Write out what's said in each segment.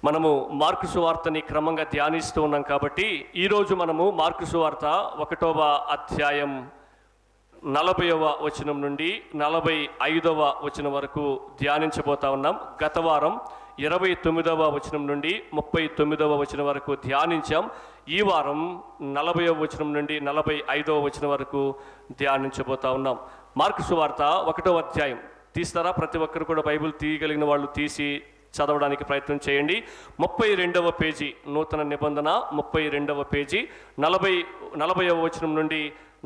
మనము మార్కు సువార్తని క్రమంగా ధ్యానిస్తూ ఉన్నాం కాబట్టి ఈరోజు మనము మార్కు సువార్త 1వ అధ్యాయం 40వ వచనం నుండి 45వ వచనం వరకు ధ్యానించబోతా ఉన్నాం. గత వారం 29వ వచనం నుండి 39వ వచనం వరకు ధ్యానించాం. ఈ వారం 40వ వచనం నుండి 45వ వచనం వరకు ధ్యానించబోతా ఉన్నాం. మార్కు సువార్త 1వ అధ్యాయం తీస్తారా? ప్రతి ఒక్కరు కూడా బైబిల్ తీయగలిగిన వాళ్ళు తీసి చదవడానికి ప్రయత్నం చేయండి. 32వ పేజీ, నూతన నిబంధన 32వ పేజీ, 40వ వచనం నుండి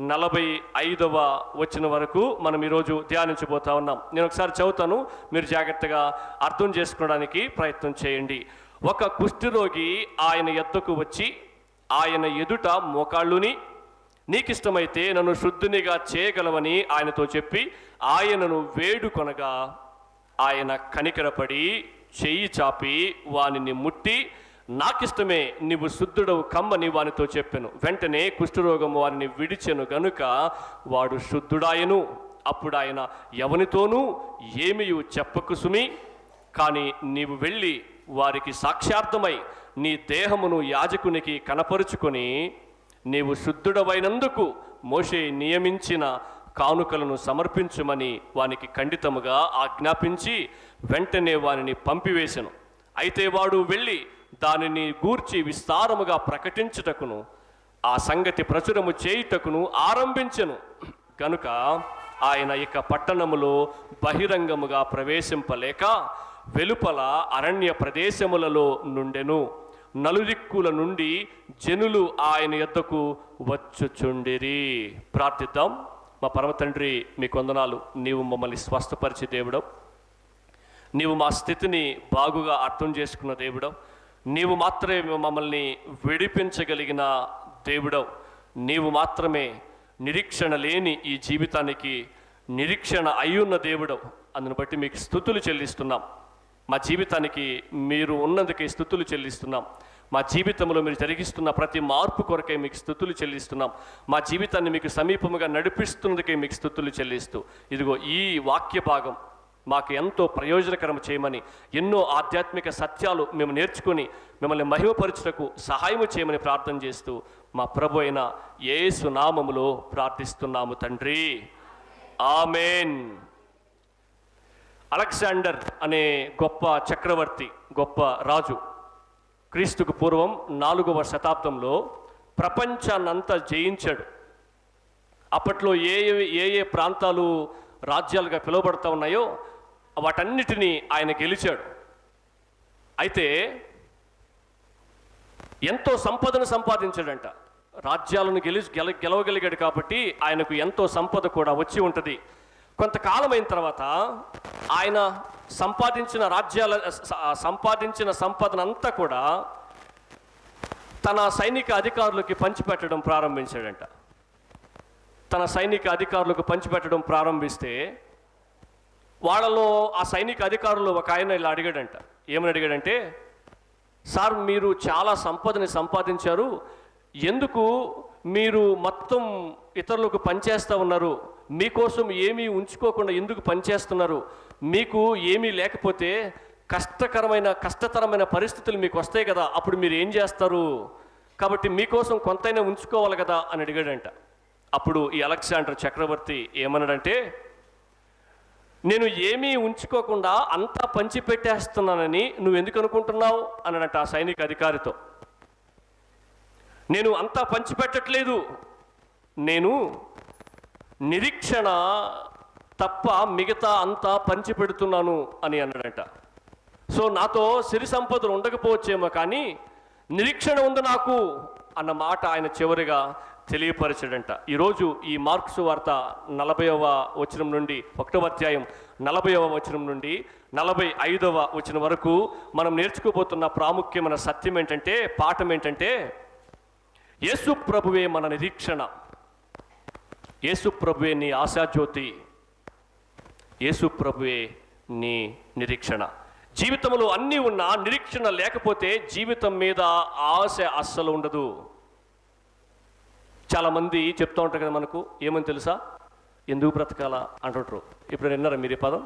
45వ వచనం వరకు మనం ఈరోజు ధ్యానించబోతా ఉన్నాం. నేను ఒకసారి చదువుతాను, మీరు జాగ్రత్తగా అర్థం చేసుకోవడానికి ప్రయత్నం చేయండి. ఒక కుష్ఠరోగి ఆయన యొద్దకు వచ్చి ఆయన ఎదుట మోకాళ్ళుని, నీకిష్టమైతే నన్ను శుద్ధునిగా చేయగలవని ఆయనతో చెప్పి ఆయనను వేడుకొనగా ఆయన కనికరపడి చెయ్యి చాపి వానిని ముట్టి, నాకిష్టమే, నీవు శుద్ధుడవు కమ్మని వానితో చెప్పెను. వెంటనే కుష్ఠరోగము వారిని విడిచెను గనుక వాడు శుద్ధుడాయను. అప్పుడు ఆయన, ఎవనితోనూ ఏమీ చెప్పకు సుమి, కానీ నీవు వెళ్ళి వారికి సాక్ష్యార్థమై నీ దేహమును యాజకునికి కనపరుచుకొని నీవు శుద్ధుడవైనందుకు మోషే నియమించిన కానుకలను సమర్పించుమని వానికి ఖండితముగా ఆజ్ఞాపించి వెంటనే వానిని పంపివేశను. అయితే వాడు వెళ్ళి దానిని గూర్చి విస్తారముగా ప్రకటించుటకును ఆ సంగతి ప్రచురము చేయుటకును ఆరంభించెను. కనుక ఆయన ఇక పట్టణములో బహిరంగముగా ప్రవేశింపలేక వెలుపల అరణ్య ప్రదేశములలో నుండెను. నలుదిక్కుల నుండి జనులు ఆయన యొద్దకు వచ్చుచుండిరి. ప్రార్థిద్దాం. మా పరమ తండ్రి, మీకు వందనాలు. నీవు మమ్మల్ని స్వస్థపరిచే దేవుడవు, నీవు మా స్థితిని బాగుగా అర్థం చేసుకున్న దేవుడవు, నీవు మాత్రమే మమ్మల్ని విడిపించగలిగిన దేవుడవు, నీవు మాత్రమే నిరీక్షణ లేని ఈ జీవితానికి నిరీక్షణ అయ్యున్న దేవుడవు. అందును బట్టి మీకు స్తుతులు చెల్లిస్తున్నాం. మా జీవితానికి మీరు ఉన్నందుకే స్తుతులు చెల్లిస్తున్నాం. మా జీవితంలో మీరు జరిగిస్తున్న ప్రతి మార్పు కొరకే మీకు స్తుతులు చెల్లిస్తున్నాం. మా జీవితాన్ని మీకు సమీపముగా నడిపిస్తున్నందుకే మీకు స్తుతులు చెల్లిస్తూ, ఇదిగో ఈ వాక్య భాగం మాకు ఎంతో ప్రయోజనకరం చేయమని, ఎన్నో ఆధ్యాత్మిక సత్యాలు మేము నేర్చుకొని మిమ్మల్ని మహిమపరచుటకు సహాయము చేయమని ప్రార్థన చేస్తూ మా ప్రభు అయిన యేసు నామములో ప్రార్థిస్తున్నాము తండ్రి, ఆమేన్. అలెగ్జాండర్ అనే గొప్ప చక్రవర్తి, గొప్ప రాజు, క్రీస్తుకు పూర్వం 4వ శతాబ్దంలో ప్రపంచాన్నంతా జయించాడు. అప్పట్లో ఏ ప్రాంతాలు రాజ్యాలుగా పిలువబడుతూ ఉన్నాయో వాటన్నిటినీ ఆయన గెలిచాడు. అయితే ఎంతో సంపదను సంపాదించాడంట. రాజ్యాలను గెలవగలిగాడు కాబట్టి ఆయనకు ఎంతో సంపద కూడా వచ్చి ఉంటుంది. కొంతకాలం అయిన తర్వాత ఆయన సంపాదించిన సంపదనంతా కూడా తన సైనిక అధికారులకి పంచిపెట్టడం ప్రారంభించాడంట. తన సైనిక అధికారులకు పంచిపెట్టడం ప్రారంభిస్తే వాళ్ళలో ఆ సైనిక అధికారులు ఒక ఆయన ఇలా అడిగాడంట. ఏమని అడిగాడంటే, సార్, మీరు చాలా సంపదని సంపాదించారు, ఎందుకు మీరు మొత్తం ఇతరులకు పనిచేస్తూ ఉన్నారు? మీకోసం ఏమీ ఉంచుకోకుండా ఎందుకు పనిచేస్తున్నారు? మీకు ఏమీ లేకపోతే కష్టతరమైన పరిస్థితులు మీకు వస్తాయి కదా, అప్పుడు మీరు ఏం చేస్తారు? కాబట్టి మీకోసం కొంతైనా ఉంచుకోవాలి కదా అని అడిగాడంట. అప్పుడు ఈ అలెగ్జాండర్ చక్రవర్తి ఏమన్నాడంటే, నేను ఏమీ ఉంచుకోకుండా అంతా పంచిపెట్టేస్తున్నానని నువ్వు ఎందుకు అనుకుంటున్నావు అన్నాడంట ఆ సైనిక అధికారితో. నేను అంతా పంచిపెట్టట్లేదు, నేను నిరీక్షణ తప్ప మిగతా అంతా పంచిపెడుతున్నాను అని అన్నాడంట. సో నాతో సిరి సంపదలు ఉండకపోవచ్చేమో కానీ నిరీక్షణ ఉంది నాకు అన్న మాట ఆయన చివరిగా తెలియపరిచాడంట. ఈరోజు ఈ మార్కు సువార్త 40వ వచనం నుండి 1వ అధ్యాయం 40వ వచనం నుండి 45వ వచనం వరకు మనం నేర్చుకోబోతున్న ప్రాముఖ్యమైన సత్యం ఏంటంటే, పాఠం ఏంటంటే, యేసు ప్రభువే మన నిరీక్షణ, యేసు ప్రభువే నీ ఆశాజ్యోతి, యేసు ప్రభువే నీ నిరీక్షణ. జీవితంలో అన్నీ ఉన్నా నిరీక్షణ లేకపోతే జీవితం మీద ఆశ అస్సలు ఉండదు. చాలామంది చెప్తూ ఉంటారు కదా మనకు, ఏమని తెలుసా, ఎందుకు బ్రతకాలా అంటుంటారు. ఇప్పుడు విన్నారా మీరు ఈ పదం?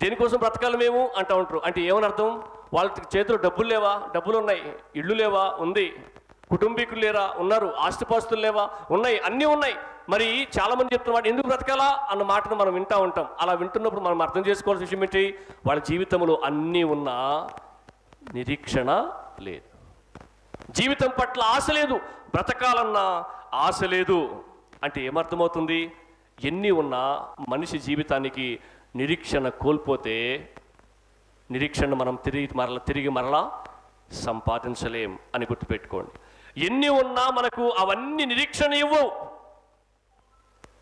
దేనికోసం బ్రతకాలి మేము అంటూ ఉంటారు. అంటే ఏమని అర్థం? వాళ్ళకి చేతిలో డబ్బులు లేవా? డబ్బులు ఉన్నాయి. ఇళ్ళు లేవా? ఉంది. కుటుంబీకులు లేరా? ఉన్నారు. ఆస్తిపాస్తులు లేవా? ఉన్నాయి. అన్నీ ఉన్నాయి. మరి చాలామంది చెప్తున్నమాట ఎందుకు బ్రతకాలా అన్న మాటను మనం వింటూ ఉంటాం. అలా వింటున్నప్పుడు మనం అర్థం చేసుకోవాల్సిన విషయం ఏంటి? వాళ్ళ జీవితంలో అన్నీ ఉన్నా నిరీక్షణ లేదు. జీవితం పట్ల ఆశ లేదు. బ్రతకాలన్న ఆశ లేదు. అంటే ఏమర్థమవుతుంది? ఎన్ని ఉన్నా మనిషి జీవితానికి నిరీక్షణ కోల్పోతే నిరీక్షణ మనం తిరిగి మరలా సంపాదించలేం అని గుర్తుపెట్టుకోండి. ఎన్ని ఉన్నా మనకు అవన్నీ నిరీక్షణ ఇవ్వవు.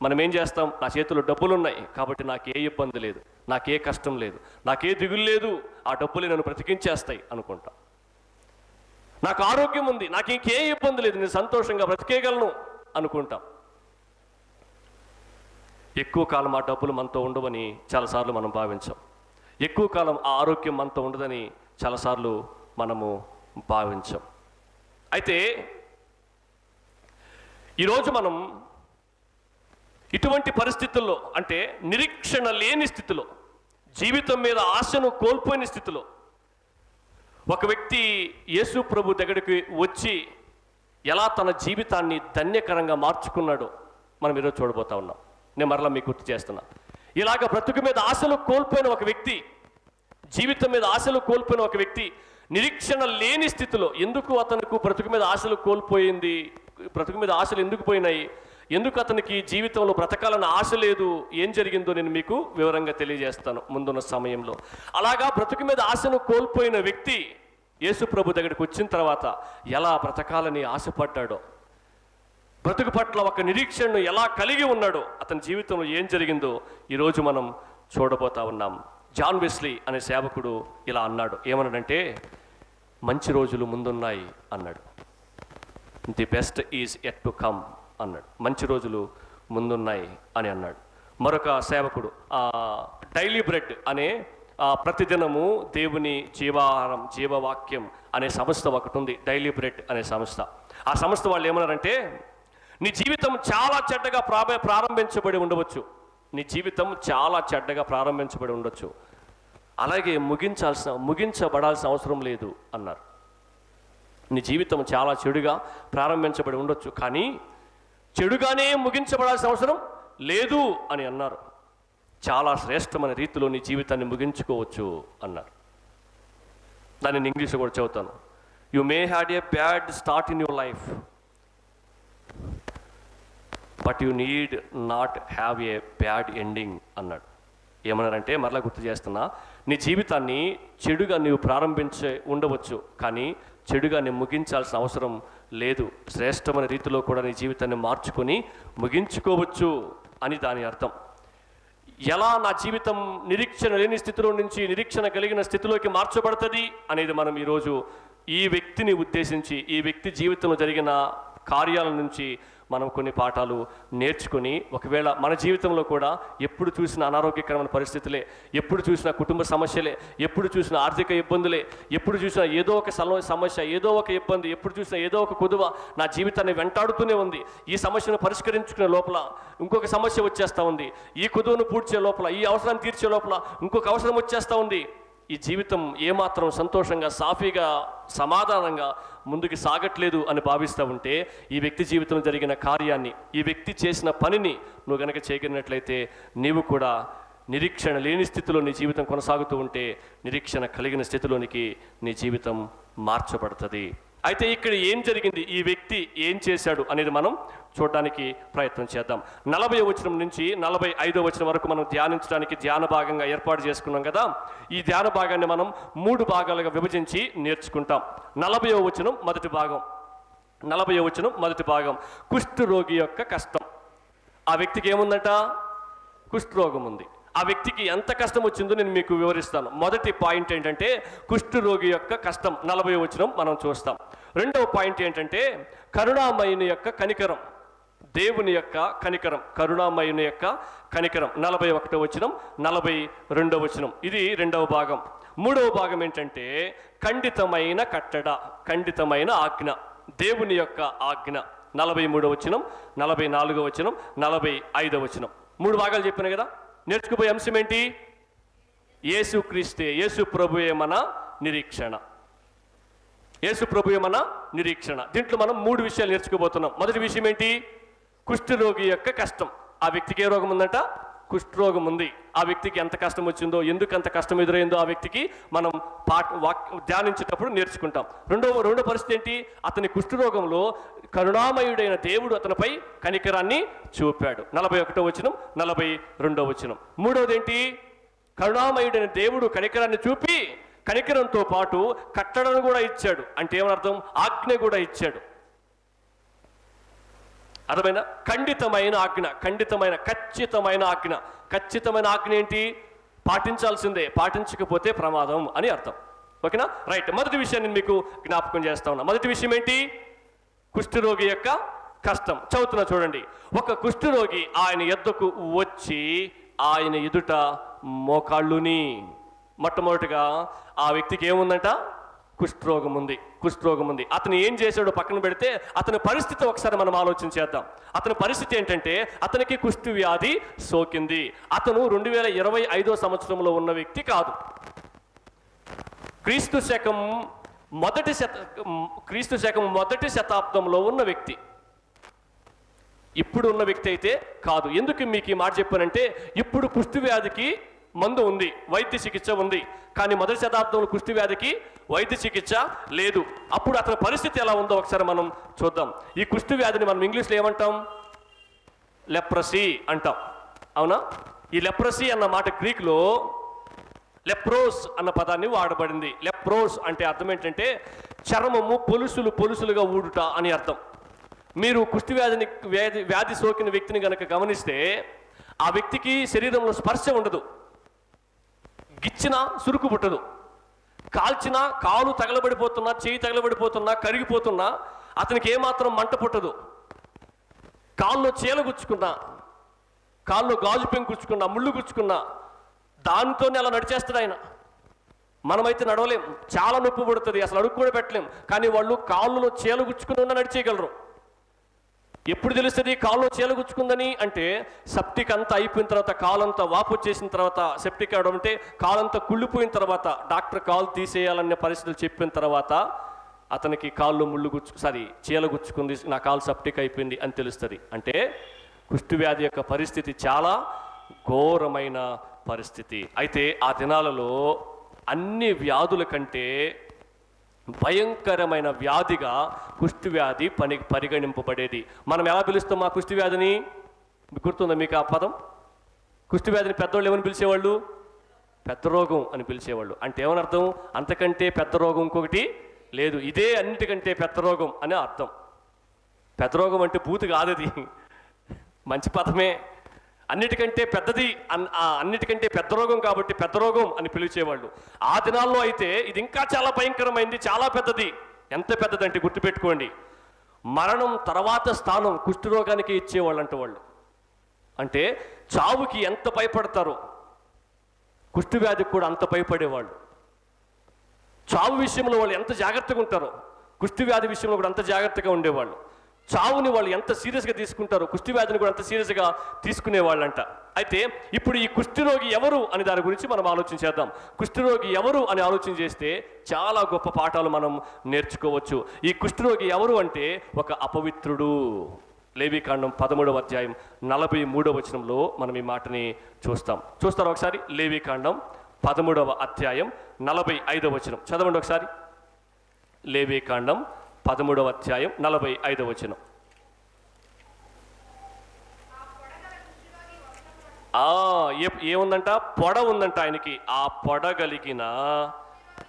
మనం ఏం చేస్తాం? నా చేతిలో డబ్బులు ఉన్నాయి కాబట్టి నాకే ఇబ్బంది లేదు, నాకే కష్టం లేదు, నాకే దిగులు లేదు, ఆ డబ్బులు నన్ను బ్రతికించేస్తాయి అనుకుంటా. నాకు ఆరోగ్యం ఉంది, నాకు ఇంకే ఇబ్బంది లేదు, నేను సంతోషంగా బ్రతికేయగలను అనుకుంటాం. ఎక్కువ కాలం ఆ డబ్బులు మనతో ఉండవని చాలాసార్లు మనం భావించాం. ఎక్కువ కాలం ఆ ఆరోగ్యం మనతో ఉండదని చాలాసార్లు మనము భావించాం. అయితే ఈరోజు మనం ఇటువంటి పరిస్థితుల్లో, అంటే నిరీక్షణ లేని స్థితిలో, జీవితం మీద ఆశను కోల్పోయిన స్థితిలో ఒక వ్యక్తి యేసు ప్రభు దగ్గరికి వచ్చి ఎలా తన జీవితాన్ని ధన్యకరంగా మార్చుకున్నాడో మనం ఈరోజు చూడబోతా ఉన్నాం. నేను మరలా మీకు గుర్తు చేస్తున్నా. ఇలాగ బ్రతుకు మీద ఆశలు కోల్పోయిన ఒక వ్యక్తి, జీవితం మీద ఆశలు కోల్పోయిన ఒక వ్యక్తి నిరీక్షణ లేని స్థితిలో, ఎందుకు అతనికి బ్రతుకు మీద ఆశలు కోల్పోయింది, బ్రతుకు మీద ఆశలు ఎందుకు పోయినాయి, ఎందుకు అతనికి జీవితంలో బ్రతకాలన్న ఆశ లేదు, ఏం జరిగిందో నేను మీకు వివరంగా తెలియజేస్తాను ముందున్న సమయంలో. అలాగా బ్రతుకు మీద ఆశను కోల్పోయిన వ్యక్తి యేసు ప్రభు దగ్గరికి వచ్చిన తర్వాత ఎలా బ్రతకాలని ఆశపడ్డాడో, బ్రతుకు పట్ల ఒక నిరీక్షణను ఎలా కలిగి ఉన్నాడో, అతని జీవితంలో ఏం జరిగిందో ఈరోజు మనం చూడబోతా ఉన్నాం. జాన్ వెస్లీ అనే సేవకుడు ఇలా అన్నాడు. ఏమన్నాడంటే, మంచి రోజులు ముందున్నాయి అన్నాడు. The best is at to come అన్నాడు. మంచి రోజులు ముందున్నాయి అని అన్నాడు. మరొక సేవకుడు డైలీ బ్రెడ్ అనే ప్రతిదినము దేవుని జీవాహారం, జీవవాక్యం అనే సంస్థ ఒకటి ఉంది. డైలీ బ్రెడ్ అనే సంస్థ. ఆ సంస్థ వాళ్ళు ఏమన్నారంటే, నీ జీవితం చాలా చెడ్డగా ప్రారంభించబడి ఉండవచ్చు, నీ జీవితం చాలా చెడ్డగా ప్రారంభించబడి ఉండొచ్చు, అలాగే ముగించబడాల్సిన అవసరం లేదు అన్నారు. నీ జీవితం చాలా చెడుగా ప్రారంభించబడి ఉండొచ్చు, కానీ చెడుగానే ముగించబడాల్సిన అవసరం లేదు అని అన్నారు. చాలా శ్రేష్టమైన రీతిలో నీ జీవితాన్ని ముగించుకోవచ్చు అన్నారు. దాన్ని నేను ఇంగ్లీష్లో కూడా చెబుతాను. You may had a bad start in your life, but you need not have a bad ending అన్నాడు. ఏమన్నారంటే, మరలా గుర్తు చేస్తున్నా, నీ జీవితాన్ని చెడుగా నీవు ప్రారంభించే ఉండవచ్చు, కానీ చెడుగా నేను ముగించాల్సిన అవసరం లేదు. శ్రేష్టమైన రీతిలో కూడా నీ జీవితాన్ని మార్చుకొని ముగించుకోవచ్చు అని దాని అర్థం. ఎలా నా జీవితం నిరీక్షణ లేని స్థితిలో నుంచి నిరీక్షణ కలిగిన స్థితిలోకి మార్చబడుతుంది అనేది మనం ఈరోజు ఈ వ్యక్తిని ఉద్దేశించి, ఈ వ్యక్తి జీవితంలో జరిగిన కార్యాల నుంచి మనం కొన్ని పాఠాలు నేర్చుకొని, ఒకవేళ మన జీవితంలో కూడా ఎప్పుడు చూసిన అనారోగ్యకరమైన పరిస్థితులే, ఎప్పుడు చూసిన కుటుంబ సమస్యలే, ఎప్పుడు చూసిన ఆర్థిక ఇబ్బందులే, ఎప్పుడు చూసినా ఏదో ఒక సమస్య, ఏదో ఒక ఇబ్బంది, ఎప్పుడు చూసినా ఏదో ఒక కుదువ నా జీవితాన్ని వెంటాడుతూనే ఉంది. ఈ సమస్యను పరిష్కరించుకునే లోపల ఇంకొక సమస్య వచ్చేస్తూ ఉంది. ఈ కుదువను పూడ్చే లోపల, ఈ అవసరాన్ని తీర్చే లోపల ఇంకొక అవసరం వచ్చేస్తూ ఉంది. ఈ జీవితం ఏమాత్రం సంతోషంగా, సాఫీగా, సమాధానంగా ముందుకు సాగట్లేదు అని భావిస్తూ ఉంటే, ఈ వ్యక్తి జీవితంలో జరిగిన కార్యాన్ని, ఈ వ్యక్తి చేసిన పనిని నువ్వు గనక చేయగలిగినట్లయితే నీవు కూడా నిరీక్షణ లేని స్థితిలో నీ జీవితం కొనసాగుతూ ఉంటే నిరీక్షణ కలిగిన స్థితిలోనికి నీ జీవితం మార్చబడుతుంది. అయితే ఇక్కడ ఏం జరిగింది, ఈ వ్యక్తి ఏం చేశాడు అనేది మనం చూడడానికి ప్రయత్నం చేద్దాం. 40వ వచనం నుంచి 45వ వచనం వరకు మనం ధ్యానించడానికి ధ్యాన భాగంగా ఏర్పాటు చేసుకున్నాం కదా. ఈ ధ్యాన భాగాన్ని మనం 3 భాగాలుగా విభజించి నేర్చుకుంటాం. 40వ వచనం మొదటి భాగం. 40వ వచనం మొదటి భాగం, కుష్ఠరోగి యొక్క కష్టం. ఆ వ్యక్తికి ఏముందట? కుష్ఠరోగం ఉంది. ఆ వ్యక్తికి ఎంత కష్టం వచ్చిందో నేను మీకు వివరిస్తాను. మొదటి పాయింట్ ఏంటంటే కుష్ఠరోగి యొక్క కష్టం, 40వ వచనం మనం చూస్తాం. రెండవ పాయింట్ ఏంటంటే కరుణామయుని యొక్క కనికరం, దేవుని యొక్క కనికరం, కరుణామయుని యొక్క కనికరం, 41వ వచనం, 42వ వచనం. ఇది రెండవ భాగం. మూడవ భాగం ఏంటంటే ఖండితమైన కట్టడ, ఖండితమైన ఆజ్ఞ, దేవుని యొక్క ఆజ్ఞ, 43వ వచనం, 44వ వచనం, 45వ వచనం. 3 భాగాలు చెప్పాను కదా. నేర్చుకుపోయే అంశం ఏంటి? యేసు క్రీస్తే, యేసు ప్రభువే మన నిరీక్షణ. యేసు ప్రభువే మన నిరీక్షణ. దీంట్లో మనం 3 విషయాలు నేర్చుకోబోతున్నాం. మొదటి విషయం ఏంటి? కుష్ఠరోగి యొక్క కష్టం. ఆ వ్యక్తికి ఏ రోగం ఉందంట? కుష్ఠరోగం ఉంది. ఆ వ్యక్తికి ఎంత కష్టం వచ్చిందో, ఎందుకు అంత కష్టం ఎదురైందో ఆ వ్యక్తికి మనం ధ్యానించేటప్పుడు నేర్చుకుంటాం. రెండో పరిస్థితి ఏంటి? అతని కుష్ఠరోగంలో కరుణామయుడైన దేవుడు అతనిపై కనికరాన్ని చూపాడు. 41వ వచనం, 42వ వచనం. మూడవది ఏంటి? కరుణామయుడైన దేవుడు కనికరాన్ని చూపి కనికరంతో పాటు కట్టడను కూడా ఇచ్చాడు. అంటే ఏమర్థం? ఆజ్ఞ కూడా ఇచ్చాడు. అర్థమైన ఖచ్చితమైన ఆజ్ఞ ఏంటి? పాటించాల్సిందే, పాటించకపోతే ప్రమాదం అని అర్థం. ఓకేనా? రైట్. మొదటి విషయాన్ని మీకు జ్ఞాపకం చేస్తా ఉన్నా. మొదటి విషయం ఏంటి? కుష్ఠరోగి యొక్క కష్టం. చదువుతున్నా చూడండి. ఒక కుష్ఠరోగి ఆయన ఎద్దకు వచ్చి ఆయన ఎదుట మోకాళ్ళుని. మొట్టమొదటిగా ఆ వ్యక్తికి ఏముందంట? కుష్ఠరోగం ఉంది. అతను ఏం చేశాడో పక్కన పెడితే అతని పరిస్థితి ఒకసారి మనం ఆలోచన చేద్దాం. అతని పరిస్థితి ఏంటంటే అతనికి కుష్ఠ వ్యాధి సోకింది. అతను 2025 సంవత్సరంలో ఉన్న వ్యక్తి కాదు. క్రీస్తు శకం మొదటి శతాబ్దంలో ఉన్న వ్యక్తి. ఇప్పుడు ఉన్న వ్యక్తి అయితే కాదు. ఎందుకు మీకు ఈ మాట చెప్పానంటే ఇప్పుడు కుష్ఠ వ్యాధికి మందు ఉంది, వైద్య చికిత్స ఉంది. కానీ మొదటి శతాబ్దంలో కుష్ఠ వ్యాధికి వైద్య చికిత్స లేదు. అప్పుడు అతని పరిస్థితి ఎలా ఉందో ఒకసారి మనం చూద్దాం. ఈ కుష్ఠ వ్యాధిని మనం ఇంగ్లీష్లో ఏమంటాం? లెప్రసీ అంటాం. అవునా? ఈ లెప్రసీ అన్న మాట గ్రీక్లో లెప్రోస్ అన్న పదాన్ని వాడబడింది. లెప్రోస్ అంటే అర్థం ఏంటంటే చర్మము పొలుసులుగా ఊడుట అని అర్థం. మీరు కుష్ఠ వ్యాధి సోకిన వ్యక్తిని కనుక గమనిస్తే ఆ వ్యక్తికి శరీరంలో స్పర్శ ఉండదు, గిచ్చినా సురుకు పుట్టదు, కాల్చినా కాలు తగలబడిపోతున్నా, చేయి తగలబడిపోతున్నా, కరిగిపోతున్నా అతనికి ఏమాత్రం మంట పుట్టదు. కాల్లో చీల గుచ్చుకున్నా, కాల్లో గాజు పెంకు గుచ్చుకున్నా, ముళ్ళు గుచ్చుకున్నా దానితోనే అలా నడిచేస్తాడు ఆయన. మనమైతే నడవలేం, చాలా నొప్పి పడుతుంది, అసలు అడుగు కూడా పెట్టలేం. కానీ వాళ్ళు కాళ్ళలో చీల గుచ్చుకుని ఉన్నా నడిచేయగలరు. ఎప్పుడు తెలుస్తుంది కాల్లో చీలగుచ్చుకుందని అంటే సెప్టిక్ అంతా అయిపోయిన తర్వాత, కాలంతా వాపు వచ్చేసిన తర్వాత, సెప్టిక్ అవడం అంటే కాలంతా కుళ్ళిపోయిన తర్వాత, డాక్టర్ కాలు తీసేయాలనే పరిస్థితులు చెప్పిన తర్వాత అతనికి కాళ్ళు చీలగుచ్చుకుంది, నా కాలు సెప్టిక్ అయిపోయింది అని తెలుస్తుంది. అంటే కుష్ఠవ్యాధి యొక్క పరిస్థితి చాలా ఘోరమైన పరిస్థితి. అయితే ఆ దినాలలో అన్ని వ్యాధుల కంటే భయంకరమైన వ్యాధిగా కుష్ఠవ్యాధి పరిగణింపబడేది. మనం ఎలా పిలుస్తాం ఆ కుష్ఠవ్యాధిని? గుర్తుందా మీకు ఆ పదం? కుష్ఠవ్యాధిని పెద్దవాళ్ళు ఏమని పిలిచేవాళ్ళు? పెద్ద రోగం అని పిలిచేవాళ్ళు. అంటే ఏమని అర్థం? అంతకంటే పెద్ద రోగం ఇంకొకటి లేదు, ఇదే అన్నిటికంటే పెద్ద రోగం అని అర్థం. పెద్ద రోగం అంటే బూతు కాదది, మంచి పదమే. అన్నిటికంటే పెద్దది, అన్నిటికంటే పెద్ద రోగం కాబట్టి పెద్ద రోగం అని పిలిచేవాళ్ళు. ఆ దినాల్లో అయితే ఇది ఇంకా చాలా భయంకరమైంది, చాలా పెద్దది. ఎంత పెద్దదంటే గుర్తుపెట్టుకోండి, మరణం తర్వాత స్థానం కుష్ఠరోగానికి ఇచ్చేవాళ్ళు అంట వాళ్ళు. అంటే చావుకి ఎంత భయపడతారో కుష్ఠవ్యాధికి కూడా అంత భయపడేవాళ్ళు. చావు విషయంలో వాళ్ళు ఎంత జాగ్రత్తగా ఉంటారో కుష్ఠవ్యాధి విషయంలో కూడా అంత జాగ్రత్తగా ఉండేవాళ్ళు. చావుని వాళ్ళు ఎంత సీరియస్గా తీసుకుంటారో కుష్ఠవ్యాధిని కూడా అంత సీరియస్గా తీసుకునేవాళ్ళంట. అయితే ఇప్పుడు ఈ కుష్ఠరోగి ఎవరు అని దాని గురించి మనం ఆలోచన చేద్దాం. కుష్ఠరోగి ఎవరు అని ఆలోచన చేస్తే చాలా గొప్ప పాఠాలు మనం నేర్చుకోవచ్చు. ఈ కుష్ఠరోగి ఎవరు అంటే ఒక అపవిత్రుడు. లేవీకాండం 13వ అధ్యాయం 43వ వచనంలో మనం ఈ మాటని చూస్తారు ఒకసారి. లేవీకాండం 13వ అధ్యాయం 45వ వచనం చదవండి ఒకసారి. లేవీకాండం 13వ అధ్యాయం 45వ వచనం. ఏముందంట? పొడ ఉందంట ఆయనకి. ఆ పొడగలిగిన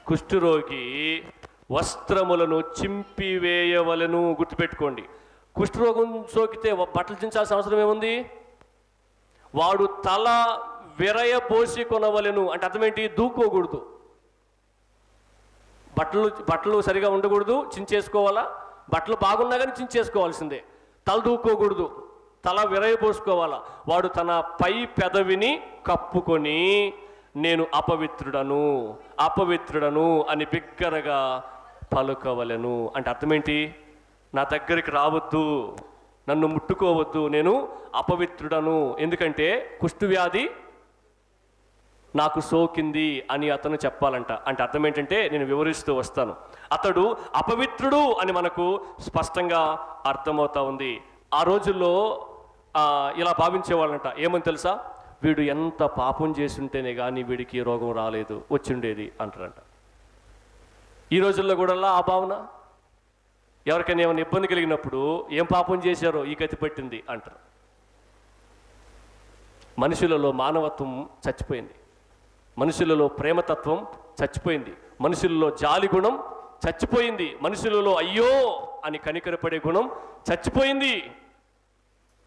కుష్ఠరోగి వస్త్రములను చింపివేయవలను. గుర్తుపెట్టుకోండి, కుష్ఠరోగం సోకితే బట్టలు చించాల్సిన అవసరం ఏముంది? వాడు తల విరయబోసి కొనవలెను. అంటే అర్థమేంటి? దూకోకూడదు, బట్టలు సరిగా ఉండకూడదు, చించేసుకోవాలా. బట్టలు బాగున్నా కానీ చించేసుకోవాల్సిందే. తల దూకోకూడదు, తల విరయబోసుకోవాలా. వాడు తన పై పెదవిని కప్పుకొని నేను అపవిత్రుడను అని బిగ్గరగా పలుకవలెను. అంటే అర్థమేంటి? నా దగ్గరికి రావద్దు, నన్ను ముట్టుకోవద్దు, నేను అపవిత్రుడను. ఎందుకంటే కుష్ఠవ్యాధి నాకు సోకింది అని అతను చెప్పాలంట. అంటే అర్థం ఏంటంటే నేను వివరిస్తూ వస్తాను. అతడు అపవిత్రుడు అని మనకు స్పష్టంగా అర్థమవుతా ఉంది. ఆ రోజుల్లో ఇలా భావించేవాళ్ళంట. ఏమని తెలుసా? వీడు ఎంత పాపం చేసి ఉంటేనే కానీ వీడికి రోగం రాలేదు, వచ్చిండేది అంటారంట. ఈ రోజుల్లో కూడా ఆ భావన. ఎవరికైనా ఏమైనా ఇబ్బంది కలిగినప్పుడు ఏం పాపం చేశారో ఈ గతి పట్టింది అంటారు. మనుషులలో మానవత్వం చచ్చిపోయింది, మనుషులలో ప్రేమతత్వం చచ్చిపోయింది, మనుషులలో జాలి గుణం చచ్చిపోయింది, మనుషులలో అయ్యో అని కనికరపడే గుణం చచ్చిపోయింది.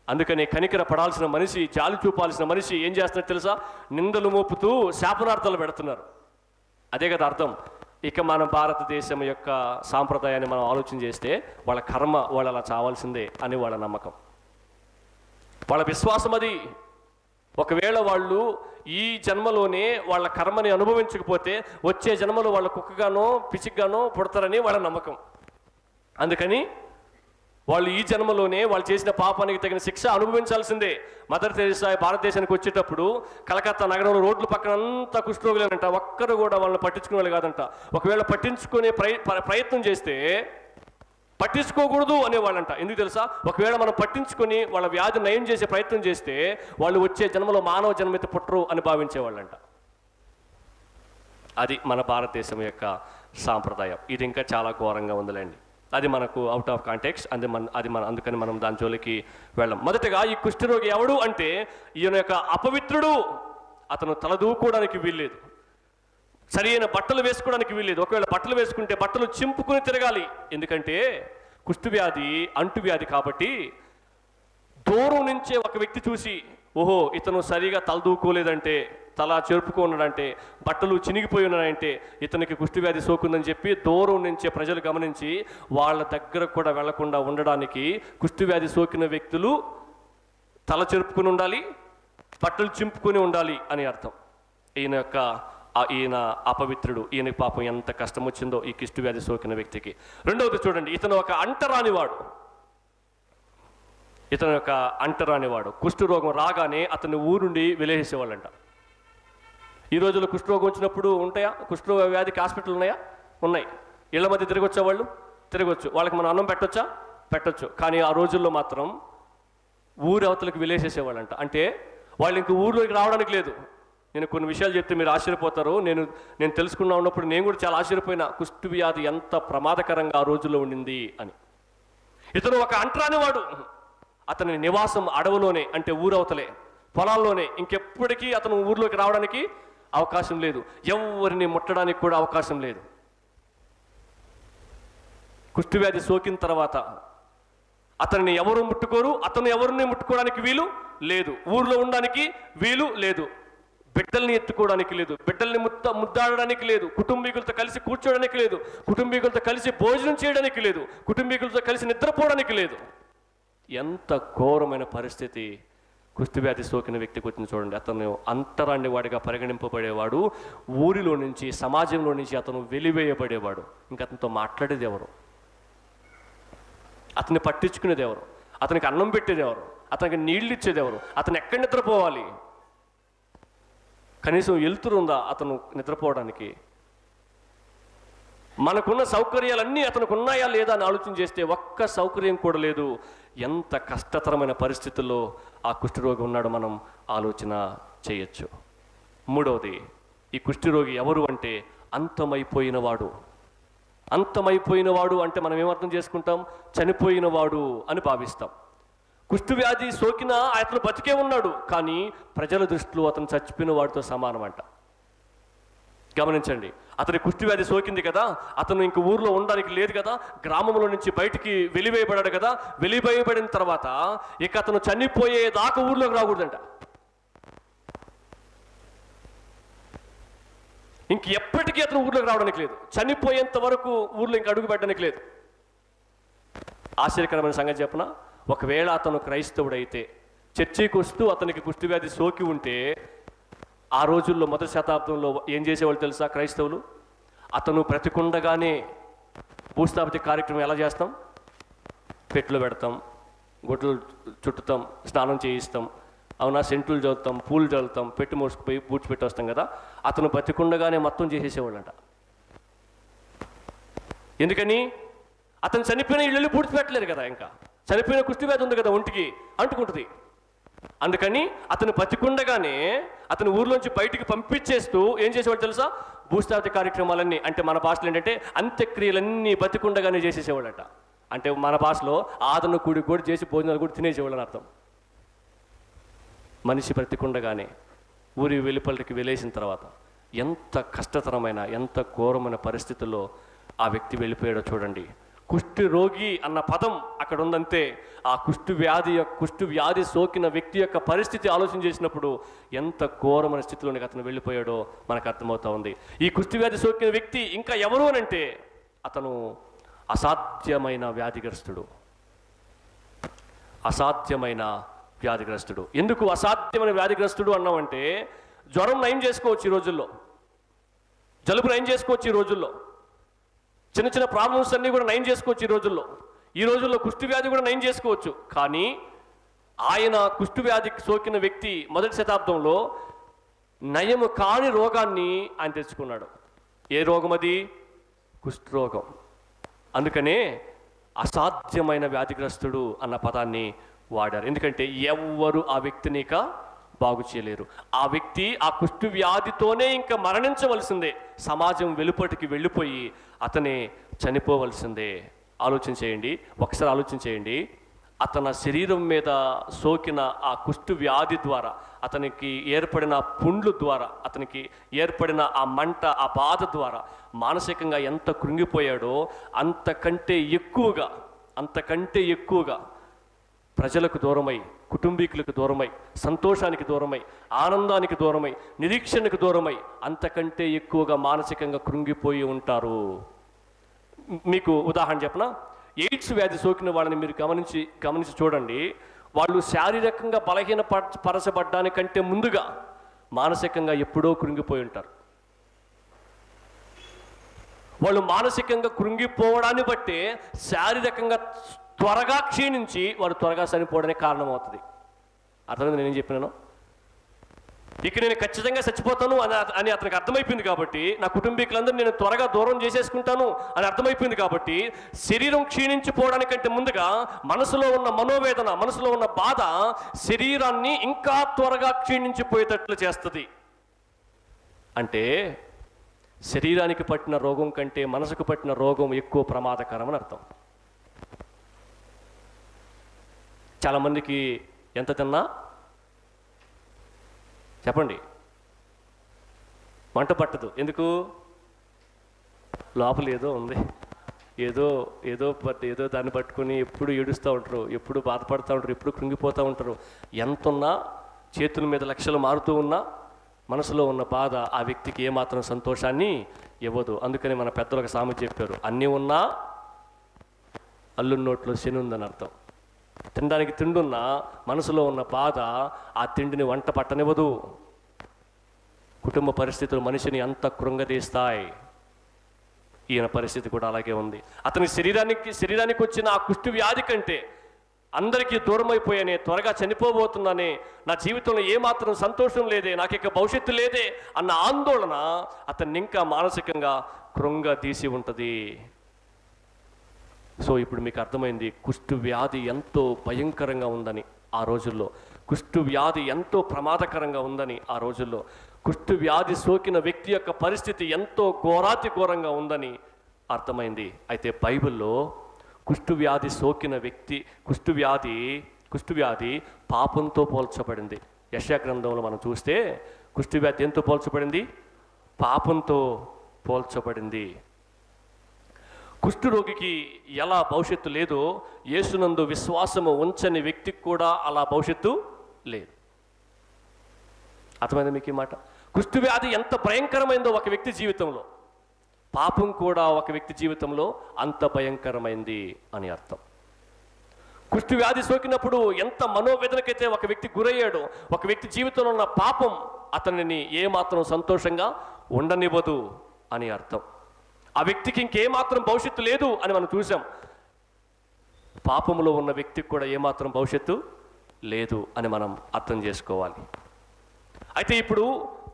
అందుకని కనికర పడాల్సిన మనిషి, జాలి చూపాల్సిన మనిషి ఏం చేస్తున్నారు తెలుసా? నిందలు మోపుతూ శాపనార్థాలు పెడుతున్నారు. అదే కదా అర్థం. ఇక మన భారతదేశం యొక్క సాంప్రదాయాన్ని మనం ఆలోచన చేస్తే వాళ్ళ కర్మ వాళ్ళు అలా చావాల్సిందే అని వాళ్ళ నమ్మకం, వాళ్ళ విశ్వాసం అది. ఒకవేళ వాళ్ళు ఈ జన్మలోనే వాళ్ళ కర్మని అనుభవించకపోతే వచ్చే జన్మలో వాళ్ళ కుక్కగానో పిచ్చిగానో పుడతారని వాళ్ళ నమ్మకం. అందుకని వాళ్ళు ఈ జన్మలోనే వాళ్ళు చేసిన పాపానికి తగిన శిక్ష అనుభవించాల్సిందే. మదర్ తెరెసా భారతదేశానికి వచ్చేటప్పుడు కలకత్తా నగరంలో రోడ్ల పక్కన అంతా కుష్ఠరోగులేనంట. ఒక్కరు కూడా వాళ్ళని పట్టించుకునే వాళ్ళు కాదంట. ఒకవేళ పట్టించుకునే ప్రయత్నం చేస్తే పట్టించుకోకూడదు అనేవాళ్ళంట. ఎందుకు తెలుసా? ఒకవేళ మనం పట్టించుకొని వాళ్ళ వ్యాధి నయం చేసే ప్రయత్నం చేస్తే వాళ్ళు వచ్చే జన్మలో మానవ జన్మత పుట్టరు అని భావించేవాళ్ళంట. అది మన భారతదేశం యొక్క సాంప్రదాయం. ఇది ఇంకా చాలా ఘోరంగా ఉందిలేండి. అది మనకు అవుట్ ఆఫ్ కాంటెక్స్ట్. అందుకని మనం దాని జోలికి వెళ్ళం. మొదటగా ఈ కుష్ఠరోగి ఎవడు అంటే ఈయన యొక్క అపవిత్రుడు. అతను తలదూకోవడానికి వీల్లేదు, సరైన బట్టలు వేసుకోవడానికి వీల్లేదు. ఒకవేళ బట్టలు వేసుకుంటే బట్టలు చింపుకుని తిరగాలి. ఎందుకంటే కుష్ఠవ్యాధి అంటువ్యాధి కాబట్టి దూరం నుంచే ఒక వ్యక్తి చూసి ఓహో ఇతను సరిగా తలదూకోలేదంటే, తల చెరుపుకున్నాడంటే, బట్టలు చినిగిపోయి ఉన్నాయంటే ఇతనికి కుష్ఠవ్యాధి సోకుందని చెప్పి దూరం నుంచే ప్రజలు గమనించి వాళ్ళ దగ్గర కూడా వెళ్లకుండా ఉండడానికి కుష్ఠవ్యాధి సోకిన వ్యక్తులు తల చెరుపుకుని ఉండాలి, బట్టలు చింపుకొని ఉండాలి అని అర్థం. ఈయన అపవిత్రుడు. ఈయనకి పాపం ఎంత కష్టం వచ్చిందో ఈ కుష్ఠవ్యాధి సోకిన వ్యక్తికి. రెండవది చూడండి, ఇతను ఒక అంటరానివాడు. ఇతను యొక్క అంటరానివాడు. కుష్ఠరోగం రాగానే అతన్ని ఊరు నుండి వెలేసేవాళ్ళంట. ఈ రోజుల్లో కుష్ఠరోగం వచ్చినప్పుడు ఉంటాయా? కుష్ఠరోగ వ్యాధికి హాస్పిటల్ ఉన్నాయా? ఉన్నాయి. ఇళ్ల మధ్య తిరగొచ్చా? వాళ్ళు తిరగొచ్చు. వాళ్ళకి మనం అన్నం పెట్టొచ్చా? పెట్టొచ్చు. కానీ ఆ రోజుల్లో మాత్రం ఊరి అవతలకు వెలేసేసేవాళ్ళంట. అంటే వాళ్ళు ఇంక ఊరిలోకి రావడానికి లేదు. నేను కొన్ని విషయాలు చెప్తే మీరు ఆశ్చర్యపోతారు. నేను తెలుసుకున్నా ఉన్నప్పుడు నేను కూడా చాలా ఆశ్చర్యపోయినా. కుష్ఠవ్యాధి ఎంత ప్రమాదకరంగా ఆ రోజుల్లో ఉండింది అని. ఇతను ఒక అంటరానివాడు. అతని నివాసం అడవులోనే, అంటే ఊరవతలే, పొలాల్లోనే. ఇంకెప్పటికీ అతను ఊర్లోకి రావడానికి అవకాశం లేదు, ఎవరిని ముట్టడానికి కూడా అవకాశం లేదు. కుష్ఠవ్యాధి సోకిన తర్వాత అతన్ని ఎవరు ముట్టుకోరు, అతను ఎవరిని ముట్టుకోవడానికి వీలు లేదు, ఊర్లో ఉండడానికి వీలు లేదు, బిడ్డల్ని ఎత్తుకోవడానికి లేదు, బిడ్డల్ని ముద్దాడడానికి లేదు, కుటుంబీకులతో కలిసి కూర్చోడానికి లేదు, కుటుంబీకులతో కలిసి భోజనం చేయడానికి లేదు, కుటుంబీకులతో కలిసి నిద్రపోవడానికి లేదు. ఎంత ఘోరమైన పరిస్థితి కుష్ఠవ్యాధి సోకిన వ్యక్తికి వచ్చింది చూడండి. అతను అంటరాని వాడిగా పరిగణింపబడేవాడు. ఊరిలో నుంచి, సమాజంలో నుంచి అతను వెలివేయబడేవాడు. ఇంకా అతనితో మాట్లాడేది ఎవరు? అతన్ని పట్టించుకునేది ఎవరు? అతనికి అన్నం పెట్టేది ఎవరు? అతనికి నీళ్ళు ఇచ్చేది ఎవరు? అతను ఎక్కడ నిద్రపోవాలి? కనీసం వెలుతురుందా అతను నిద్రపోవడానికి? మనకున్న సౌకర్యాలన్నీ అతనికి ఉన్నాయా లేదా అని ఆలోచన చేస్తే ఒక్క సౌకర్యం కూడా లేదు. ఎంత కష్టతరమైన పరిస్థితుల్లో ఆ కుష్ఠరోగి ఉన్నాడో మనం ఆలోచన చేయొచ్చు. మూడవది, ఈ కుష్ఠరోగి ఎవరు అంటే అంతమైపోయినవాడు. అంతమైపోయినవాడు అంటే మనం ఏమర్థం చేసుకుంటాం? చనిపోయినవాడు అని భావిస్తాం. కుష్ఠవ్యాధి సోకినా అతను బతికే ఉన్నాడు, కానీ ప్రజల దృష్టిలో అతను చచ్చిపోయిన వాడితో సమానం అంట. గమనించండి, అతని కుష్ఠవ్యాధి సోకింది కదా, అతను ఇంక ఊర్లో ఉండడానికి లేదు కదా, గ్రామంలో నుంచి బయటికి వెలివేయబడాడు కదా. వెలివేయబడిన తర్వాత ఇక అతను చనిపోయేదాకా ఊర్లోకి రాకూడదంట. ఇంక ఎప్పటికీ అతను ఊర్లోకి రావడానికి లేదు. చనిపోయేంత వరకు ఊర్లో ఇంక అడుగు పెట్టడానికి లేదు. ఆశ్చర్యకరమైన సంగతి చెప్పనా? ఒకవేళ అతను క్రైస్తవుడైతే, చర్చికి వస్తూ అతనికి కుష్ఠవ్యాధి సోకి ఉంటే, ఆ రోజుల్లో మొదటి శతాబ్దంలో ఏం చేసేవాళ్ళు తెలుసా క్రైస్తవులు? అతను బ్రతికుండగానే భూస్థాపిత కార్యక్రమం ఎలా చేస్తాం? పెట్లు పెడతాం, గొడ్లు చుట్టుతాం, స్నానం చేయిస్తాం, అవునా, సెంటులు చల్లుతాం, పూలు చల్లుతాం, పెట్టి మోసుకుపోయి పూడ్చిపెట్టి వస్తాం కదా. అతను బతికుండగానే మొత్తం చేసేసేవాళ్ళంట. ఎందుకని? అతను చనిపోయిన ఇళ్ళు పూడ్చిపెట్టలేరు కదా, ఇంకా చనిపోయిన కుష్టివ్యాధి ఉంది కదా, ఒంటికి అంటుకుంటుంది. అందుకని అతను బతికుండగానే అతను ఊర్లోంచి బయటికి పంపించేస్తూ ఏం చేసేవాడు తెలుసా? భూస్థాపిత కార్యక్రమాలన్నీ, అంటే మన భాషలో ఏంటంటే అంత్యక్రియలన్నీ బతికుండగానే చేసేసేవాడట. అంటే మన భాషలో ఆదరణ కూడి కూడా చేసి భోజనాలు కూడా తినేసేవాళ్ళని అర్థం. మనిషి బ్రతికుండగానే ఊరి వెలుపలికి వెళ్ళేసిన తర్వాత ఎంత కష్టతరమైన, ఎంత ఘోరమైన పరిస్థితుల్లో ఆ వ్యక్తి వెళ్ళిపోయాడో చూడండి. కుష్టి రోగి అన్న పదం అక్కడ ఉందంతే. ఆ కుష్టి వ్యాధి సోకిన వ్యక్తి యొక్క పరిస్థితి ఆలోచన చేసినప్పుడు ఎంత ఘోరమైన స్థితిలోనికి అతను వెళ్ళిపోయాడో మనకు అర్థమవుతా ఉంది. ఈ కుష్టి వ్యాధి సోకిన వ్యక్తి ఇంకా ఎవరు అనంటే అతను అసాధ్యమైన వ్యాధిగ్రస్తుడు. అసాధ్యమైన వ్యాధిగ్రస్తుడు. ఎందుకు అసాధ్యమైన వ్యాధిగ్రస్తుడు అన్నామంటే, జ్వరం నయం చేసుకోవచ్చు ఈ రోజుల్లో, జలుబు నయం చేసుకోవచ్చు ఈ రోజుల్లో, చిన్న చిన్న ప్రాబ్లమ్స్ అన్నీ కూడా నయం చేసుకోవచ్చు ఈ రోజుల్లో కుష్టి వ్యాధి కూడా నయం చేసుకోవచ్చు. కానీ ఆయన కుష్టి వ్యాధికి సోకిన వ్యక్తి మొదటి శతాబ్దంలో నయము కాని రోగాన్ని ఆయన తెచ్చుకున్నాడు. ఏ రోగం అది? కుష్ఠరోగం. అందుకనే అసాధ్యమైన వ్యాధిగ్రస్తుడు అన్న పదాన్ని వాడారు. ఎందుకంటే ఎవ్వరు ఆ వ్యక్తిని ఇక బాగు చేయలేరు. ఆ వ్యక్తి ఆ కుష్టి వ్యాధితోనే ఇంకా మరణించవలసిందే. సమాజం వెలుపటికి వెళ్ళిపోయి అతనే చనిపోవలసిందే. ఆలోచన చేయండి, ఒకసారి ఆలోచన చేయండి. అతని శరీరం మీద సోకిన ఆ కుష్టి వ్యాధి ద్వారా, అతనికి ఏర్పడిన పుండ్లు ద్వారా, అతనికి ఏర్పడిన ఆ మంట, ఆ బాధ ద్వారా మానసికంగా ఎంత కృంగిపోయాడో అంతకంటే ఎక్కువగా ప్రజలకు దూరమై, కుటుంబీకులకు దూరమై, సంతోషానికి దూరమై, ఆనందానికి దూరమై, నిరీక్షణకు దూరమై అంతకంటే ఎక్కువగా మానసికంగా కృంగిపోయి ఉంటారు. మీకు ఉదాహరణ చెప్పనా? ఎయిడ్స్ వ్యాధి సోకిన వాళ్ళని మీరు గమనించి చూడండి. వాళ్ళు శారీరకంగా పరచబడ్డానికంటే ముందుగా మానసికంగా ఎప్పుడో కృంగిపోయి ఉంటారు. వాళ్ళు మానసికంగా కృంగిపోవడాన్ని బట్టే శారీరకంగా త్వరగా క్షీణించి వారు త్వరగా చనిపోవడానికి కారణమవుతుంది. అర్థమైంది నేనేం చెప్పినాను? ఇక నేను ఖచ్చితంగా చచ్చిపోతాను అని అతనికి అర్థమైపోయింది కాబట్టి, నా కుటుంబీకులందరూ నేను త్వరగా దూరం చేసేసుకుంటాను అని అర్థమైపోయింది కాబట్టి, శరీరం క్షీణించిపోవడానికంటే ముందుగా మనసులో ఉన్న మనోవేదన, మనసులో ఉన్న బాధ శరీరాన్ని ఇంకా త్వరగా క్షీణించిపోయేటట్లు చేస్తుంది. అంటే శరీరానికి పట్టిన రోగం కంటే మనసుకు పట్టిన రోగం ఎక్కువ ప్రమాదకరం అని అర్థం. చాలామందికి ఎంత తిన్నా చెప్పండి వంట పట్టదు. ఎందుకు? లోపల ఏదో ఉంది, ఏదో దాన్ని పట్టుకుని ఎప్పుడు ఏడుస్తూ ఉంటారు, ఎప్పుడు బాధపడుతూ ఉంటారు, ఎప్పుడు కృంగిపోతూ ఉంటారు. ఎంతున్నా, చేతుల మీద లక్షలు మారుతూ ఉన్నా, మనసులో ఉన్న బాధ ఆ వ్యక్తికి ఏమాత్రం సంతోషాన్ని ఇవ్వదు. అందుకని మన పెద్దలు ఒక సామెత చెప్పారు, అన్నీ ఉన్నా అల్లుడి నోట్లో శని ఉందని అర్థం. తినడానికి తిండున్నా మనసులో ఉన్న బాధ ఆ తిండిని వంట పట్టనివ్వదు. కుటుంబ పరిస్థితులు మనిషిని అంత కృంగదీస్తాయి. ఈయన పరిస్థితి కూడా అలాగే ఉంది. అతని శరీరానికి వచ్చిన ఆ కుష్టి వ్యాధి కంటే అందరికీ దూరం అయిపోయానే, త్వరగా చనిపోబోతున్నానే, నా జీవితంలో ఏమాత్రం సంతోషం లేదే, నాకు ఇక భవిష్యత్తు లేదే అన్న ఆందోళన అతన్ని ఇంకా మానసికంగా కృంగదీసి ఉంటుంది. సో ఇప్పుడు మీకు అర్థమైంది కుష్టు వ్యాధి ఎంతో భయంకరంగా ఉందని ఆ రోజుల్లో, కుష్టు వ్యాధి ఎంతో ప్రమాదకరంగా ఉందని ఆ రోజుల్లో, కుష్టు వ్యాధి సోకిన వ్యక్తి యొక్క పరిస్థితి ఎంతో ఘోరాతి ఘోరంగా ఉందని అర్థమైంది. అయితే బైబిల్లో కుష్టు వ్యాధి సోకిన వ్యక్తి, కుష్టు వ్యాధి పాపంతో పోల్చబడింది. యెషయా గ్రంథంలో మనం చూస్తే కుష్టు వ్యాధి ఎంతో పోల్చబడింది? పాపంతో పోల్చబడింది. కుష్ఠరోగికి ఎలా భవిష్యత్తు లేదో, యేసునందు విశ్వాసము ఉంచని వ్యక్తికి కూడా అలా భవిష్యత్తు లేదు. అర్థమైంది మీకు ఈ మాట? కుష్ఠవ్యాధి ఎంత భయంకరమైందో ఒక వ్యక్తి జీవితంలో, పాపం కూడా ఒక వ్యక్తి జీవితంలో అంత భయంకరమైంది అని అర్థం. కుష్ఠవ్యాధి సోకినప్పుడు ఎంత మనోవేదనకైతే ఒక వ్యక్తి గురయ్యాడో, ఒక వ్యక్తి జీవితంలో ఉన్న పాపం అతనిని ఏమాత్రం సంతోషంగా ఉండనివ్వదు అని అర్థం. ఆ వ్యక్తికి ఇంకేమాత్రం భవిష్యత్తు లేదు అని మనం చూసాం. పాపములో ఉన్న వ్యక్తికి కూడా ఏమాత్రం భవిష్యత్తు లేదు అని మనం అర్థం చేసుకోవాలి. అయితే ఇప్పుడు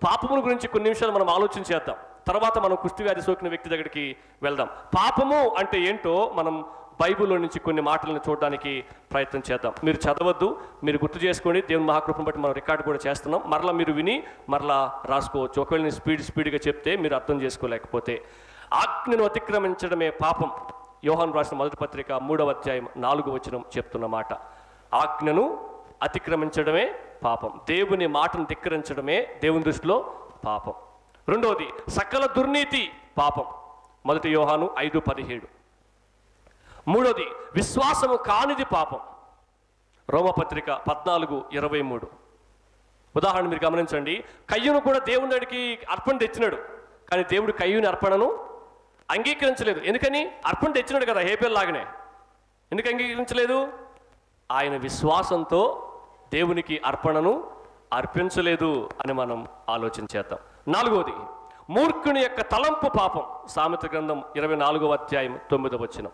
పాపముల గురించి కొన్ని నిమిషాలు మనం ఆలోచన చేద్దాం. తర్వాత మనం కుష్ఠవ్యాధి సోకిన వ్యక్తి దగ్గరికి వెళ్దాం. పాపము అంటే ఏంటో మనం బైబిల్లో నుంచి కొన్ని మాటలను చూడడానికి ప్రయత్నం చేద్దాం. మీరు చదవద్దు, మీరు గుర్తు చేసుకోండి. దేవుని మహాకృపను బట్టి మనం రికార్డు కూడా చేస్తున్నాం. మరలా మీరు విని మరలా రాసుకోవచ్చు. ఒకవేళ నేను స్పీడ్గా చెప్తే మీరు అర్థం చేసుకోలేకపోతే. ఆజ్ఞను అతిక్రమించడమే పాపం. యోహాను రాసిన మొదటి పత్రిక 3వ అధ్యాయం 4వ వచనం చెప్తున్న మాట. ఆజ్ఞను అతిక్రమించడమే పాపం. దేవుని మాటను ధిక్కరించడమే దేవుని దృష్టిలో పాపం. రెండవది సకల దుర్నీతి పాపం. 1 యోహాను 5:17. మూడోది విశ్వాసము కానిది పాపం. రోమపత్రిక 14:23. ఉదాహరణ మీరు గమనించండి. కయ్యూను కూడా దేవుని దగ్గరికి అర్పణ తెచ్చినాడు, కానీ దేవుడు కయ్యూని అర్పణను అంగీకరించలేదు. ఎందుకని? అర్పణ తెచ్చినాడు కదా హేబెల్ లాగానే. ఎందుకు అంగీకరించలేదు? ఆయన విశ్వాసంతో దేవునికి అర్పణను అర్పించలేదు అని మనం ఆలోచన చేద్దాం. నాలుగవది మూర్ఖుని యొక్క తలంపు పాపం. సామెత గ్రంథం 24వ అధ్యాయం 9వ వచనం.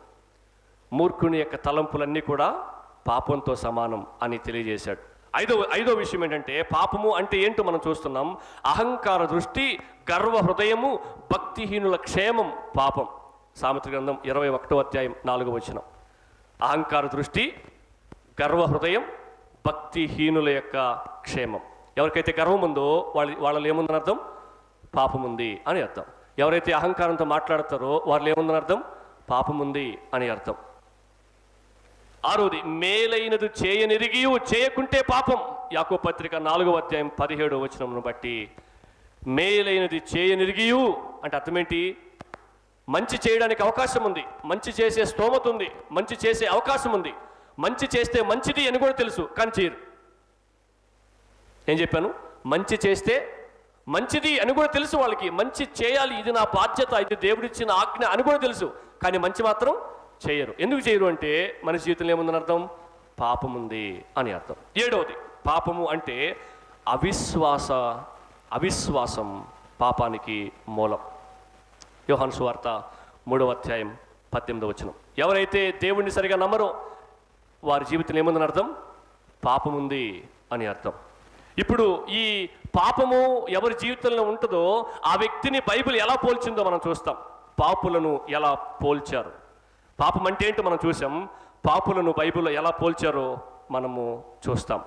మూర్ఖుని యొక్క తలంపులన్నీ కూడా పాపంతో సమానం అని తెలియజేశాడు. ఐదో విషయం ఏంటంటే, పాపము అంటే ఏంటో మనం చూస్తున్నాం. అహంకార దృష్టి, గర్వ హృదయము, భక్తిహీనుల క్షేమం పాపం. సామెత గ్రంథం 21వ అధ్యాయం 4వ వచనం. అహంకార దృష్టి, గర్వ హృదయం, భక్తిహీనుల యొక్క క్షేమం. ఎవరికైతే గర్వం ఉందో వాళ్ళలో ఏముందని అర్థం? పాపం ఉంది అని అర్థం. ఎవరైతే అహంకారంతో మాట్లాడతారో వాళ్ళు ఏముందని అర్థం? పాపం ఉంది అని అర్థం. ఆరోది మేలైనది చేయనిరిగియు చేయకుంటే పాపం. యాకోబు పత్రిక 4వ అధ్యాయం 17వ వచనమును బట్టి మేలైనది చేయనిరిగియు అంటే అర్థం ఏంటి? మంచి చేయడానికి అవకాశం ఉంది, మంచి చేసే స్తోమత ఉంది, మంచి చేసే అవకాశం ఉంది, మంచి చేస్తే మంచిది అని కూడా తెలుసు, కానీ చేయరు. ఏం చెప్పాను? మంచి చేస్తే మంచిది అని కూడా తెలుసు వాళ్ళకి. మంచి చేయాలి, ఇది నా బాధ్యత, ఇది దేవుడిచ్చిన ఆజ్ఞ అని కూడా తెలుసు, కానీ మంచి మాత్రం చేయరు. ఎందుకు చేయరు అంటే మన జీవితంలో ఏముందని అర్థం? పాపం ఉంది అని అర్థం. ఏడవది పాపము అంటే అవిశ్వాసం పాపానికి మూలం. యోహాను సువార్త 3వ అధ్యాయం 18వ వచనం. ఎవరైతే దేవుణ్ణి సరిగా నమ్మరో వారి జీవితంలో ఏముందని అర్థం? పాపం ఉంది అని అర్థం. ఇప్పుడు ఈ పాపము ఎవరి జీవితంలో ఉంటుందో ఆ వ్యక్తిని బైబిల్ ఎలా పోల్చిందో మనం చూస్తాం. పాపులను ఎలా పోల్చారు, పాపం అంటే ఏంటో మనం చూసాం. పాపులను బైబిల్లో ఎలా పోల్చారో మనము చూస్తాం.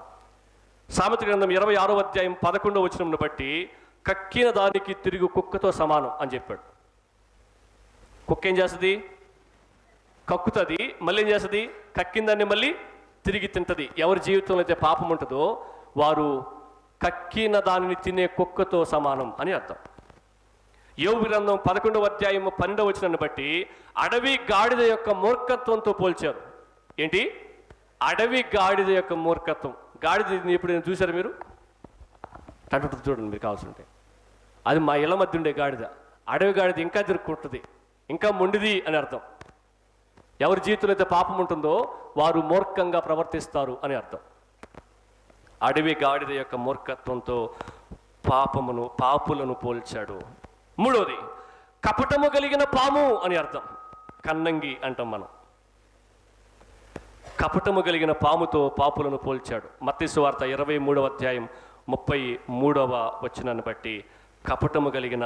సామెత గ్రంథం 26వ అధ్యాయం 11వ వచనంను బట్టి కక్కిన దానికి తిరిగి కుక్కతో సమానం అని చెప్పాడు. కుక్క ఏం చేస్తుంది? కక్కుతుంది, మళ్ళీ ఏం చేస్తుంది? కక్కిన దాన్ని మళ్ళీ తిరిగి తింటుంది. ఎవరి జీవితంలో అయితే పాపం ఉంటుందో వారు కక్కిన దానిని తినే కుక్కతో సమానం అని అర్థం. యోబు గ్రంథం 11వ అధ్యాయం 12వ వచనాన్ని బట్టి అడవి గాడిద యొక్క మూర్ఖత్వంతో పోల్చారు. ఏంటి? అడవి గాడిద యొక్క మూర్ఖత్వం. గాడిద ఎప్పుడైనా చూసారు మీరు? టంటు చూడండి మీరు కావాల్సి ఉంటే. అది మా ఇళ్ళ మధ్య ఉండే గాడిద. అడవి గాడిద ఇంకా తిరుక్కుంటుంది, ఇంకా మొండిది అని అర్థం. ఎవరి జీవితంలో అయితే పాపం ఉంటుందో వారు మూర్ఖంగా ప్రవర్తిస్తారు అని అర్థం. అడవి గాడిద యొక్క మూర్ఖత్వంతో పాపులను పోల్చాడు. మూడోది కపటము కలిగిన పాము అని అర్థం. కన్నంగి అంటాం మనం. కపటము కలిగిన పాముతో పాపులను పోల్చాడు. మత్తయి సువార్త 23వ అధ్యాయం 33వ వచనాన్ని బట్టి కపటము కలిగిన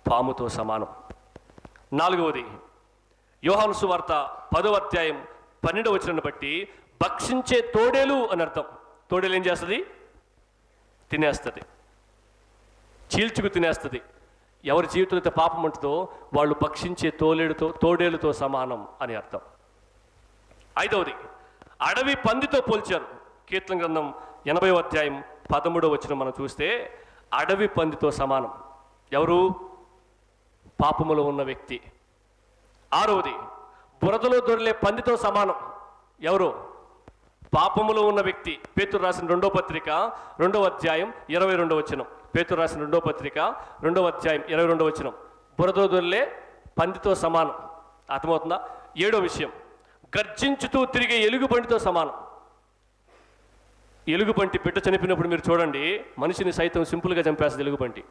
పాముతో సమానం. నాలుగవది యోహాను సువార్త 10వ అధ్యాయం 12వ వచనాన్ని బట్టి భక్షించే తోడేలు అని అర్థం. తోడేలు ఏం చేస్తుంది? తినేస్తుంది, చీల్చుకు తినేస్తుంది. ఎవరి జీవితంలో అయితే పాపం ఉంటుందో వాళ్ళు భక్షించే తోడేలుతో సమానం అని అర్థం. ఐదవది అడవి పందితో పోల్చారు. కీర్తన గ్రంథం 80వ అధ్యాయం 13వ వచనం మనం చూస్తే అడవి పందితో సమానం. ఎవరు? పాపములో ఉన్న వ్యక్తి. ఆరవది బురదలో దొరిలే పందితో సమానం. ఎవరు? పాపములో ఉన్న వ్యక్తి. పేతురు రాసిన 2వ పత్రిక 2వ అధ్యాయం 22వ వచనం. పేతురు రాసిన 2వ పత్రిక 2వ అధ్యాయం 22వ వచనం. బురదలో దొరిలే పందితో సమానం. అర్థమవుతుందా? 7వ విషయం గర్జించుతూ తిరిగే ఎలుగుబంటితో సమానం. ఎలుగుబంటి బిడ్డ చనిపోయినప్పుడు మీరు చూడండి, మనిషిని సైతం సింపుల్గా చంపేస్తుంది ఎలుగుబంటి.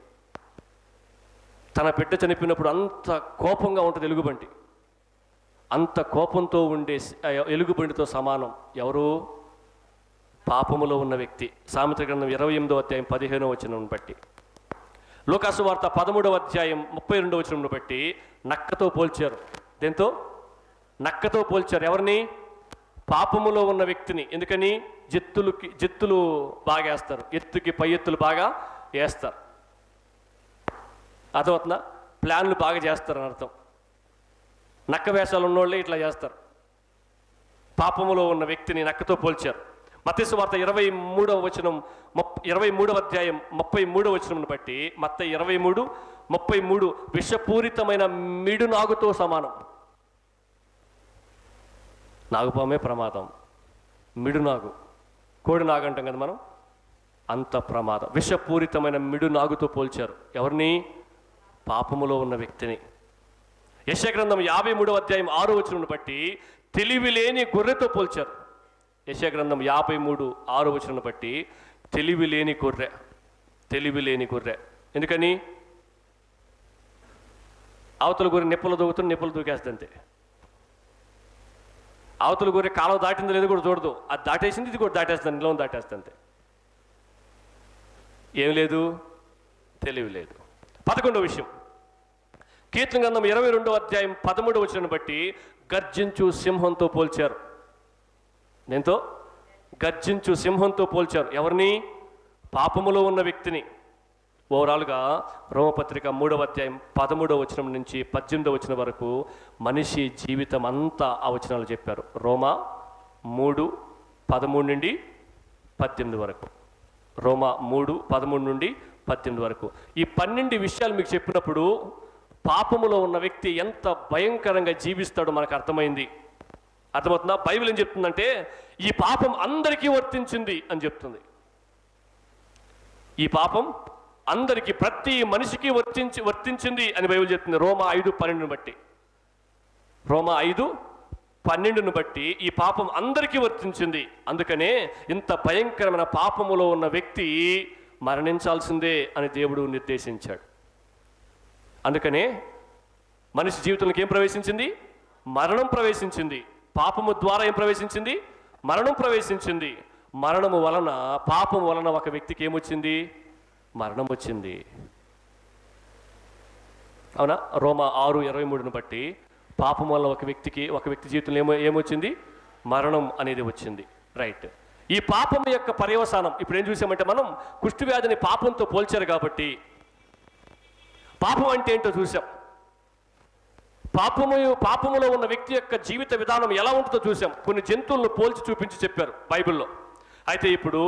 తన బిడ్డ చనిపోయినప్పుడు అంత కోపంగా ఉంటుంది ఎలుగుబంటి. అంత కోపంతో ఉండే ఎలుగుబంటితో సమానం. ఎవరు? పాపములో ఉన్న వ్యక్తి. సామెతల గ్రంథం 28వ అధ్యాయం 15వ వచనం బట్టి, లూకాసు వార్త 13వ అధ్యాయం 32వ వచనం బట్టి నక్కతో పోల్చారు. దేంతో? నక్కతో పోల్చారు. ఎవరిని? పాపములో ఉన్న వ్యక్తిని. ఎందుకని? జిత్తులు బాగా వేస్తారు, ఎత్తుకి పై ఎత్తులు బాగా వేస్తారు. అర్థమవుతుందా? ప్లాన్లు బాగా చేస్తారు అని అర్థం. నక్క వేషాలు ఉన్నోళ్ళే ఇట్లా చేస్తారు. పాపములో ఉన్న వ్యక్తిని నక్కతో పోల్చారు. మత్తయి సువార్త 23వ వచనం 23వ అధ్యాయం 33వ వచనంను బట్టి, మత్తయి 23:33 విషపూరితమైన మిడునాగుతో సమానం. నాగుపామే ప్రమాదం, మిడునాగు, కోడినాగు అంటాం కదా మనం, అంత ప్రమాదం. విషపూరితమైన మిడునాగుతో పోల్చారు. ఎవరిని? పాపములో ఉన్న వ్యక్తిని. యెషయా గ్రంథం 53వ అధ్యాయం 6వ వచనంను బట్టి తెలివి లేని గొర్రెతో పోల్చారు. యెషయా గ్రంథం 53:6వ వచనం బట్టి తెలివి లేని గొర్రె. ఎందుకని? అవతల గొర్రె నిప్పులు దూకేస్తుంటే, అవతల గొర్రె కాలం దాటిందో లేదో కూడా చూడదు, అది దాటేసింది, ఇది కూడా దాటేస్తుంది, నిలవం దాటేస్తుంటే. ఏం లేదు? తెలివి లేదు. 11వ విషయం, కీర్తన గ్రంథం 22వ అధ్యాయం 13వ వచనం బట్టి గర్జించు సింహంతో పోల్చారు. దేంతో? గర్జించు సింహంతో పోల్చారు. ఎవరిని? పాపములో ఉన్న వ్యక్తిని. ఓవరాల్గా రోమపత్రిక 3వ అధ్యాయం 13వ వచనం నుంచి 18వ వచనం వరకు మనిషి జీవితం అంతా ఆ వచనాలు చెప్పారు. రోమా 3:13 నుండి 18 వరకు. రోమా 3:13 నుండి 18 వరకు. ఈ 12 విషయాలు మీకు చెప్పినప్పుడు పాపములో ఉన్న వ్యక్తి ఎంత భయంకరంగా జీవిస్తాడో మనకు అర్థమైంది. అర్థమవుతుందా? బైబిల్ ఏం చెప్తుందంటే ఈ పాపం అందరికీ వర్తించింది అని చెప్తుంది. ఈ పాపం అందరికీ, ప్రతి మనిషికి వర్తించింది అని బైబిల్ చెప్తుంది. రోమా 5:12 బట్టి, రోమా 5:12 బట్టి ఈ పాపం అందరికీ వర్తించింది. అందుకనే ఇంత భయంకరమైన పాపములో ఉన్న వ్యక్తి మరణించాల్సిందే అని దేవుడు నిర్దేశించాడు. అందుకనే మనిషి జీవితంలోకి ఏం ప్రవేశించింది? మరణం ప్రవేశించింది. పాపము ద్వారా ఏం ప్రవేశించింది? మరణం ప్రవేశించింది. మరణము వలన, పాపం వలన ఒక వ్యక్తికి ఏమొచ్చింది? మరణం వచ్చింది. అవునా? రోమా 6:23 బట్టి పాపం వలన ఒక వ్యక్తి జీవితంలో ఏమొచ్చింది? మరణం అనేది వచ్చింది. రైట్. ఈ పాపం యొక్క పర్యవసానం ఇప్పుడు ఏం చూసామంటే, మనం కుష్ఠవ్యాధిని పాపంతో పోల్చారు కాబట్టి పాపం అంటే ఏంటో చూసాం. పాపములో ఉన్న వ్యక్తి యొక్క జీవిత విధానం ఎలా ఉంటుందో చూసాం. కొన్ని జంతువులను పోల్చి చూపించి చెప్పారు బైబిల్లో. అయితే ఇప్పుడు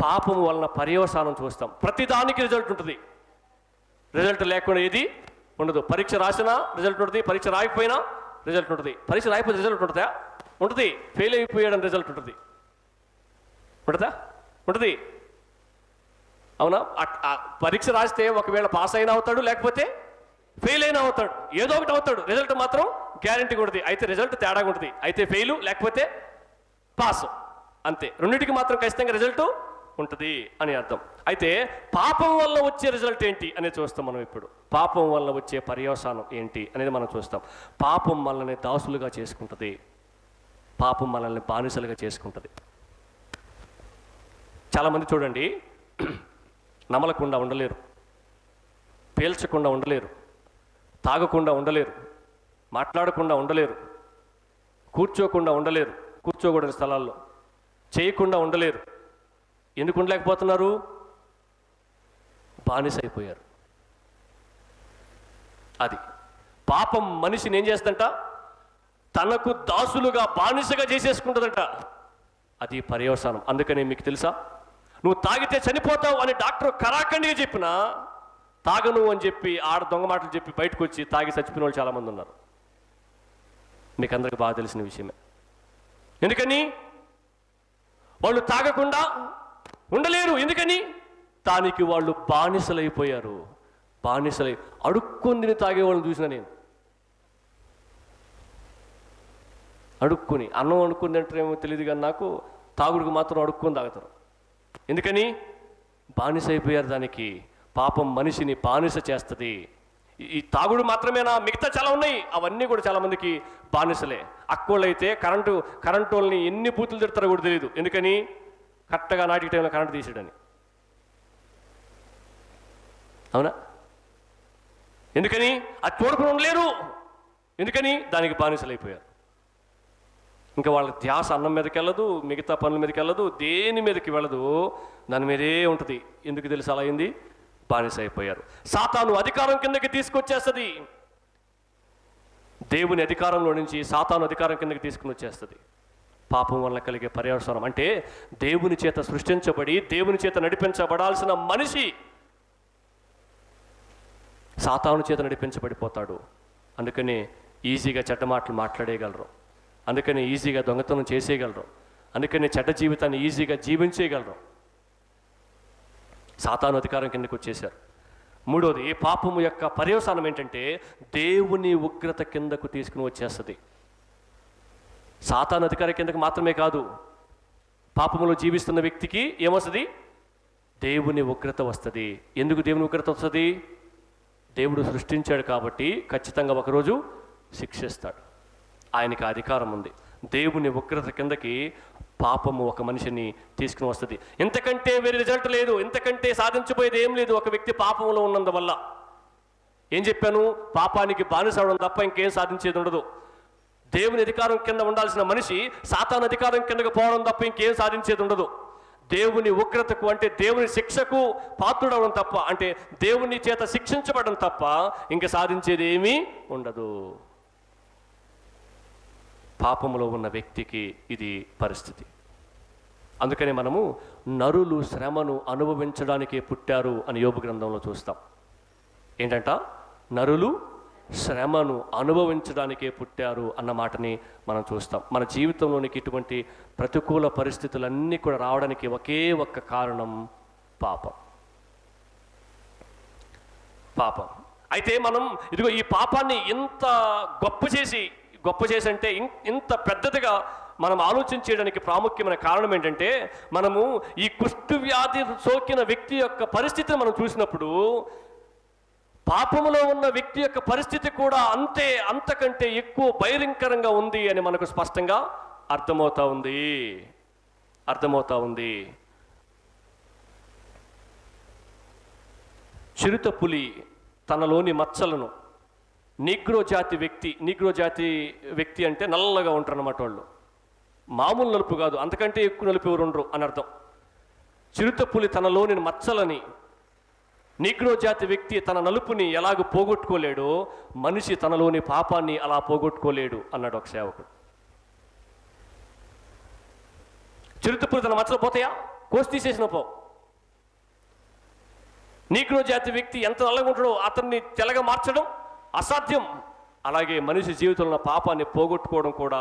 పాపము వలన పర్యవసానం చూస్తాం. ప్రతిదానికి రిజల్ట్ ఉంటుంది. రిజల్ట్ లేకుండా ఏది ఉండదు. పరీక్ష రాసినా రిజల్ట్ ఉంటుంది, పరీక్ష రాయకపోయినా రిజల్ట్ ఉంటుంది. పరీక్ష రాయకపోతే రిజల్ట్ ఉంటుందా? ఉంటుంది. ఫెయిల్ అయిపోయాడని రిజల్ట్ ఉంటుంది. ఉంటుంది. అవునా? పరీక్ష రాస్తే ఒకవేళ పాస్ అయినా అవుతాడు, లేకపోతే ఫెయిల్ అయినా అవుతాడు, ఏదో ఒకటి అవుతాడు. రిజల్ట్ మాత్రం గ్యారంటీ ఉంటుంది. అయితే రిజల్ట్ తేడాగా ఉంటుంది. అయితే ఫెయిల్ లేకపోతే పాస్, అంతే. రెండింటికి మాత్రం ఖచ్చితంగా రిజల్ట్ ఉంటుంది అని అర్థం. అయితే పాపం వల్ల వచ్చే రిజల్ట్ ఏంటి అనేది చూస్తాం మనం ఇప్పుడు. పాపం వల్ల వచ్చే పర్యవసానం ఏంటి అనేది మనం చూస్తాం. పాపం మనల్ని దాసులుగా చేసుకుంటుంది. పాపం మనల్ని బానిసలుగా చేసుకుంటుంది. చాలామంది చూడండి, నమలకుండా ఉండలేరు, పీల్చకుండా ఉండలేరు, తాగకుండా ఉండలేరు, మాట్లాడకుండా ఉండలేరు, కూర్చోకుండా ఉండలేరు, కూర్చోకూడని స్థలాల్లో చేయకుండా ఉండలేరు. ఎందుకు ఉండలేకపోతున్నారు? బానిస అయిపోయారు. అది పాపం మనిషిని ఏం చేస్తుందంట? తనకు దాసులుగా, బానిసగా చేసేసుకుంటుందంట. అది పర్యవసానం. అందుకని మీకు తెలుసా, నువ్వు తాగితే చనిపోతావు అని డాక్టర్ కరాఖండిగా చెప్పినా తాగను అని చెప్పి దొంగ మాటలు చెప్పి బయటకు వచ్చి తాగి చచ్చిపోయిన వాళ్ళు చాలామంది ఉన్నారు. మీకు అందరికి బాగా తెలిసిన విషయమే. ఎందుకని? వాళ్ళు తాగకుండా ఉండలేరు. ఎందుకని? దానికి వాళ్ళు బానిసలైపోయారు. అడుక్కొని తాగేవాళ్ళని చూసిన నేను. అడుక్కుని, అన్నం అడుక్కొని తింటారేమో తెలియదు కానీ నాకు తాగుడికి మాత్రం అడుక్కొని తాగుతారు. ఎందుకని? బానిస అయిపోయారు దానికి. పాపం మనిషిని బానిస చేస్తుంది. ఈ తాగుడు మాత్రమేనా? మిగతా చాలా ఉన్నాయి. అవన్నీ కూడా చాలా మందికి బానిసలే. అక్కోళ్ళు అయితే కరెంటు వాళ్ళని ఎన్ని బూతులు తిడతారో కూడా తెలియదు. ఎందుకని? కరెక్ట్గా నాటికి టైంలో కరెంట్ తీసాడని. అవునా? ఎందుకని? అది చూడకుండా ఉండలేరు. ఎందుకని? దానికి బానిసలైపోయారు. ఇంకా వాళ్ళ ధ్యాస అన్నం మీదకి వెళ్ళదు, మిగతా పనుల మీదకి వెళ్ళదు, దేని మీదకి వెళ్ళదు, దాని మీదే ఉంటుంది. ఎందుకు తెలుసు అలా అయింది? బానిస అయిపోయారు. సాతాను అధికారం కిందకి తీసుకొచ్చేస్తుంది. దేవుని అధికారంలో నుంచి సాతాను అధికారం కిందకి తీసుకుని వచ్చేస్తుంది. పాపం వల్ల కలిగే పర్యవసానం అంటే దేవుని చేత సృష్టించబడి దేవుని చేత నడిపించబడాల్సిన మనిషి సాతాను చేత నడిపించబడిపోతాడు. అందుకని ఈజీగా చెడ్డ మాటలు మాట్లాడేయగలరు, అందుకని ఈజీగా దొంగతనం చేసేయగలరు, అందుకని చెడ్డ జీవితాన్ని ఈజీగా జీవించేయగలరు. సాతాను అధికారం కిందకి వచ్చేశారు. మూడోది, పాపము యొక్క పర్యవసానం ఏంటంటే దేవుని ఉగ్రత కిందకు తీసుకుని వచ్చేస్తుంది. సాతాను అధికారం కిందకు మాత్రమే కాదు, పాపములో జీవిస్తున్న వ్యక్తికి ఏమొస్తుంది? దేవుని ఉగ్రత వస్తుంది. ఎందుకు దేవుని ఉగ్రత వస్తుంది? దేవుడు సృష్టించాడు కాబట్టి ఖచ్చితంగా ఒకరోజు శిక్షిస్తాడు. ఆయనకి అధికారం ఉంది. దేవుని ఉగ్రత కిందకి పాపము ఒక మనిషిని తీసుకుని వస్తుంది. ఇంతకంటే వేరే రిజల్ట్ లేదు, ఇంతకంటే సాధించబోయేది ఏం లేదు. ఒక వ్యక్తి పాపంలో ఉన్నందువల్ల ఏం చెప్పాను? పాపానికి బానిస అవడం తప్ప ఇంకేం సాధించేది ఉండదు. దేవుని అధికారం కింద ఉండాల్సిన మనిషి సాతాను అధికారం కిందకు పోవడం తప్ప ఇంకేం సాధించేది ఉండదు. దేవుని ఉగ్రతకు అంటే దేవుని శిక్షకు పాత్రుడవడం తప్ప, అంటే దేవుని చేత శిక్షించబడడం తప్ప ఇంక సాధించేది ఏమీ ఉండదు. పాపములో ఉన్న వ్యక్తికి ఇది పరిస్థితి. అందుకని మనము నరులు శ్రమను అనుభవించడానికే పుట్టారు అని యోబు గ్రంథంలో చూస్తాం. ఏంటంట? నరులు శ్రమను అనుభవించడానికే పుట్టారు అన్న మాటని మనం చూస్తాం. మన జీవితంలోనికి ఇటువంటి ప్రతికూల పరిస్థితులన్నీ కూడా రావడానికి ఒకే ఒక్క కారణం పాపం. పాపం. అయితే మనం ఇదిగో ఈ పాపాన్ని ఇంత గొప్ప చేసి అంటే ఇంత పెద్దదిగా మనం ఆలోచించడానికి ప్రాముఖ్యమైన కారణం ఏంటంటే, మనము ఈ కుష్టు వ్యాధి సోకిన వ్యక్తి యొక్క పరిస్థితిని మనం చూసినప్పుడు పాపములో ఉన్న వ్యక్తి యొక్క పరిస్థితి కూడా అంతకంటే ఎక్కువ భయంకరంగా ఉంది అని మనకు స్పష్టంగా అర్థమవుతా ఉంది. చిరుతపులి తనలోని మచ్చలను నీగ్రో జాతి వ్యక్తి అంటే నల్లగా ఉంటారు అన్నమాట. వాళ్ళు మామూలు నలుపు కాదు, అంతకంటే ఎక్కువ నలుపు ఎవరు ఉండరు అని అర్థం. చిరుతపులి తనలోని మచ్చలని, నీగ్రో జాతి వ్యక్తి తన నలుపుని ఎలాగ పోగొట్టుకోలేడో మనిషి తనలోని పాపాన్ని అలా పోగొట్టుకోలేడు అన్నాడు ఒక సేవకుడు. చిరుతపులి తన మచ్చలు పోతాయా? కోసి తీసేసిన పో. నీగ్రో జాతి వ్యక్తి ఎంత నల్లగా ఉంటాడో అతన్ని తెల్లగా మార్చడం అసాధ్యం. అలాగే మనిషి జీవితంలో పాపాన్ని పోగొట్టుకోవడం కూడా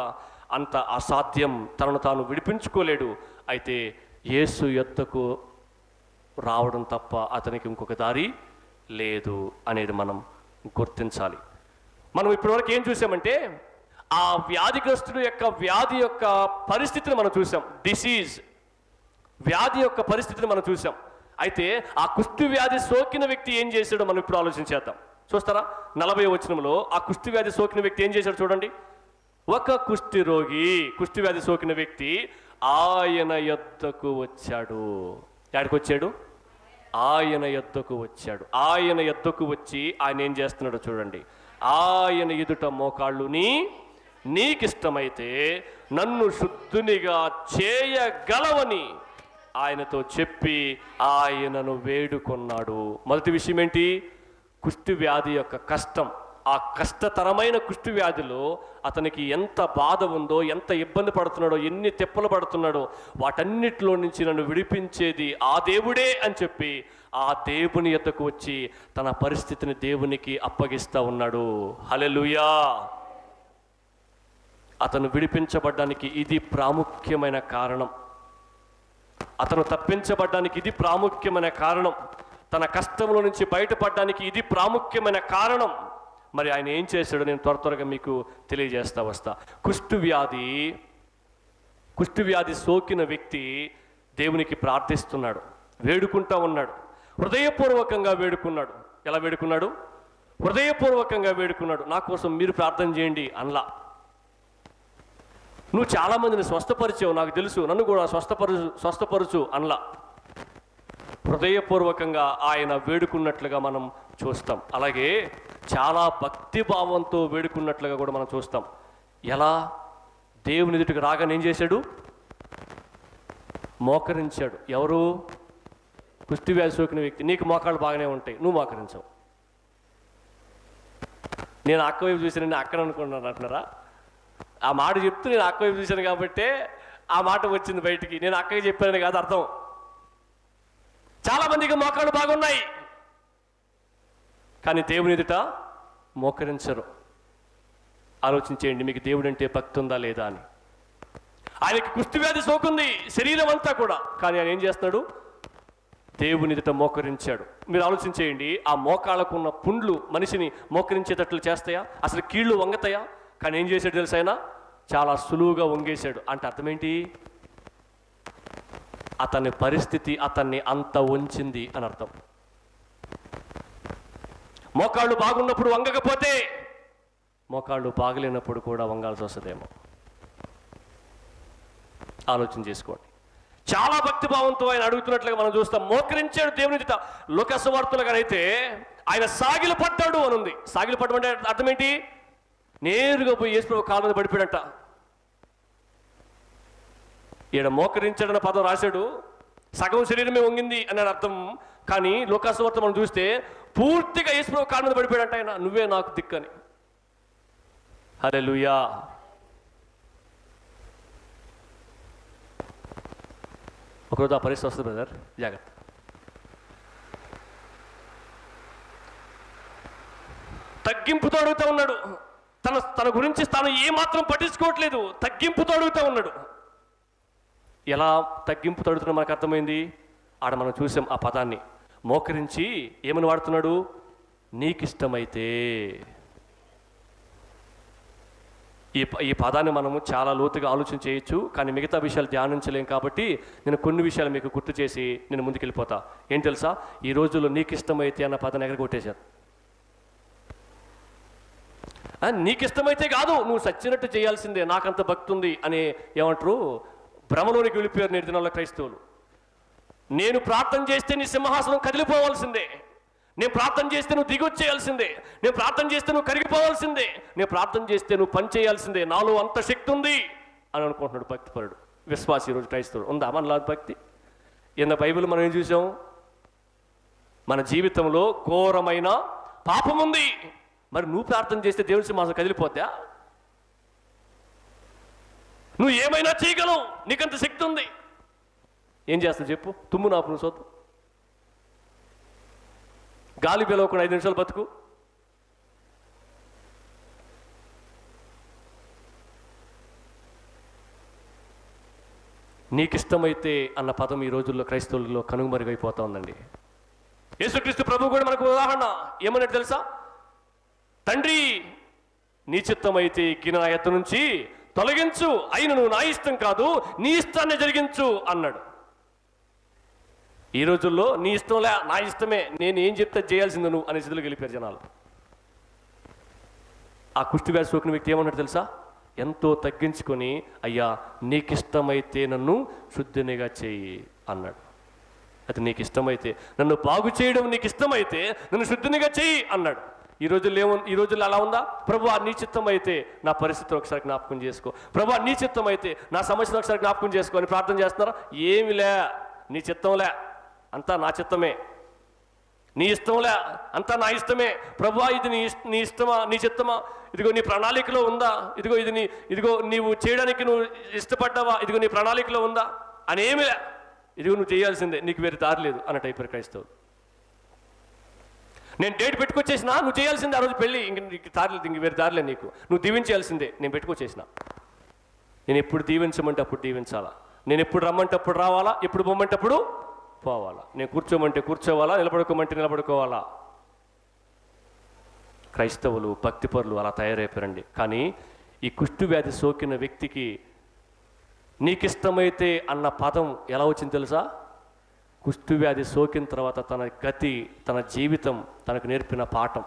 అంత అసాధ్యం. తనను తాను విడిపించుకోలేడు. అయితే యేసు యొద్దకు రావడం తప్ప అతనికి ఇంకొక దారి లేదు అనేది మనం గుర్తించాలి. మనం ఇప్పటివరకు ఏం చూసామంటే ఆ వ్యాధిగ్రస్తుడు యొక్క వ్యాధి యొక్క పరిస్థితిని మనం చూసాం. వ్యాధి యొక్క పరిస్థితిని మనం చూసాం. అయితే ఆ కుష్టు వ్యాధి సోకిన వ్యక్తి ఏం చేశాడో మనం ఇప్పుడు ఆలోచించేద్దాం. చూస్తారా? 40వ వచనంలో ఆ కుష్టు వ్యాధి సోకిన వ్యక్తి ఏం చేశాడు చూడండి. ఒక కుష్టి వ్యాధి సోకిన వ్యక్తి ఆయన యొద్దకు వచ్చాడు. ఎక్కడికి వచ్చాడు? ఆయన యొద్దకు వచ్చాడు. ఆయన యొద్దకు వచ్చి ఆయన ఏం చేస్తున్నాడో చూడండి. ఆయన ఎదుట మోకాళ్ళుని, నీకిష్టమైతే నన్ను శుద్ధునిగా చేయగలవని ఆయనతో చెప్పి ఆయనను వేడుకొన్నాడు. మొదటి విషయం ఏంటి? కుష్టు వ్యాధి యొక్క కష్టం. ఆ కష్టతరమైన కుష్టు వ్యాధిలో అతనికి ఎంత బాధ ఉందో, ఎంత ఇబ్బంది పడుతున్నాడో, ఎన్ని తిప్పలు పడుతున్నాడో, వాటన్నిటిలో నుంచి నన్ను విడిపించేది ఆ దేవుడే అని చెప్పి ఆ దేవుని యొద్దకు వచ్చి తన పరిస్థితిని దేవునికి అప్పగిస్తా ఉన్నాడు. హల్లెలూయా! అతను విడిపించబడ్డానికి ఇది ప్రాముఖ్యమైన కారణం. అతను తప్పించబడ్డానికి ఇది ప్రాముఖ్యమైన కారణం. తన కష్టంలో నుంచి బయటపడడానికి ఇది ప్రాముఖ్యమైన కారణం. మరి ఆయన ఏం చేశాడో నేను త్వరగా మీకు తెలియజేస్తా వస్తా. కుష్టు వ్యాధి సోకిన వ్యక్తి దేవునికి ప్రార్థిస్తున్నాడు, వేడుకుంటా ఉన్నాడు, హృదయపూర్వకంగా వేడుకున్నాడు. ఎలా వేడుకున్నాడు? హృదయపూర్వకంగా వేడుకున్నాడు. నా కోసం మీరు ప్రార్థన చేయండి అనలా. నువ్వు చాలామందిని స్వస్థపరిచావు, నాకు తెలుసు, నన్ను కూడా స్వస్థపరచు అనలా. హృదయపూర్వకంగా ఆయన వేడుకున్నట్లుగా మనం చూస్తాం. అలాగే చాలా భక్తిభావంతో వేడుకున్నట్లుగా కూడా మనం చూస్తాం. ఎలా? దేవుని ఎదుటికి రాగానే ఏం చేశాడు? మోకరించాడు. ఎవరు? కుష్ఠవ్యాధి సోకిన వ్యక్తి. నీకు మోకాళ్ళు బాగానే ఉంటాయి, నువ్వు మోకరించావు. నేను అక్క వైపు చూసాను, నేను అక్కడ అనుకున్నాను అంటున్నారా? ఆ మాట చెప్తూ నేను అక్క వైపు చూశాను కాబట్టే ఆ మాట వచ్చింది బయటికి. నేను అక్కకి చెప్పానని కాదు అర్థం. చాలామందికి మోకాళ్ళు బాగున్నాయి, కానీ దేవుని ఎదుట మోకరించరు. ఆలోచించేయండి, మీకు దేవుడు అంటే భక్తి ఉందా లేదా అని. ఆయనకి కుష్ఠవ్యాధి సోకుంది శరీరం అంతా కూడా, కానీ ఆయన ఏం చేస్తున్నాడు? దేవుని ఎదుట మోకరించాడు. మీరు ఆలోచించేయండి, ఆ మోకాళ్ళకున్న పుండ్లు మనిషిని మోకరించేటట్లు చేస్తాయా? అసలు కీళ్ళు వంగతాయా? కానీ ఏం చేశాడు తెలుసు? ఆయన చాలా సులువుగా వంగేశాడు. అంటే అర్థమేంటి? అతని పరిస్థితి అతన్ని అంత ఉంచింది అని అర్థం. మోకాళ్ళు బాగున్నప్పుడు వంగకపోతే మోకాళ్ళు బాగలేనప్పుడు కూడా వంగాల్సి వస్తుందేమో. ఆలోచన చేసుకోండి. చాలా భక్తిభావంతో ఆయన అడుగుతున్నట్లుగా మనం చూస్తాం. మోకరించాడు దేవుని ఎదుట. లోకసువార్తలుగానైతే ఆయన సాగిలు పడ్డాడు అని ఉంది. సాగిలు పడ్డం అంటే అర్థం ఏంటి? నేరుగా పోయి యేసుప్రభు కాళ్ళ మీద పడిపోయాడంట. ఈడ మోకరించాడన్న పదం రాశాడు, సగం శరీరమే వంగింది అని అర్థం. కానీ లోకసువార్త మనం చూస్తే పూర్తిగా యేసుప్రభు కాళ్ళ మీద పడిపోయాడంట ఆయన. నువ్వే నాకు దిక్కని. హల్లెలూయా. ఒకరోజు ఆ పరిస్థితి వస్తుంది బ్రదర్, జాగ్రత్త. తగ్గింపుతో అడుగుతూ ఉన్నాడు. తన గురించి తాను ఏమాత్రం పట్టించుకోవట్లేదు. తగ్గింపుతో అడుగుతూ ఉన్నాడు. ఎలా తగ్గింపుతో అడుగుతున్నా మనకు అర్థమైంది. ఆడ మనం చూసాం ఆ పదాన్ని. మోకరించి ఏమని వాడుతున్నాడు? నీకిష్టమైతే. ఈ పదాన్ని మనము చాలా లోతుగా ఆలోచన చేయొచ్చు, కానీ మిగతా విషయాలు ధ్యానించలేం. కాబట్టి నేను కొన్ని విషయాలు మీకు గుర్తు చేసి నేను ముందుకెళ్ళిపోతా. ఏం తెలుసా? ఈ రోజుల్లో నీకిష్టమైతే అన్న పదాన్ని ఎక్కడ కొట్టేశారు. నీకిష్టమైతే కాదు, నువ్వు సచ్చినట్టు చేయాల్సిందే, నాకంత భక్తి ఉంది అని ఏమంటారు, భ్రమలోనికి వెళ్ళిపోయారు నేటి దినాల్లో క్రైస్తవులు. నేను ప్రార్థన చేస్తే నీ సింహాసనం కదిలిపోవాల్సిందే, నేను ప్రార్థన చేస్తే నువ్వు దిగొచ్చేయాల్సిందే, నేను ప్రార్థన చేస్తే నువ్వు కరిగిపోవాల్సిందే, నేను ప్రార్థన చేస్తే నువ్వు పని చేయాల్సిందే, నాలో అంత శక్తి ఉంది అని అనుకుంటున్నాడు భక్తిపరుడు, విశ్వాసి. ఈరోజు క్రైస్తవుడు ఉందా మనలా భక్తి? ఇన్న బైబిల్ మనం ఏం చూసాం? మన జీవితంలో ఘోరమైన పాపం ఉంది. మరి నువ్వు ప్రార్థన చేస్తే దేవుని సింహాసనం కదిలిపోద్దా? నువ్వు ఏమైనా చేయగలవు, నీకంత శక్తి ఉంది. ఏం చేస్తావు చెప్పు? తుమ్ము నాపు, నువ్వు సొత్తు గాలి పిలవకుండా 5 నిమిషాలు బతుకు. నీకిష్టమైతే అన్న పదం ఈ రోజుల్లో క్రైస్తవుల్లో కనుమరుగైపోతా ఉందండి. యేసుక్రీస్తు ప్రభు కూడా మనకు ఉదాహరణ ఏమన్నట్టు తెలుసా? తండ్రి, నీ చిత్తమైతే గిన్నె నా ఎత్తు నుంచి తొలగించు, అయినను నా ఇష్టం కాదు నీ ఇష్టాన్ని జరిగించు అన్నాడు. ఈ రోజుల్లో నీ ఇష్టంలే, నా ఇష్టమే, నేను ఏం చెప్తే చేయాల్సిందే నువ్వు అనే స్థితిలో గెలిపారు జనాలు. ఆ కుష్ఠవ్యాధి సోకిన వ్యక్తి ఏమన్నాడు తెలుసా? ఎంతో తగ్గించుకొని, అయ్యా నీకిష్టమైతే నన్ను శుద్ధినిగా చేయి అన్నాడు. అది నీకు ఇష్టమైతే, నన్ను బాగు చేయడం నీకు ఇష్టమైతే నన్ను శుద్ధినిగా చేయి అన్నాడు. ఈ రోజుల్లో అలా ఉందా? ప్రభువా నీ చిత్తం అయితే నా పరిస్థితిని ఒకసారి జ్ఞాపకం చేసుకో, ప్రభువా నీ చిత్తం అయితే నా సమస్యను ఒకసారి జ్ఞాపకం చేసుకో అని ప్రార్థన చేస్తున్నారా? ఏమిలే, నీ చిత్తంలే, అంతా నా చిత్తమే. నీ ఇష్టంలే, అంతా నా ఇష్టమే. ప్రభువా ఇది నీ ఇష్టమా, నీ చిత్తమా? ఇదిగో నీ ప్రణాళికలో ఉందా? ఇదిగో నీవు చేయడానికి నువ్వు ఇష్టపడ్డావా? ఇదిగో నీ ప్రణాళికలో ఉందా అని ఏమిలే, ఇదిగో నువ్వు చేయాల్సిందే, నీకు వేరే దారి లేదు అన్న టైపు క్రైస్తవులు. నేను డేట్ పెట్టుకొచ్చేసినా, నువ్వు చేయాల్సిందే ఆ రోజు పెళ్ళి, ఇంక నీకు దారి లేదు, ఇంక వేరే దారిలే నీకు, నువ్వు దీవించాల్సిందే. నేను పెట్టుకొచ్చేసిన, నేను ఎప్పుడు దీవించమంటే అప్పుడు దీవించాలా, నేను ఎప్పుడు రమ్మంటే అప్పుడు రావాలా, ఎప్పుడు పొమ్మంటే అప్పుడు పోవాలా, నేను కూర్చోమంటే కూర్చోవాలా, నిలబడుకోమంటే నిలబడుకోవాలా. క్రైస్తవులు భక్తిపరులు అలా తయారైపోయారండి. కానీ ఈ కుష్ఠవ్యాధి సోకిన వ్యక్తికి నీకిష్టమైతే అన్న పదం ఎలా వచ్చింది తెలుసా? కుష్ఠవ్యాధి సోకిన తర్వాత తన గతి, తన జీవితం తనకు నేర్పిన పాఠం.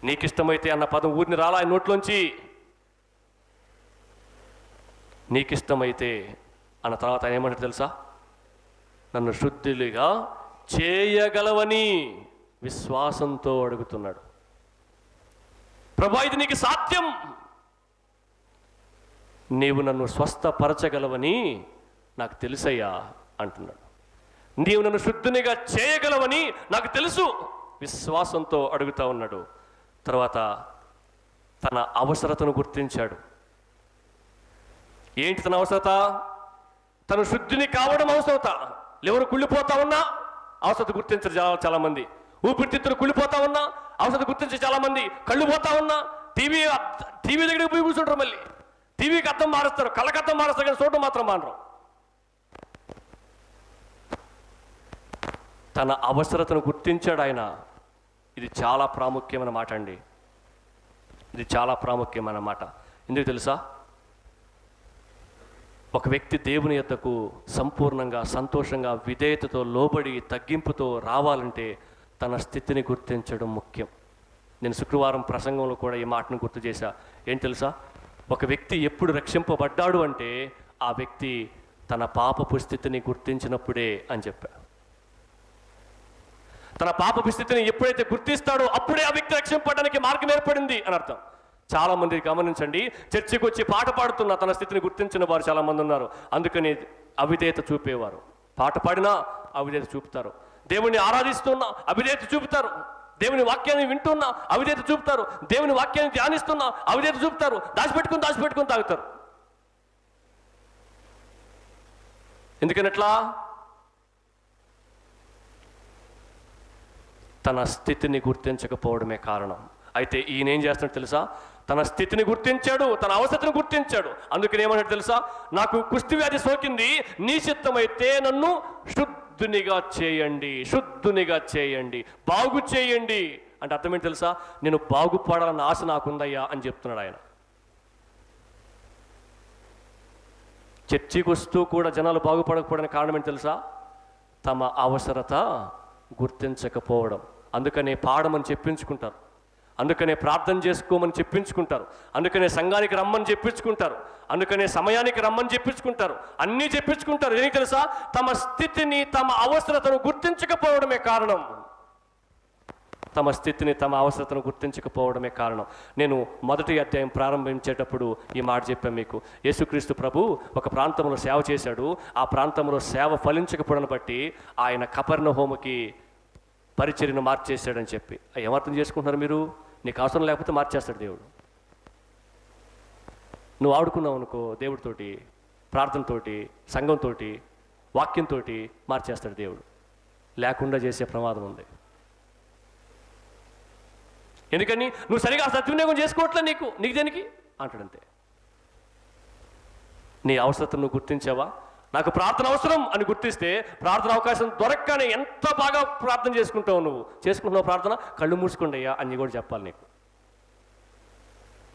నీకిష్టమైతే అన్న పదం ఊరిని రాలా ఆయన నోట్లోంచి. నీకిష్టమైతే అన్న తర్వాత ఆయన ఏమంటాడు తెలుసా? నన్ను శుద్ధిగా చేయగలవని విశ్వాసంతో అడుగుతున్నాడు. ప్రభా, ఇది నీకు సాధ్యం, నీవు నన్ను స్వస్థపరచగలవని నాకు తెలుసయ్యా అంటున్నాడు. నీవు నన్ను శుద్ధినిగా చేయగలవని నాకు తెలుసు, విశ్వాసంతో అడుగుతా ఉన్నాడు. తర్వాత తన అవసరతను గుర్తించాడు. ఏంటి తన అవసరత? తను శుద్ధిని కావడం అవసరత. ఎవరు కుళ్ళిపోతా ఉన్నా అవసరత గుర్తించరు చాలామంది. ఊపిరితిత్తులు కుళ్ళిపోతా ఉన్నా అవసరత గుర్తించే చాలామంది. కళ్ళు పోతా ఉన్నా టీవీ దగ్గరికి పోయి కూర్చుంటారు. మళ్ళీ టీవీకి అర్థం మారుస్తారు, కళ్ళకి అర్థం మారుస్తారు, కానీ చూడటం మాత్రం మానరు. తన అవసరతను గుర్తించాడు ఆయన. ఇది చాలా ప్రాముఖ్యమైన మాట అండి. ఇది చాలా ప్రాముఖ్యమైన మాట. ఎందుకు తెలుసా? ఒక వ్యక్తి దేవుని యొద్దకు సంపూర్ణంగా, సంతోషంగా, విధేయతతో, లోబడి, తగ్గింపుతో రావాలంటే తన స్థితిని గుర్తించడం ముఖ్యం. నేను శుక్రవారం ప్రసంగంలో కూడా ఈ మాటను గుర్తు చేశా. ఏం తెలుసా? ఒక వ్యక్తి ఎప్పుడు రక్షింపబడ్డాడు అంటే ఆ వ్యక్తి తన పాపపు స్థితిని గుర్తించినప్పుడే అని చెప్పా. తన పాపపు స్థితిని ఎప్పుడైతే గుర్తిస్తాడో అప్పుడే ఆ వ్యక్తి రక్షింపడానికి మార్గం ఏర్పడింది అని అర్థం. చాలా మంది గమనించండి, చర్చికి వచ్చి పాట పాడుతున్న తన స్థితిని గుర్తించిన వారు చాలా మంది ఉన్నారు. అందుకని అవిధేయత చూపేవారు. పాట పాడినా అవిధేయత చూపుతారు. దేవుణ్ణి ఆరాధిస్తున్నా అవిధేయత చూపుతారు. దేవుని వాక్యాన్ని వింటున్నా అవిధేయత చూపుతారు. దేవుని వాక్యాన్ని ధ్యానిస్తున్నా అవిధేయత చూపుతారు. దాచిపెట్టుకుని తాగుతారు. ఎందుకనట్లా? తన స్థితిని గుర్తించకపోవడమే కారణం. అయితే ఈయన ఏం చేస్తున్నాడు తెలుసా? తన స్థితిని గుర్తించాడు, తన అవసరతను గుర్తించాడు. అందుకని ఏమన్నాడు తెలుసా? నాకు కుష్టి వ్యాధి సోకింది, నీ చిత్తమైతే నన్ను శుద్ధునిగా చేయండి, బాగు చేయండి అంటే అర్థం ఏంటి తెలుసా? నేను బాగుపడాలన్న ఆశ నాకుందయ్యా అని చెప్తున్నాడు ఆయన. చర్చికి వస్తూ కూడా జనాలు బాగుపడకపోవడానికి కారణం ఏంటి తెలుసా? తమ అవసరత గుర్తించకపోవడం. అందుకనే పాడమని చెప్పించుకుంటారు, అందుకనే ప్రార్థన చేసుకోమని చెప్పించుకుంటారు, అందుకనే సంఘానికి రమ్మని చెప్పించుకుంటారు, అందుకనే సమయానికి రమ్మని చెప్పించుకుంటారు, అన్నీ చెప్పించుకుంటారు. ఏం తెలుసా? తమ స్థితిని, తమ అవసరతను గుర్తించకపోవడమే కారణం. తమ స్థితిని, తమ అవసరతను గుర్తించకపోవడమే కారణం. నేను మొదటి అధ్యాయం ప్రారంభించేటప్పుడు ఈ మాట చెప్పాను మీకు. యేసుక్రీస్తు ప్రభు ఒక ప్రాంతంలో సేవ చేశాడు. ఆ ప్రాంతంలో సేవ ఫలించకపోవడం బట్టి ఆయన కపెర్నహూముకి పరిచర్యను మార్చేశాడని చెప్పి. ఏమర్థం చేసుకుంటున్నారు మీరు? నీకు అవసరం లేకపోతే మార్చేస్తాడు దేవుడు. నువ్వు ఆడుకున్నావు అనుకో దేవుడితోటి, ప్రార్థనతోటి, సంఘంతో, వాక్యంతో మార్చేస్తాడు దేవుడు. లేకుండా చేసే ప్రమాదం ఉంది. ఎందుకని? నువ్వు సరిగా సద్వినియోగం చేసుకోవట్లే, నీకు దేనికి అంటాడంతే. నీ అవసరతను నువ్వు గుర్తించావా? నాకు ప్రార్థన అవసరం అని గుర్తిస్తే ప్రార్థన అవకాశం దొరకగానే ఎంత బాగా ప్రార్థన చేసుకుంటావు. నువ్వు చేసుకుంటున్నావు ప్రార్థన, కళ్ళు మూసుకోండి అయ్యా అని కూడా చెప్పాలి నీకు.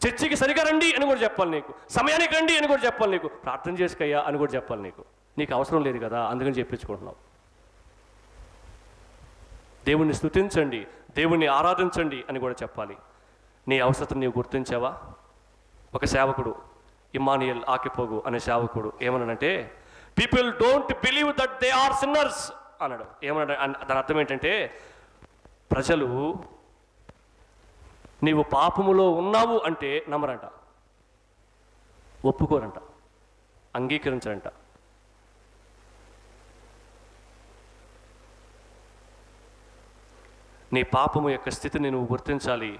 చర్చికి సరిగా రండి అని కూడా చెప్పాలి నీకు. సమయానికి రండి అని కూడా చెప్పాలి నీకు. ప్రార్థన చేసుకయ్యా అని కూడా చెప్పాలి నీకు. నీకు అవసరం లేదు కదా, అందుకని చెప్పించుకుంటున్నావు. దేవుణ్ణి స్తుతించండి, దేవుణ్ణి ఆరాధించండి అని కూడా చెప్పాలి. నీ అవసరతను నీవు గుర్తించావా? ఒక సేవకుడు, ఇమ్మానుయేల్ ఆకిపోగు అనే సేవకుడు ఏమన్నాడంటే, people don't believe that they are sinners అన్నాడు. ఏమన్నాడు? దాని అర్థం ఏంటంటే, ప్రజలు నీవు పాపములో ఉన్నావు అంటే నమ్మరంట, ఒప్పుకోరంట, అంగీకరించరంట. నీ పాపము యొక్క స్థితిని నువ్వు గుర్తించాలి.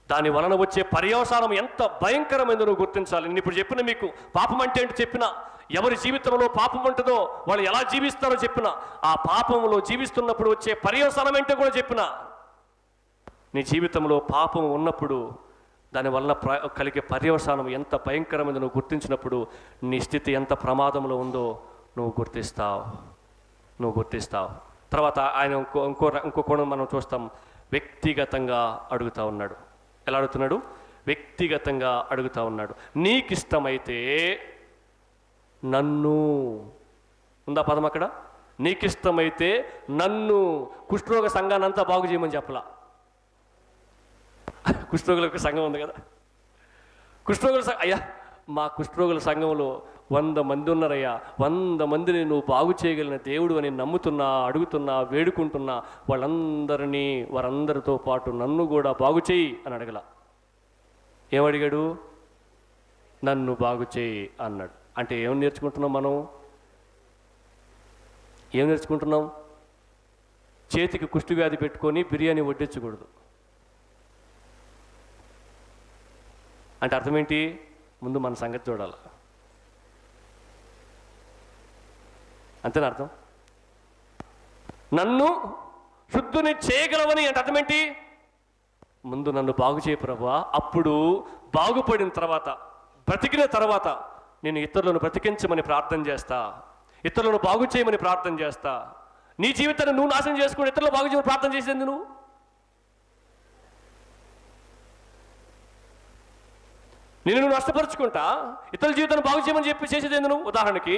దాని వలన వచ్చే పర్యవసానం ఎంత భయంకరమైందో నువ్వు గుర్తించాలి. నేను ఇప్పుడు చెప్పిన మీకు పాపం అంటే ఏంటి చెప్పిన, ఎవరి జీవితంలో పాపం ఉంటుందో వాళ్ళు ఎలా జీవిస్తారో చెప్పిన, ఆ పాపంలో జీవిస్తున్నప్పుడు వచ్చే పర్యవసానం ఏంటో కూడా చెప్పిన. నీ జీవితంలో పాపం ఉన్నప్పుడు దానివల్ల కలిగే పర్యవసానం ఎంత భయంకరమైందో నువ్వు గుర్తించినప్పుడు నీ స్థితి ఎంత ప్రమాదంలో ఉందో నువ్వు గుర్తిస్తావు. తర్వాత ఆయన ఇంకో కోణం మనం చూస్తాం. వ్యక్తిగతంగా అడుగుతా ఉన్నాడు. ఎలా అడుగుతున్నాడు? వ్యక్తిగతంగా అడుగుతా ఉన్నాడు. నీకిష్టమైతే నన్ను, ఉందా పదం అక్కడ? నీకిష్టమైతే నన్ను. కుష్ఠరోగ సంఘాన్ని అంతా బాగు చేయమని చెప్పలా. కుష్ఠరోగులకు సంఘం ఉంది కదా, కుష్ఠరోగుల సంఘం, అయ్యా మా కుష్ఠరోగుల సంఘంలో 100 మంది ఉన్నారయ్యా, 100 మందిని నువ్వు బాగు చేయగలిగిన దేవుడు అని నమ్ముతున్నా, అడుగుతున్నా, వేడుకుంటున్నా, వారందరితో పాటు నన్ను కూడా బాగు చేయి అని అడగల. ఏమడిగాడు? నన్ను బాగు చేయి అన్నాడు. అంటే ఏం నేర్చుకుంటున్నాం మనం? ఏం నేర్చుకుంటున్నాం? చేతికి కుష్ఠవ్యాధి పెట్టుకొని బిర్యానీ వడ్డించకూడదు అంటే అర్థం ఏంటి? ముందు మన సంగతి చూడాలి, అంతేనా అర్థం? నన్ను శుద్ధుని చేయగలవని అంటే అర్థం ఏంటి? ముందు నన్ను బాగు చేయ ప్రభువా, అప్పుడు బాగుపడిన తర్వాత, బ్రతికిన తర్వాత నేను ఇతరులను బ్రతికించమని ప్రార్థన చేస్తా, ఇతరులను బాగు చేయమని ప్రార్థన చేస్తా. నీ జీవితాన్ని నువ్వు నాశనం చేసుకుని ఇతరులు బాగు చేయమని ప్రార్థన చేసేది నువ్వు? నువ్వు నష్టపరుచుకుంటా ఇతరుల జీవితాన్ని బాగు చేయమని చెప్పి చేసేది నువ్వు? ఉదాహరణకి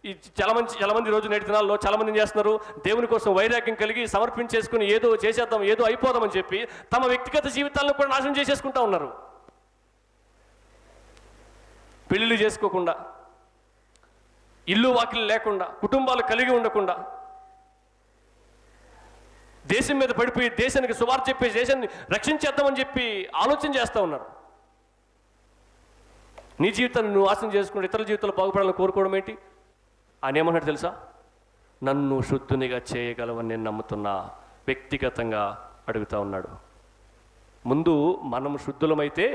ఈ చాలా మంది రోజు నేటి దినాల్లో చాలామంది ఏం చేస్తున్నారు? దేవుని కోసం వైరాగ్యం కలిగి సమర్పించేసుకుని ఏదో చేసేద్దాం, ఏదో అయిపోదామని చెప్పి తమ వ్యక్తిగత జీవితాలను కూడా నాశనం చేసేసుకుంటా ఉన్నారు. పెళ్ళిళ్ళు చేసుకోకుండా, ఇల్లు వాకిలు లేకుండా, కుటుంబాలు కలిగి ఉండకుండా, దేశం మీద పడిపోయి దేశానికి సువార్త చెప్పి దేశాన్ని రక్షించేద్దామని చెప్పి ఆలోచన చేస్తూ ఉన్నారు. నీ జీవితాన్ని నువ్వు నాశనం చేసుకుంటే ఇతరుల జీవితాలు బాగుపడాలని కోరుకోవడం ఏంటి? ఆయన ఏమన్నాడు తెలుసా? నన్ను శుద్ధునిగా చేయగలవని నేను నమ్ముతున్నా. వ్యక్తిగతంగా అడుగుతా ఉన్నాడు. ముందు మనం శుద్ధులమైతే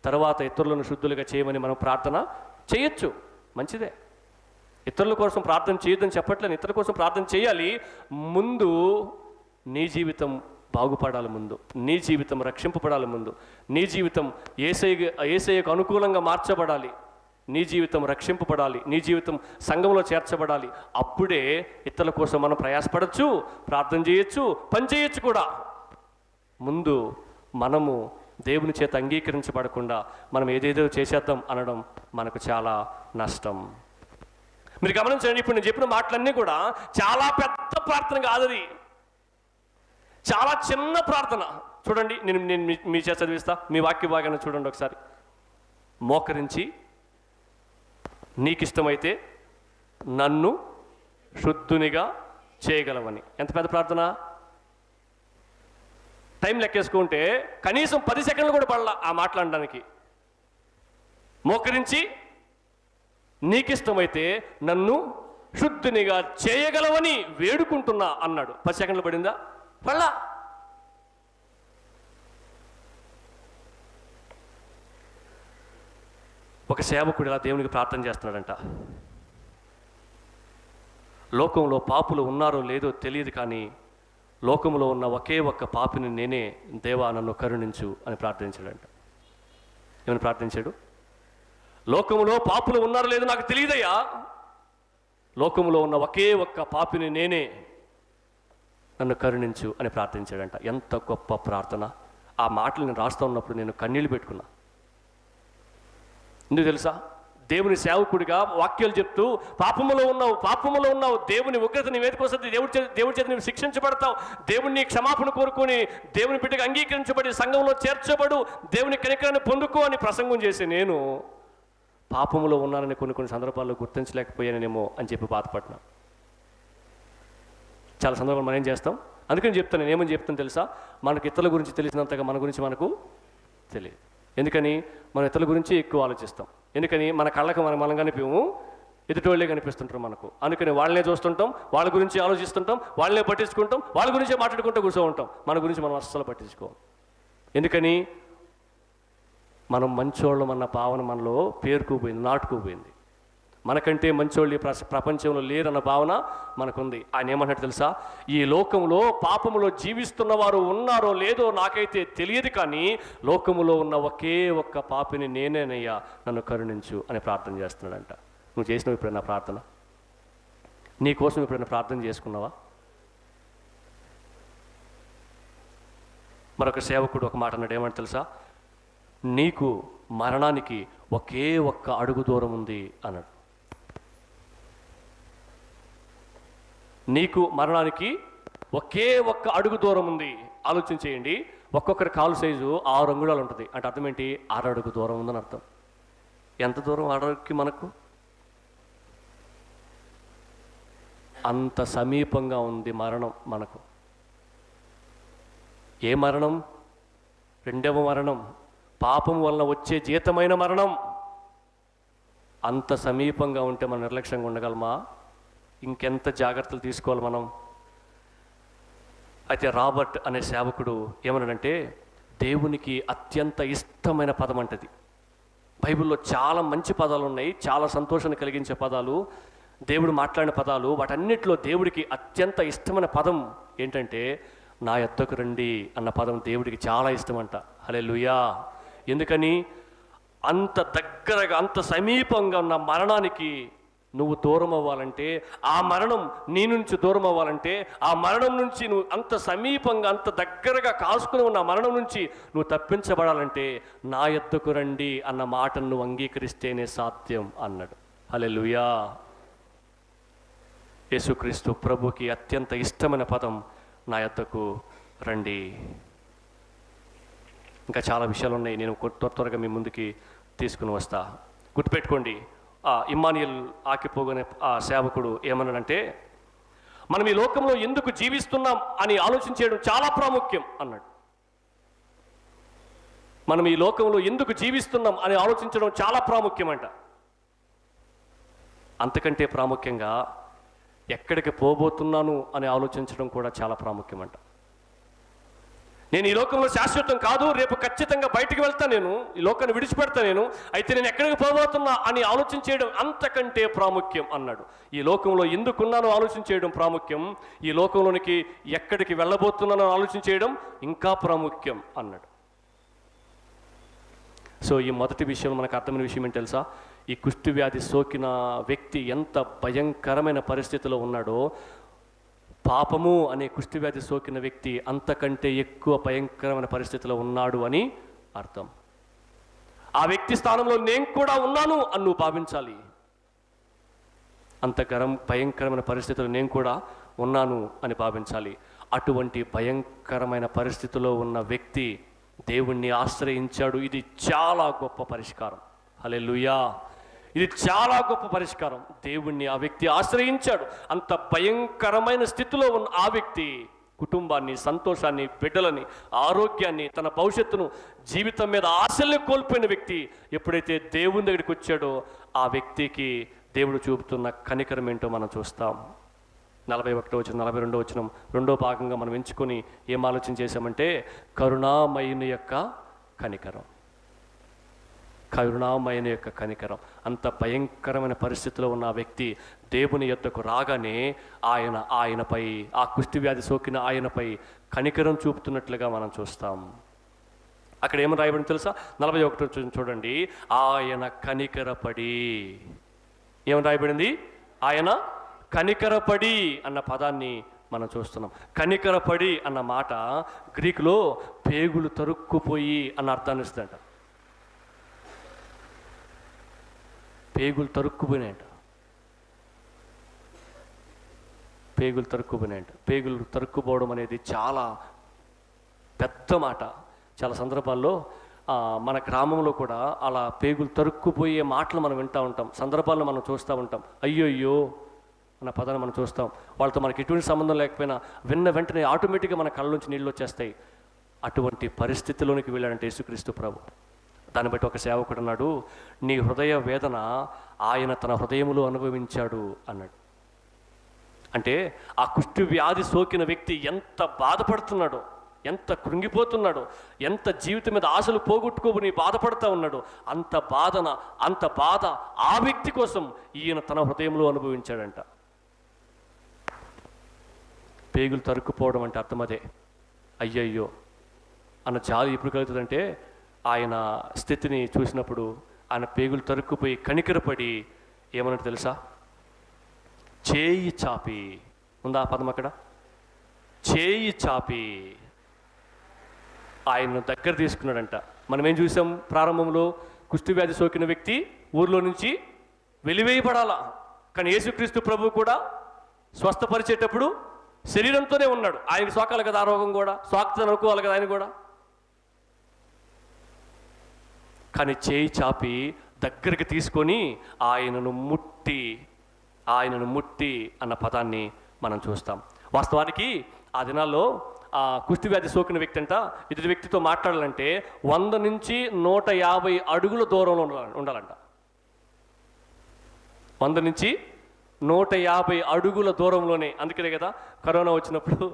తర్వాత ఇతరులను శుద్ధులుగా చేయమని మనం ప్రార్థన చేయొచ్చు, మంచిదే. ఇతరుల కోసం ప్రార్థన చేయొద్దని చెప్పట్లేదు, ఇతరుల కోసం ప్రార్థన చేయాలి. ముందు నీ జీవితం బాగుపడాలి, ముందు నీ జీవితం రక్షింపబడాలి, ముందు నీ జీవితం యేసయ్యకు అనుకూలంగా మార్చబడాలి, నీ జీవితం రక్షింపబడాలి, నీ జీవితం సంఘంలో చేర్చబడాలి. అప్పుడే ఇతరుల కోసం మనం ప్రయాసపడచ్చు, ప్రార్థన చేయొచ్చు, పని చేయొచ్చు కూడా. ముందు మనము దేవుని చేత అంగీకరించబడకుండా మనం ఏదేదో చేసేద్దాం అనడం మనకు చాలా నష్టం. మీరు గమనించండి, ఇప్పుడు నేను చెప్పిన మాటలన్నీ కూడా చాలా పెద్ద ప్రార్థన కాదు, అది చాలా చిన్న ప్రార్థన. చూడండి, నేను మీ చేత చదివిస్తా, మీ వాక్య భాగాన్ని చూడండి ఒకసారి. మోకరించి నీకిష్టమైతే నన్ను శుద్ధునిగా చేయగలవని. ఎంత పెద్ద ప్రార్థన! టైం లెక్కేసుకుంటే కనీసం 10 సెకండ్లు కూడా పడలా ఆ మాట్లాడడానికి. మోకరించి నీకిష్టమైతే నన్ను శుద్ధునిగా చేయగలవని వేడుకుంటున్నా అన్నాడు. 10 సెకండ్లు పడిందా? పడలా. ఒక సేవకుడు ఇలా దేవునికి ప్రార్థన చేస్తున్నాడంట. లోకంలో పాపులు ఉన్నారో లేదో తెలియదు, కానీ లోకంలో ఉన్న ఒకే ఒక్క పాపిని నేనే, దేవా నన్ను కరుణించు అని ప్రార్థించాడంట. ఏమని ప్రార్థించాడు? లోకంలో పాపులు ఉన్నారో లేదో నాకు తెలియదయ్యా, లోకంలో ఉన్న ఒకే ఒక్క పాపిని నేనే, నన్ను కరుణించు అని ప్రార్థించాడంట. ఎంత గొప్ప ప్రార్థన! ఆ మాటలు నేను రాస్తూ ఉన్నప్పుడు నేను కన్నీళ్ళు పెట్టుకున్నా. ఎందుకు తెలుసా? దేవుని సేవకుడిగా వాక్యాలు చెప్తూ పాపములో ఉన్నావు, దేవుని ఉగ్రత నీ మీదకి వస్తుంది, దేవుడి చేత నీవు శిక్షించబడతావు, దేవుని క్షమాపణ కోరుకొని దేవుని బిడ్డగా అంగీకరించబడి సంఘంలో చేర్చబడు, దేవుని కనికరాన్ని పొందుకో అని ప్రసంగం చేసి నేను పాపములో ఉన్నానని కొన్ని సందర్భాల్లో గుర్తించలేకపోయానేమో అని చెప్పి బాధపడినా. చాలా సందర్భాలు మనం ఏం చేస్తాం? అందుకని చెప్తాను, నేను ఏమని చెప్తాను తెలుసా? మనకు ఇతరుల గురించి తెలిసినంతగా మన గురించి మనకు తెలియదు. ఎందుకని? మన ఇతరుల గురించి ఎక్కువ ఆలోచిస్తాం. ఎందుకని? మన కళ్ళకు మనం కనిపించము, ఎదుటోళ్ళే కనిపిస్తుంటారు మనకు. అందుకని వాళ్ళనే చూస్తుంటాం, వాళ్ళ గురించి ఆలోచిస్తుంటాం, వాళ్ళనే పట్టించుకుంటాం, వాళ్ళ గురించే మాట్లాడుకుంటూ కూర్చో ఉంటాం. మన గురించి మనం అస్సలు పట్టించుకోం. ఎందుకని? మనం మంచోళ్ళం అన్న భావన మనలో పేరుకుపోయింది, నాటుకుపోయింది. మనకంటే మంచోళ్ళు ఈ ప్రపంచంలో లేరన్న భావన మనకుంది. ఆయన ఏమన్నట్టు తెలుసా? ఈ లోకంలో పాపములో జీవిస్తున్న వారు ఉన్నారో లేదో నాకైతే తెలియదు, కానీ లోకములో ఉన్న ఒకే ఒక్క పాపిని నేనేనయ్యా, నన్ను కరుణించు అని ప్రార్థన చేస్తున్నాడంట. నువ్వు చేసినావు ఎప్పుడైనా ప్రార్థన? నీ కోసం ఎప్పుడైనా ప్రార్థన చేసుకున్నావా? మరొక సేవకుడు ఒక మాట అన్నాడు. ఏమంటే తెలుసా? నీకు మరణానికి ఒకే ఒక్క అడుగు దూరం ఉంది అన్నాడు. నీకు మరణానికి ఒకే ఒక్క అడుగు దూరం ఉంది. ఆలోచన చేయండి, ఒక్కొక్కరి కాలు సైజు 6 అంగుళాలు ఉంటుంది అంటే అర్థం ఏంటి? 6 అడుగు దూరం ఉందని అర్థం. ఎంత దూరం ఆరోగ్యం మనకు? అంత సమీపంగా ఉంది మరణం మనకు. ఏ మరణం? రెండవ మరణం, పాపం వలన వచ్చే జీతమైన మరణం. అంత సమీపంగా ఉంటే మనం నిర్లక్ష్యంగా ఉండగలమా? ఇంకెంత జాగ్రత్తలు తీసుకోవాలి మనం? అయితే రాబర్ట్ అనే సేవకుడు ఏమన్నాడంటే, దేవునికి అత్యంత ఇష్టమైన పదం అంటది. బైబిల్లో చాలా మంచి పదాలు ఉన్నాయి, చాలా సంతోషాన్ని కలిగించే పదాలు, దేవుడు మాట్లాడిన పదాలు. వాటన్నిటిలో దేవుడికి అత్యంత ఇష్టమైన పదం ఏంటంటే, నా యొద్దకు రండి అన్న పదం దేవుడికి చాలా ఇష్టమంట. హల్లెలూయా. ఎందుకని? అంత దగ్గరగా, అంత సమీపంగా ఉన్న మరణానికి నువ్వు దూరం అవ్వాలంటే, ఆ మరణం నీ నుంచి దూరం అవ్వాలంటే, ఆ మరణం నుంచి నువ్వు అంత సమీపంగా, అంత దగ్గరగా కాసుకుని ఉన్న మరణం నుంచి నువ్వు తప్పించబడాలంటే, నా యొద్దకు రండి అన్న మాటను నువ్వు అంగీకరిస్తేనే సాధ్యం అన్నాడు. హల్లెలూయా. యేసుక్రీస్తు ప్రభుకి అత్యంత ఇష్టమైన పదం నా యొద్దకు రండి. ఇంకా చాలా విషయాలు ఉన్నాయి, నేను త్వరగా మీ ముందుకి తీసుకుని వస్తా. గుర్తుపెట్టుకోండి, ఇమ్మానుయేల్ ఆకిపోగనే ఆ సేవకుడు ఏమన్నాడంటే, మనం ఈ లోకంలో ఎందుకు జీవిస్తున్నాం అని ఆలోచించడం చాలా ప్రాముఖ్యం అన్నాడు. మనం ఈ లోకంలో ఎందుకు జీవిస్తున్నాం అని ఆలోచించడం చాలా ప్రాముఖ్యం అంట. అంతకంటే ప్రాముఖ్యంగా ఎక్కడికి పోబోతున్నాను అని ఆలోచించడం కూడా చాలా ప్రాముఖ్యం అంట. నేను ఈ లోకంలో శాశ్వతం కాదు, రేపు ఖచ్చితంగా బయటికి వెళ్తా, నేను ఈ లోకాన్ని విడిచిపెడతా, నేను అయితే నేను ఎక్కడికి పోబోతున్నా అని ఆలోచించేయడం అంతకంటే ప్రాముఖ్యం అన్నాడు. ఈ లోకంలో ఎందుకున్నానో ఆలోచించేయడం ప్రాముఖ్యం, ఈ లోకంలోనికి ఎక్కడికి వెళ్ళబోతున్నానో ఆలోచించేయడం ఇంకా ప్రాముఖ్యం అన్నాడు. సో ఈ మొదటి విషయం మనకు అర్థమైన విషయం ఏంటి తెలుసా? ఈ కుష్టు వ్యాధి సోకిన వ్యక్తి ఎంత భయంకరమైన పరిస్థితిలో ఉన్నాడో, పాపము అనే కుష్టి వ్యాధి సోకిన వ్యక్తి అంతకంటే ఎక్కువ భయంకరమైన పరిస్థితిలో ఉన్నాడు అని అర్థం. ఆ వ్యక్తి స్థానంలో నేను కూడా ఉన్నాను అని నువ్వు భావించాలి. అంత భయంకరమైన పరిస్థితుల్లో నేను కూడా ఉన్నాను అని భావించాలి. అటువంటి భయంకరమైన పరిస్థితిలో ఉన్న వ్యక్తి దేవుణ్ణి ఆశ్రయించాడు. ఇది చాలా గొప్ప పరిష్కారం. హల్లెలూయా. ఇది చాలా గొప్ప పరిష్కారం. దేవుణ్ణి ఆ వ్యక్తి ఆశ్రయించాడు. అంత భయంకరమైన స్థితిలో ఉన్న ఆ వ్యక్తి కుటుంబాన్ని, సంతోషాన్ని, బిడ్డలని, ఆరోగ్యాన్ని, తన భవిష్యత్తును, జీవితం మీద ఆశల్ని కోల్పోయిన వ్యక్తి ఎప్పుడైతే దేవుని దగ్గరికి వచ్చాడో ఆ వ్యక్తికి దేవుడు చూపుతున్న కనికరం ఏంటో మనం చూస్తాం. 41వ వచనం, 42వ వచనం రెండో భాగంగా మనం ఎంచుకొని ఏం ఆలోచన చేశామంటే, కరుణామయుని యొక్క కనికరం. కరుణామయుని యొక్క కనికరం. అంత భయంకరమైన పరిస్థితిలో ఉన్న ఆ వ్యక్తి దేవుని యొద్దకు రాగానే ఆయనపై, ఆ కుష్టి వ్యాధి సోకిన ఆయనపై కనికరం చూపుతున్నట్లుగా మనం చూస్తాం. అక్కడ ఏమని రాయబడింది తెలుసా? 41 చూడండి. ఆయన కనికరపడి, ఏమని రాయబడింది? ఆయన కనికరపడి అన్న పదాన్ని మనం చూస్తున్నాం. కనికరపడి అన్న మాట గ్రీకులో పేగులు తరుక్కుపోయి అన్న అర్థాన్ని ఇస్తుందంట. పేగులు తరుక్కుపోయినాయంట. పేగులు తరుక్కుపోయినాయంట. పేగులు తరుక్కుపోవడం అనేది చాలా పెద్ద మాట. చాలా సందర్భాల్లో మన గ్రామంలో కూడా అలా పేగులు తరుక్కుపోయే మాటలు మనం వింటూ ఉంటాం. సందర్భాలను మనం చూస్తూ ఉంటాం. అయ్యో అన్న పదాన్ని మనం చూస్తాం. వాళ్ళతో మనకి ఎటువంటి సంబంధం లేకపోయినా విన్న వెంటనే ఆటోమేటిక్గా మన కళ్ళ నుంచి నీళ్ళు వచ్చేస్తాయి. అటువంటి పరిస్థితిలోనికి వెళ్ళాడంటే యేసుక్రీస్తు ప్రభు. దాన్ని బట్టి ఒక సేవకుడు అన్నాడు, నీ హృదయ వేదన ఆయన తన హృదయములో అనుభవించాడు అన్నాడు. అంటే ఆ కుష్టి వ్యాధి సోకిన వ్యక్తి ఎంత బాధపడుతున్నాడో, ఎంత కృంగిపోతున్నాడో, ఎంత జీవితం మీద ఆశలు పోగొట్టుకోని బాధపడుతూ ఉన్నాడో, అంత బాధ ఆ వ్యక్తి కోసం ఈయన తన హృదయంలో అనుభవించాడంట. పేగులు తరుక్కుపోవడం అంటే అర్థం అదే. అయ్యయ్యో అన్న జాలి ఎప్పుడు కలుగుతుందంటే, ఆయన స్థితిని చూసినప్పుడు ఆయన పేగులు తరుక్కుపోయి కనికరపడి ఏమన్నట్టు తెలుసా? చేయి చాపి, ఉందా ఆ పదం అక్కడ? చేయి చాపి ఆయన్ను దగ్గర తీసుకున్నాడంట. మనం ఏం చూసాం ప్రారంభంలో? కుష్టి వ్యాధి సోకిన వ్యక్తి ఊర్లో నుంచి వెలివేయబడాలా, కానీ యేసుక్రీస్తు ప్రభు కూడా స్వస్థపరిచేటప్పుడు శరీరంతోనే ఉన్నాడు. ఆయనకి సోకాలి కదా, ఆ రోగం కూడా సోకుతుంది అనుకోవాలి కదా ఆయన కూడా. కానీ చేయి చాపి దగ్గరికి తీసుకొని ఆయనను ముట్టి అన్న పదాన్ని మనం చూస్తాం. వాస్తవానికి ఆ దినాల్లో ఆ కుష్టి వ్యాధి సోకిన వ్యక్తి అంట ఎదుటి వ్యక్తితో మాట్లాడాలంటే 100 నుంచి 150 అడుగుల దూరంలో ఉండాలంట. 100 నుంచి 150 అడుగుల దూరంలోనే. అందుకనే కదా కరోనా వచ్చినప్పుడు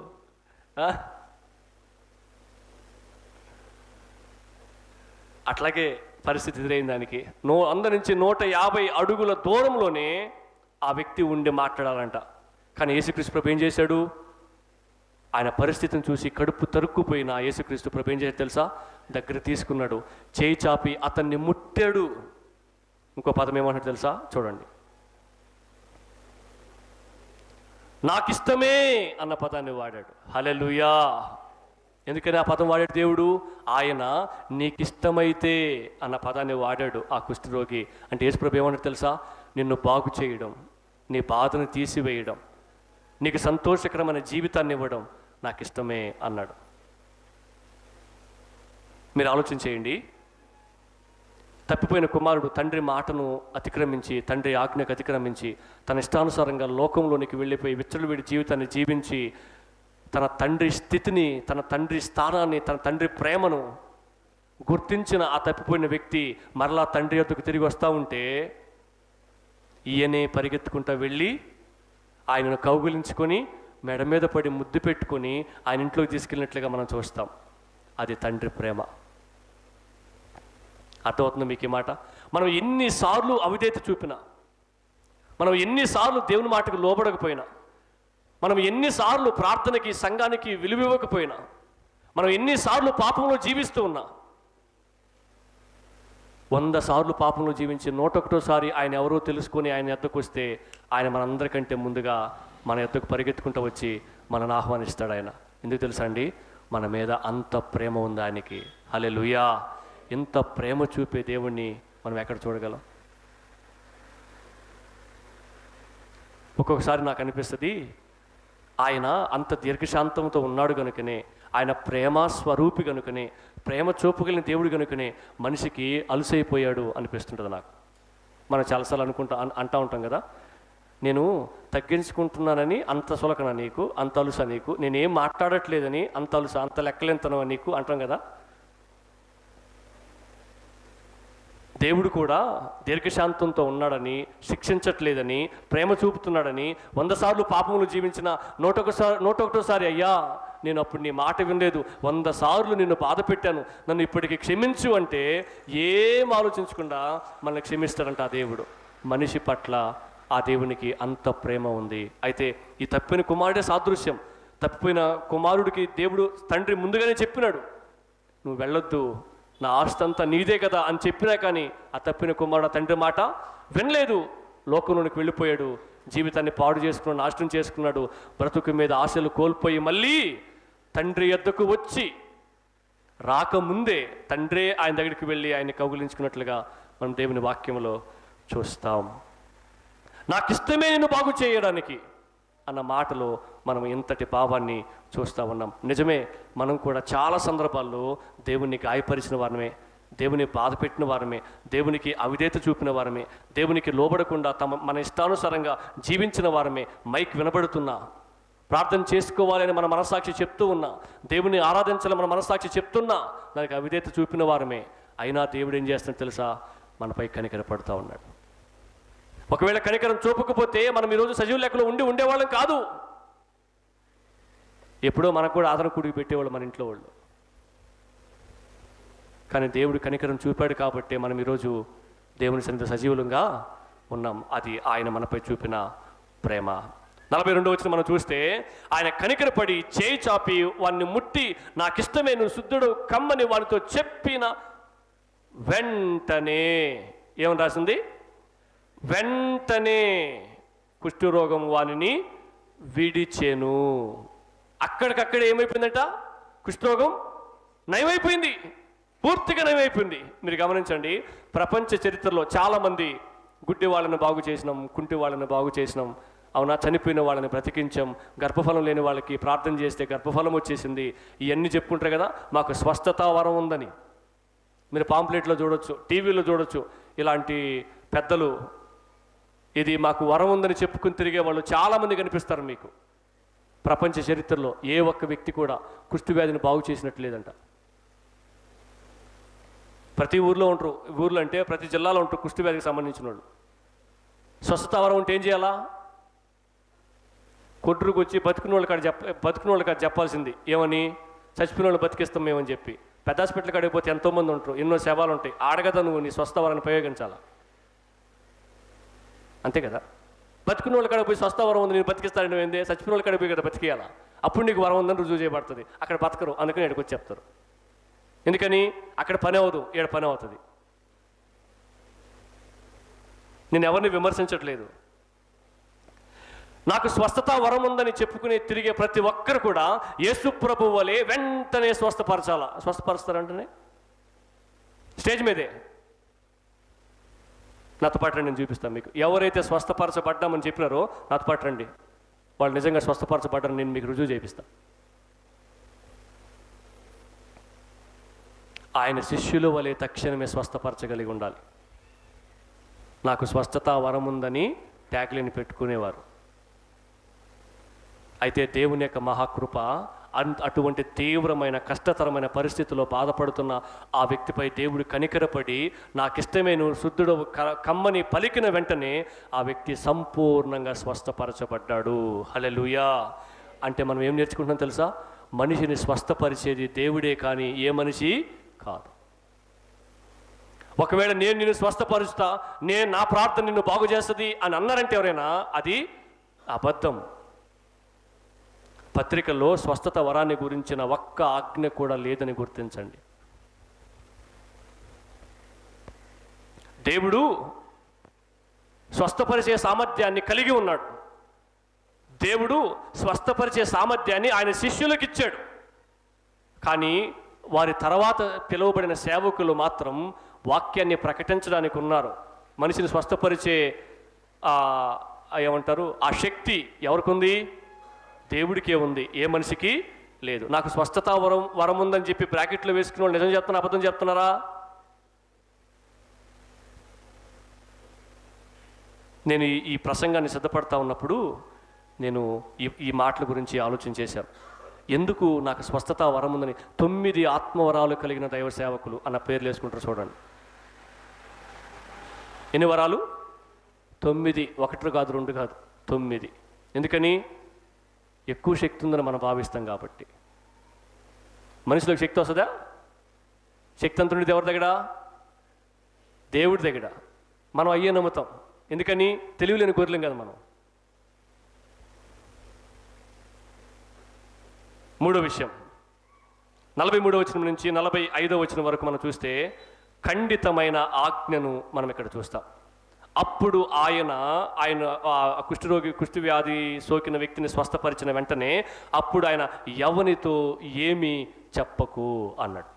అట్లాగే పరిస్థితి ఎదురైంది దానికి. 100 నుంచి 150 అడుగుల దూరంలోనే ఆ వ్యక్తి ఉండి మాట్లాడాలంట. కానీ యేసుక్రీస్తు ప్రభు ఏం చేశాడు? ఆయన పరిస్థితిని చూసి కడుపు తరుక్కుపోయిన యేసుక్రీస్తు ప్రభు ఏం చేశాడు తెలుసా? దగ్గర తీసుకున్నాడు, చేయి చాపి అతన్ని ముట్టాడు. ఇంకో పదం ఏమంటాడు తెలుసా? చూడండి, నాకిష్టమే అన్న పదాన్ని వాడాడు. హల్లెలూయా! ఎందుకని ఆ పదం వాడాడు దేవుడు? ఆయన నీకిష్టమైతే అన్న పదాన్ని వాడాడు ఆ కుష్ఠరోగి. అంటే యేసుప్రభు ఏమన్నాడు తెలుసా? నిన్ను బాగు చేయడం, నీ బాధను తీసివేయడం, నీకు సంతోషకరమైన జీవితాన్ని ఇవ్వడం నాకు ఇష్టమే అన్నాడు. మీరు ఆలోచన చేయండి. తప్పిపోయిన కుమారుడు తండ్రి మాటను అతిక్రమించి, తండ్రి ఆజ్ఞకు అతిక్రమించి, తన ఇష్టానుసారంగా లోకంలోనికి వెళ్ళిపోయి విచ్చలవిడి జీవితాన్ని జీవించి, తన తండ్రి స్థితిని, తన తండ్రి స్థానాన్ని, తన తండ్రి ప్రేమను గుర్తించిన ఆ తప్పిపోయిన వ్యక్తి మరలా తండ్రి యొద్దకు తిరిగి వస్తూ ఉంటే ఈయనే పరిగెత్తుకుంటూ వెళ్ళి ఆయనను కౌగిలించుకొని మెడ మీద పడి ముద్దు పెట్టుకొని ఆయన ఇంట్లోకి తీసుకెళ్ళినట్లుగా మనం చూస్తాం. అది తండ్రి ప్రేమ. అర్థమవుతుంది మీకు ఈ మాట? మనం ఎన్నిసార్లు అవిధేయత చూపినా, మనం ఎన్నిసార్లు దేవుని మాటకు లోబడకపోయినా, మనం ఎన్నిసార్లు ప్రార్థనకి సంఘానికి విలువివ్వకపోయినా, మనం ఎన్నిసార్లు పాపంలో జీవిస్తూ ఉన్నా, 100 సార్లు పాపంలో జీవించి 101సారి ఆయన ఎవరో తెలుసుకొని ఆయన ఎద్దకు వస్తే ఆయన మనందరికంటే ముందుగా మన ఎద్దకు పరిగెత్తుకుంటూ వచ్చి మనల్ని ఆహ్వానిస్తాడు. ఆయన ఎందుకు తెలుసా అండి? మన మీద అంత ప్రేమ ఉంది ఆయనకి. హల్లెలూయా! ఇంత ప్రేమ చూపే దేవుణ్ణి మనం ఎక్కడ చూడగలం? ఒక్కొక్కసారి నాకు అనిపిస్తుంది ఆయన అంత దీర్ఘశాంతంతో ఉన్నాడు కనుకనే, ఆయన ప్రేమ స్వరూపి కనుకనే, ప్రేమ చూపగలిగిన దేవుడు కనుకనే మనిషికి అలుసైపోయాడు అనిపిస్తుంటుంది నాకు. మనం చాలాసార్లు అంటూ ఉంటాం కదా, నేను తగ్గించుకుంటున్నానని అంత సులకన నీకు, అంత అలుస నీకు, నేనేం మాట్లాడట్లేదని అంత అలుస, అంత లెక్కలెంతనో నీకు అంటాం కదా. దేవుడు కూడా దీర్ఘశాంతంతో ఉన్నాడని, శిక్షించట్లేదని, ప్రేమ చూపుతున్నాడని, 100 సార్లు పాపములు జీవించిన 101సారి అయ్యా నేను అప్పుడు నీ మాట వినలేదు, 100 సార్లు నిన్ను బాధ పెట్టాను, నన్ను ఇప్పటికి క్షమించు అంటే ఏం ఆలోచించకుండా మనల్ని క్షమిస్తాడంట ఆ దేవుడు. మనిషి పట్ల ఆ దేవునికి అంత ప్రేమ ఉంది. అయితే ఈ తప్పిన కుమారుడే సాదృశ్యం. తప్పిపోయిన కుమారుడికి దేవుడు తండ్రి ముందుగానే చెప్పినాడు, నువ్వు వెళ్ళొద్దు, నా ఆస్తి అంతా నీదే కదా అని చెప్పినా కానీ ఆ తప్పిన కుమారుడు తండ్రి మాట వినలేదు. లోకంలోనికి వెళ్ళిపోయాడు, జీవితాన్ని పాడు చేసుకున్నాడు, నాశనం చేసుకున్నాడు, బ్రతుకు మీద ఆశలు కోల్పోయి మళ్ళీ తండ్రి యొద్దకు వచ్చి రాకముందే తండ్రే ఆయన దగ్గరికి వెళ్ళి ఆయన్ని కౌగిలించుకున్నట్లుగా మనం దేవుని వాక్యంలో చూస్తాం. నాకు ఇష్టమే నిన్ను బాగు చేయడానికి అన్న మాటలో మనం ఇంతటి భావాన్ని చూస్తూ ఉన్నాం. నిజమే, మనం కూడా చాలా సందర్భాల్లో దేవునికి గాయపరిచిన వారమే, దేవుని బాధ పెట్టిన వారమే, దేవునికి అవిధేయత చూపిన వారమే, దేవునికి లోబడకుండా మన ఇష్టానుసారంగా జీవించిన వారమే. మైక్ వినబడుతున్నా, ప్రార్థన చేసుకోవాలని మన మనస్సాక్షి చెప్తూ ఉన్నా, దేవుని ఆరాధించాలని మన మనస్సాక్షి చెప్తున్నా, దానికి అవిధేయత చూపిన వారమే. అయినా దేవుడు ఏం చేస్తాడో తెలుసా? మనపై కనికరపడుతూ ఉన్నాడు. ఒకవేళ కనికరం చూపకపోతే మనం ఈరోజు సజీవ లెక్కలో ఉండేవాళ్ళం కాదు. ఎప్పుడో మనకు కూడా ఆదరణ కూడికి పెట్టేవాళ్ళు మన ఇంట్లో వాళ్ళు. కానీ దేవుడు కనికరం చూపాడు కాబట్టి మనం ఈరోజు దేవుని సన్నిధిలో సజీవులంగా ఉన్నాం. అది ఆయన మనపై చూపిన ప్రేమ. 42వ వచనం మనం చూస్తే, ఆయన కనికరపడి చేయి చాపి వాడిని ముట్టి నాకిష్టమే నువ్వు శుద్ధుడు కమ్మని వానితో చెప్పిన వెంటనే ఏమని రాసింది? వెంటనే కుష్ఠరోగం వానిని విడిచెను. అక్కడికక్కడే ఏమైపోయిందట? కుష్ఠరోగం నయమైపోయింది, పూర్తిగా నయమైపోయింది. మీరు గమనించండి, ప్రపంచ చరిత్రలో చాలామంది గుడ్డి వాళ్ళని బాగు చేసినాం, కుంటి వాళ్ళని బాగు చేసినాం, అవునా, చనిపోయిన వాళ్ళని బ్రతికించాం, గర్భఫలం లేని వాళ్ళకి ప్రార్థన చేస్తే గర్భఫలం వచ్చేసింది, ఇవన్నీ చెప్పుకుంటారు కదా, మాకు స్వస్థత వరం ఉందని. మీరు పాంప్లెట్లో చూడొచ్చు, టీవీలో చూడొచ్చు, ఇలాంటి పెద్దలు ఇది మాకు వరం ఉందని చెప్పుకుని తిరిగే వాళ్ళు చాలామంది కనిపిస్తారు మీకు. ప్రపంచ చరిత్రలో ఏ ఒక్క వ్యక్తి కూడా కుష్ఠవ్యాధిని బాగు చేసినట్టు లేదంట. ప్రతి ఊర్లో ఉంటారు, ఊర్లో అంటే ప్రతి జిల్లాలో ఉంటారు కుష్ఠవ్యాధికి సంబంధించిన వాళ్ళు. స్వస్థత వరం ఉంటే ఏం చేయాలా? కొట్టుకు వచ్చి బతుకున్న వాళ్ళకి అది చెప్పాల్సింది ఏమని? చచ్చిపోయిన వాళ్ళు బతికిస్తాం మేమని చెప్పి. పెద్ద హాస్పిటల్కి అడిగిపోతే ఎంతోమంది ఉంటారు, ఎన్నో సేవలు ఉంటాయి. ఆడగదా నువ్వు నీ స్వస్థ వరాన్ని ప్రయోగించాలా, అంతే కదా? బతుకున్న వాళ్ళ కాడికి పోయి స్వస్థ వరం ఉంది నేను బతికిస్తాను నువ్వు ఏందే? చచ్చిపోయిన వాళ్ళ కాడికి పోయి కదా బతికేయాలా, అప్పుడు నీకు వరం ఉందని రుజువు చేయబడుతుంది. అక్కడ బతకరు, అందుకని ఇక్కడికి వచ్చి చెప్తారు. ఎందుకని? అక్కడ పని అవ్వదు, ఈడ పని అవుతుంది. నేను ఎవరిని విమర్శించట్లేదు. నాకు స్వస్థత వరం ఉందని చెప్పుకుని తిరిగే ప్రతి ఒక్కరు కూడా యేసు ప్రభు వలె వెంటనే స్వస్థపరుస్తారంటనే స్టేజ్ మీదే. నాతో పాటు రండి, నేను చూపిస్తాను మీకు. ఎవరైతే స్వస్థపరచబడ్డామని చెప్పినారో నాతో పాటు రండి, వాళ్ళు నిజంగా స్వస్థపరచబడ్డారని నేను మీకు రుజువు చేపిస్తాను. ఆయన శిష్యుల వలె తక్షణమే స్వస్థపరచగలిగి ఉండాలి. నాకు స్వస్థత వరం ఉందని ట్యాగ్లైన్ పెట్టుకునేవారు. అయితే దేవుని యొక్క మహాకృప అటువంటి తీవ్రమైన కష్టతరమైన పరిస్థితుల్లో బాధపడుతున్న ఆ వ్యక్తిపై దేవుడు కనికరపడి నాకిష్టమే నువ్వు శుద్ధుడు కమ్మని పలికిన వెంటనే ఆ వ్యక్తి సంపూర్ణంగా స్వస్థపరచబడ్డాడు. హల్లెలూయా. అంటే మనం ఏం నేర్చుకుంటున్నాం తెలుసా? మనిషిని స్వస్థపరిచేది దేవుడే కానీ ఏ మనిషి కాదు. ఒకవేళ నేను నిన్ను స్వస్థపరుస్తా, నేను నా ప్రార్థన నిన్ను బాగు చేస్తుంది అని అన్నారంటే ఎవరైనా, అది అబద్ధం. పత్రికల్లో స్వస్థత వరాన్ని గురించిన ఒక్క ఆజ్ఞ కూడా లేదని గుర్తించండి. దేవుడు స్వస్థపరిచే సామర్థ్యాన్ని కలిగి ఉన్నాడు. దేవుడు స్వస్థపరిచే సామర్థ్యాన్ని ఆయన శిష్యులకు ఇచ్చాడు. కానీ వారి తర్వాత పిలువబడిన సేవకులు మాత్రం వాక్యాన్ని ప్రకటించడానికి ఉన్నారు. మనిషిని స్వస్థపరిచే ఏమంటారు ఆ శక్తి ఎవరికి ఉంది? దేవుడికే ఉంది, ఏ మనిషికి లేదు. నాకు స్వస్థత వరం ఉందని చెప్పి బ్రాకెట్లో వేసుకున్న వాళ్ళు నిజం చెప్తున్నా అబద్ధం చెప్తున్నారా? నేను ఈ ప్రసంగాన్ని సిద్ధపడతా ఉన్నప్పుడు నేను ఈ మాటల గురించి ఆలోచన చేశాను. ఎందుకు నాకు స్వస్థత వరం ఉందని 9 ఆత్మవరాలు కలిగిన దైవ సేవకులు అన్న పేర్లు వేసుకుంటారు చూడండి. ఎన్ని వరాలు? 9. 1 కాదు, 2 కాదు, 9. ఎందుకని? ఎక్కువ శక్తి ఉందని మనం భావిస్తాం కాబట్టి. మనిషిలోకి శక్తి వస్తుందా? శక్తి అంత ఉండేది ఎవరి దగ్గర? దేవుడి దగ్గర. మనం అయ్యే నమ్ముతాం. ఎందుకని? తెలివిలేని గొర్రెలం కదా మనం. మూడో విషయం, 43వ వచనం నుంచి 45వ వచనం వరకు మనం చూస్తే ఖండితమైన ఆజ్ఞను మనం ఇక్కడ చూస్తాం. అప్పుడు ఆయన కుష్ఠవ్యాధి సోకిన వ్యక్తిని స్వస్థపరిచిన వెంటనే అప్పుడు ఆయన ఎవనితో ఏమీ చెప్పకు అన్నాడు.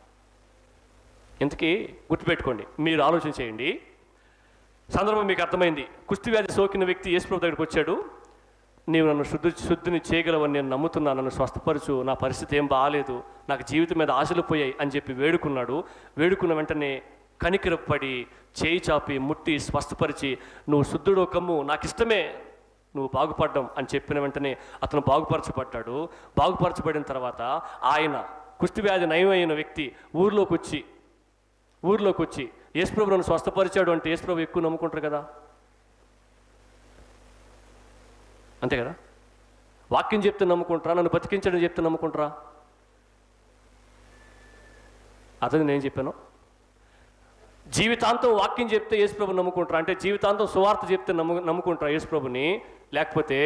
ఇంతకీ గుర్తుపెట్టుకోండి, మీరు ఆలోచన చేయండి. సందర్భం మీకు అర్థమైంది. కుష్ఠవ్యాధి సోకిన వ్యక్తి యేసుప్రభు దగ్గరికి వచ్చాడు. నీవు నన్ను శుద్ధిని చేయగలవని నేను నమ్ముతున్నాను, నన్ను స్వస్థపరచు, నా పరిస్థితి ఏం బాగాలేదు, నాకు జీవితం మీద ఆశలు పోయాయి అని చెప్పి వేడుకున్నాడు. వేడుకున్న వెంటనే కనికరపడి చేయి చాపి ముట్టి స్వస్థపరిచి, నువ్వు శుద్ధుడో కమ్ము, నాకు ఇష్టమే నువ్వు బాగుపడ్డం అని చెప్పిన వెంటనే అతను బాగుపరచబడ్డాడు. బాగుపరచబడిన తర్వాత ఆయన కుష్ఠవ్యాధి నయమైన వ్యక్తి ఊర్లోకి వచ్చి యేసుప్రభు నన్ను స్వస్థపరిచాడు అంటే యేసుప్రభు ఎక్కువ నమ్ముకుంటారు కదా, అంతే కదా? వాక్యం చెప్తే నమ్ముకుంటారా? నన్ను బతికించడం చెప్తే నమ్ముకుంటారా? అతను నేను చెప్పాను. జీవితాంతం వాక్యం చెప్తే యేసుప్రభు నమ్ముకుంటారా? అంటే జీవితాంతం సువార్త చెప్తే నమ్ముకుంటారా యేసుప్రభుని? లేకపోతే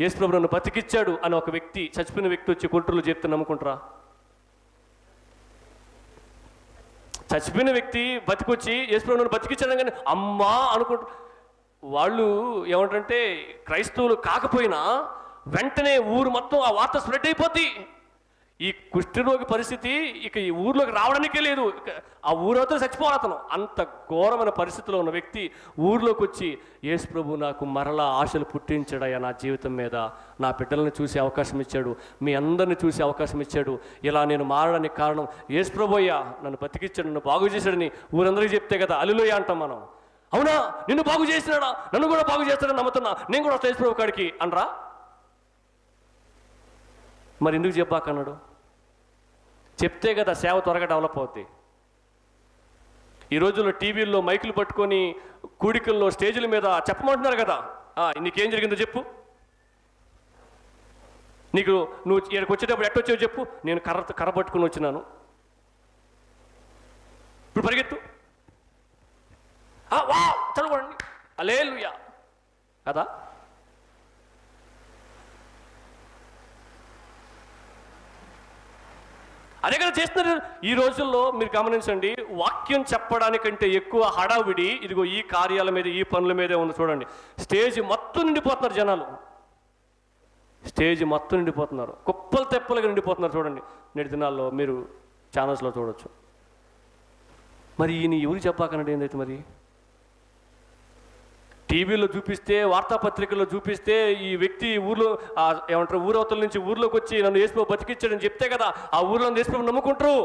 యేసుప్రభు నన్ను బతికిచ్చాడు అని ఒక వ్యక్తి, చచ్చిపోయిన వ్యక్తి వచ్చి కొట్టులు చెప్తే నమ్ముకుంటారా? చచ్చిపోయిన వ్యక్తి బతికొచ్చి యేసుప్రభు నన్ను బతికిచ్చాడు కానీ అమ్మా అనుకుంటా. వాళ్ళు ఏమంటే క్రైస్తవులు కాకపోయినా వెంటనే ఊరు మొత్తం ఆ వార్త స్ప్రెడ్ అయిపోద్ది. ఈ కుష్ఠరోగి పరిస్థితి ఇక ఈ ఊర్లోకి రావడానికే లేదు, ఆ ఊరంతా చచ్చిపోవాలి అతను. అంత ఘోరమైన పరిస్థితిలో ఉన్న వ్యక్తి ఊర్లోకి వచ్చి యేసుప్రభు నాకు మరలా ఆశలు పుట్టించాడయ్యా నా జీవితం మీద, నా బిడ్డలను చూసే అవకాశం ఇచ్చాడు, మీ అందరిని చూసే అవకాశం ఇచ్చాడు, ఇలా నేను మారడానికి కారణం యేసుప్రభు అయ్యా, నన్ను బతికిచ్చాడు, నన్ను బాగు చేశాడని ఊరందరికీ చెప్తే కదా హల్లెలూయా అంటాం మనం. అవునా, నిన్ను బాగు చేసినాడా, నన్ను కూడా బాగు చేస్తాడని నమ్ముతున్నా, నేను కూడా వస్తా యేసుప్రభు కాడికి అనరా? మరి ఎందుకు చెప్పాకన్నాడు? చెప్తే కదా సేవ త్వరగా డెవలప్ అవుద్ది. ఈ రోజుల్లో టీవీల్లో మైకులు పట్టుకొని కూడికల్లో స్టేజీల మీద చెప్పమంటున్నారు కదా, నీకేం జరిగిందో చెప్పు, నువ్వు ఇక్కడికి వచ్చేటప్పుడు ఎట్టొచ్చావు చెప్పు, నేను కర్ర పట్టుకుని వచ్చినాను, ఇప్పుడు పరిగెత్తు, వా చదవండి, హల్లెలూయా కదా. అదే కదా చేస్తున్నారు ఈ రోజుల్లో. మీరు గమనించండి, వాక్యం చెప్పడానికంటే ఎక్కువ హడావిడి ఇదిగో ఈ కార్యాల మీద, ఈ పనుల మీదే ఉంది. చూడండి, స్టేజ్ మొత్తం నిండిపోతున్నారు జనాలు, స్టేజ్ మొత్తం నిండిపోతున్నారు, కుప్పలు తెప్పలుగా నిండిపోతున్నారు. చూడండి, నేటి దినాల్లో మీరు ఛానల్స్లో చూడొచ్చు. మరి ఈయన ఎవరు చెప్పాకనండి ఏందైతే? మరి టీవీలో చూపిస్తే, వార్తాపత్రికల్లో చూపిస్తే ఈ వ్యక్తి ఊర్లో ఏమంటారు, ఊరవతల నుంచి ఊర్లోకి వచ్చి నన్ను యేసుప్రభు బతికిచ్చాడని చెప్తే కదా ఆ ఊర్లో యేసుప్రభు నమ్ముకుంటారు.